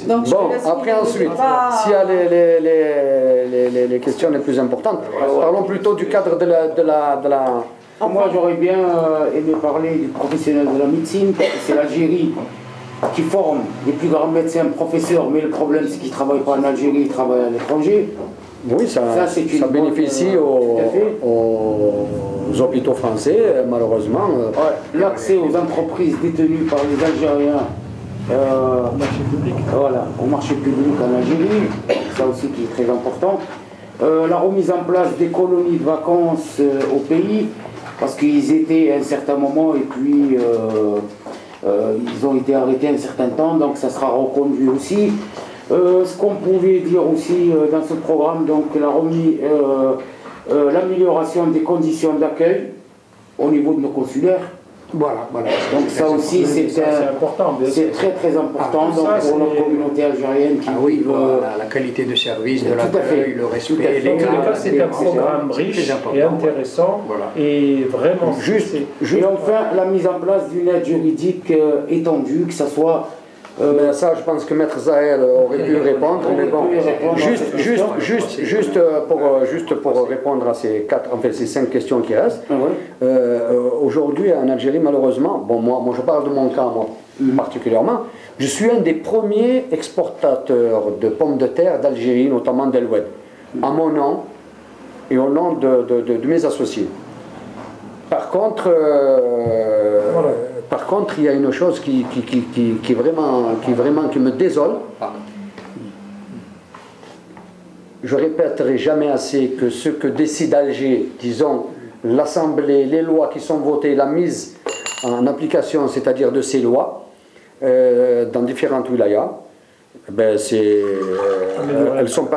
Donc, bon, après ensuite, s'il y a les questions les plus importantes, parlons plutôt du cadre de la... Moi, j'aurais bien aimé parler du professionnel de la médecine, parce que c'est l'Algérie qui forme les plus grands médecins professeurs, mais le problème, c'est qu'ils ne travaillent pas en Algérie, ils travaillent à l'étranger. Oui, ça bénéficie aux hôpitaux français, malheureusement. L'accès aux entreprises détenues par les Algériens au marché public. Voilà, au marché public en Algérie, ça aussi qui est très important. La remise en place des colonies de vacances au pays, parce qu'ils étaient à un certain moment et puis ils ont été arrêtés un certain temps, donc ça sera reconduit aussi. Ce qu'on pouvait dire aussi dans ce programme, donc l'amélioration des conditions d'accueil au niveau de nos consulaires. Voilà. Donc ça aussi c'est important. C'est très important donc, pour la communauté algérienne qui la qualité de service, de l'accueil, le respect, les cas. C'est un programme riche et intéressant et vraiment juste. Et enfin la mise en place d'une aide juridique étendue, que ça soit mais ça, je pense que Maître Zahel aurait pu répondre. Mais bon, juste pour répondre à ces 5 questions qui restent. Aujourd'hui, en Algérie, malheureusement, bon, moi je parle de mon cas, moi, particulièrement, je suis un des premiers exportateurs de pommes de terre d'Algérie, notamment d'El-Oued, à mon nom et au nom de mes associés. Par contre, il y a une chose qui me désole. Je répéterai jamais assez que ce que décide Alger, disons, l'Assemblée, les lois qui sont votées, la mise en application, c'est-à-dire de ces lois, dans différentes wilayas, ben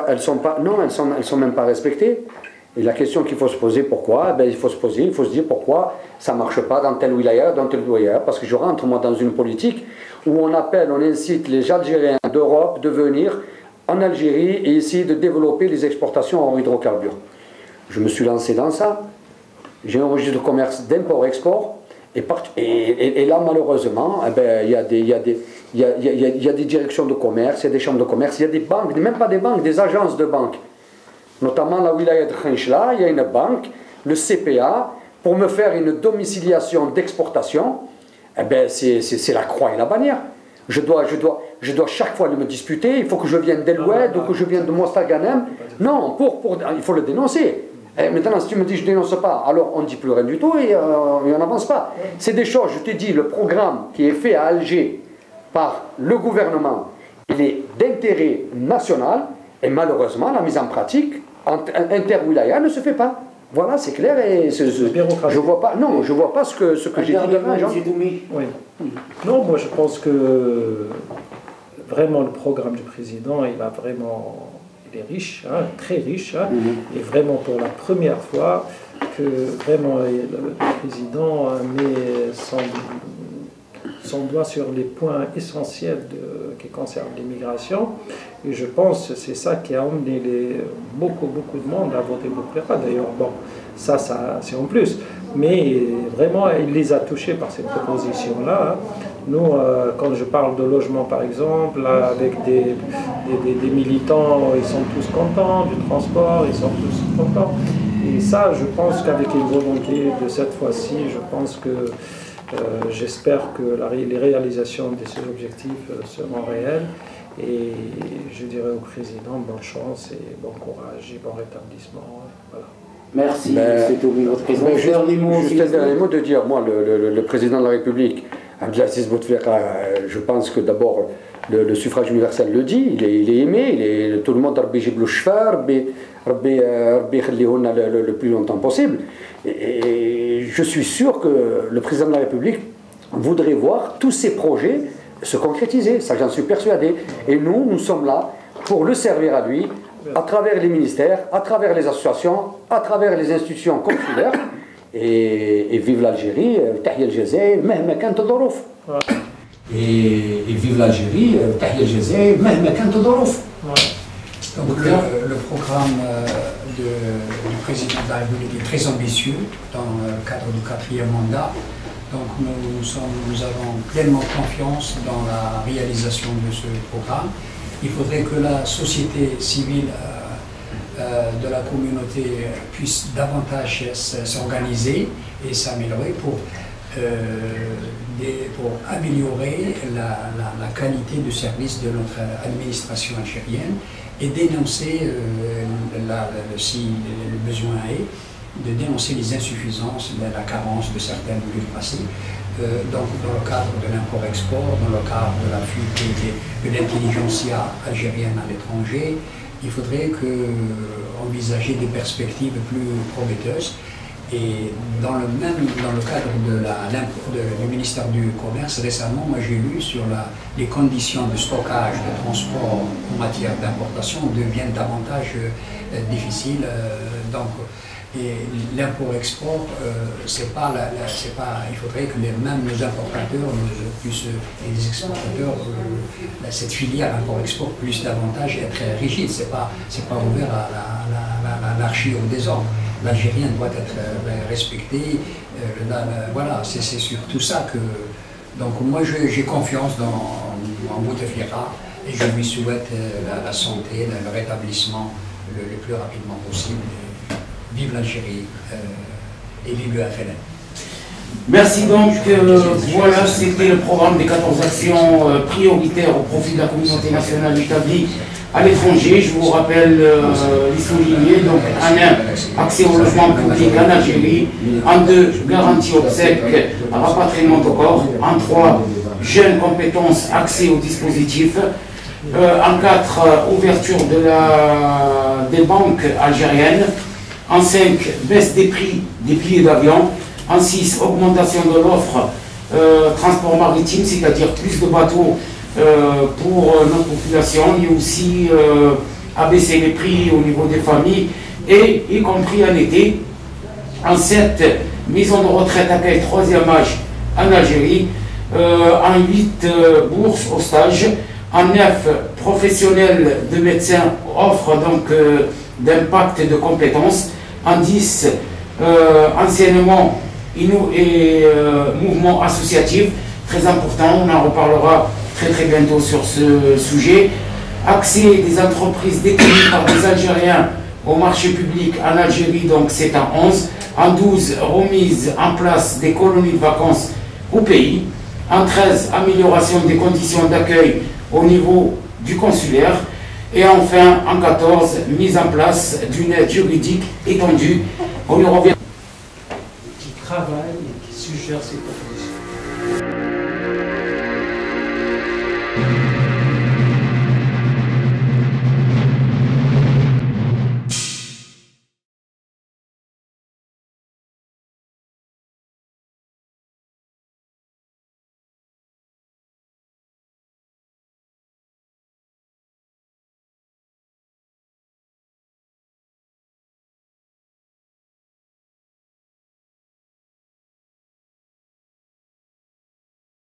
elles sont même pas respectées. Et la question qu'il faut se poser, pourquoi? Il faut se dire pourquoi ça ne marche pas dans tel wilaya, parce que je rentre moi dans une politique où on incite les Algériens d'Europe de venir en Algérie et essayer de développer les exportations en hydrocarbures. Je me suis lancé dans ça, j'ai un registre de commerce d'import-export, et là malheureusement, il y a des directions de commerce, il y a des chambres de commerce, il y a des banques, même pas des banques, des agences de banques. Notamment la wilaya de Khenchla, il y a une banque, le CPA, pour me faire une domiciliation d'exportation, c'est la croix et la bannière. Je dois chaque fois me disputer, il faut que je vienne d'El-Oued ou que je vienne de Mostaganem. Non, il faut le dénoncer. Et maintenant, si tu me dis je ne dénonce pas, alors on ne dit plus rien du tout et on n'avance pas. C'est des choses, je t'ai dit, le programme qui est fait à Alger par le gouvernement, il est d'intérêt national et malheureusement, la mise en pratique inter-wilaya ne se fait pas. Voilà, c'est clair et je vois pas ce que j'ai dit demain, Jean. Oui. Non, moi je pense que vraiment le programme du président, il est riche, très riche, et vraiment pour la première fois que vraiment le président met son doigt sur les points essentiels qui concernent l'immigration. Et je pense que c'est ça qui a emmené beaucoup de monde à voter Bouteflika. D'ailleurs, bon, ça c'est en plus. Mais vraiment, il les a touchés par cette proposition-là. Nous, quand je parle de logement, par exemple, avec des militants, ils sont tous contents, du transport, ils sont tous contents. Et ça, je pense qu'avec une volonté de cette fois-ci, je pense que j'espère que les réalisations de ces objectifs seront réelles. Et je dirais au président, bonne chance et bon courage et bon rétablissement. Voilà. Merci, c'est tout notre président. Juste un dernier mot de dire, moi, le président de la République, Abdelaziz Bouteflika, je pense que d'abord, le suffrage universel le dit, il est aimé, tout le monde le plus longtemps possible. Et je suis sûr que le président de la République voudrait voir tous ces projets se concrétiser, ça j'en suis persuadé. Et nous sommes là pour le servir à lui, à travers les ministères, à travers les associations, à travers les institutions consulaires. Et vive l'Algérie, tahia al-Jazair, mahma kant al-dhorouf. Et vive l'Algérie, tahia al-Jazair, mahma kant al-dhorouf. Donc le programme du président de la République est très ambitieux dans le cadre du 4e mandat. Donc nous avons pleinement confiance dans la réalisation de ce programme. Il faudrait que la société civile de la communauté puisse davantage s'organiser et s'améliorer pour améliorer la qualité de service de notre administration algérienne et dénoncer, si le besoin est, de dénoncer les insuffisances, la carence de certaines bureaucraties, donc dans le cadre de l'import-export, dans le cadre de la fuite de l'intelligentsia algérienne à l'étranger. Il faudrait envisager des perspectives plus prometteuses Et dans le cadre du ministère du Commerce, récemment, moi j'ai lu sur les conditions de stockage, de transport en matière d'importation deviennent davantage difficiles. Donc, et l'import-export, il faudrait que même nos importateurs, et les exportateurs, cette filière import-export puisse davantage être rigide. C'est pas ouvert à l'anarchie ou au désordre. L'Algérien doit être respecté. Voilà, c'est surtout ça que. Donc moi j'ai confiance en Bouteflika et je lui souhaite la santé, le rétablissement le plus rapidement possible. Vive l'Algérie et vive le FLN. Merci donc. Voilà, c'était le programme des 14 actions prioritaires au profit de la communauté nationale établie à l'étranger. Je vous rappelle les souligner. Donc, en 1, accès au logement public en Algérie. En 2, garantie obsèque, rapatriement de corps. En 3, jeunes compétences, accès au dispositif. En 4, ouverture des banques algériennes. En 5, baisse des prix des billets d'avion. En 6, augmentation de l'offre transport maritime, c'est-à-dire plus de bateaux pour notre population, et aussi abaisser les prix au niveau des familles, et y compris en été. En 7, maison de retraite accueil 3e âge en Algérie. En 8, bourse au stage. En 9, professionnels de médecins offre donc d'impact et de compétences. En 10, enseignement et mouvement associatif, très important, on en reparlera très bientôt sur ce sujet. Accès des entreprises détenues par des Algériens au marché public en Algérie, donc c'est en 11. En 12, remise en place des colonies de vacances au pays. En 13, amélioration des conditions d'accueil au niveau du consulaire. Et enfin, en 14, mise en place d'une aide juridique étendue. On y revient. Qui travaille et qui suggère ces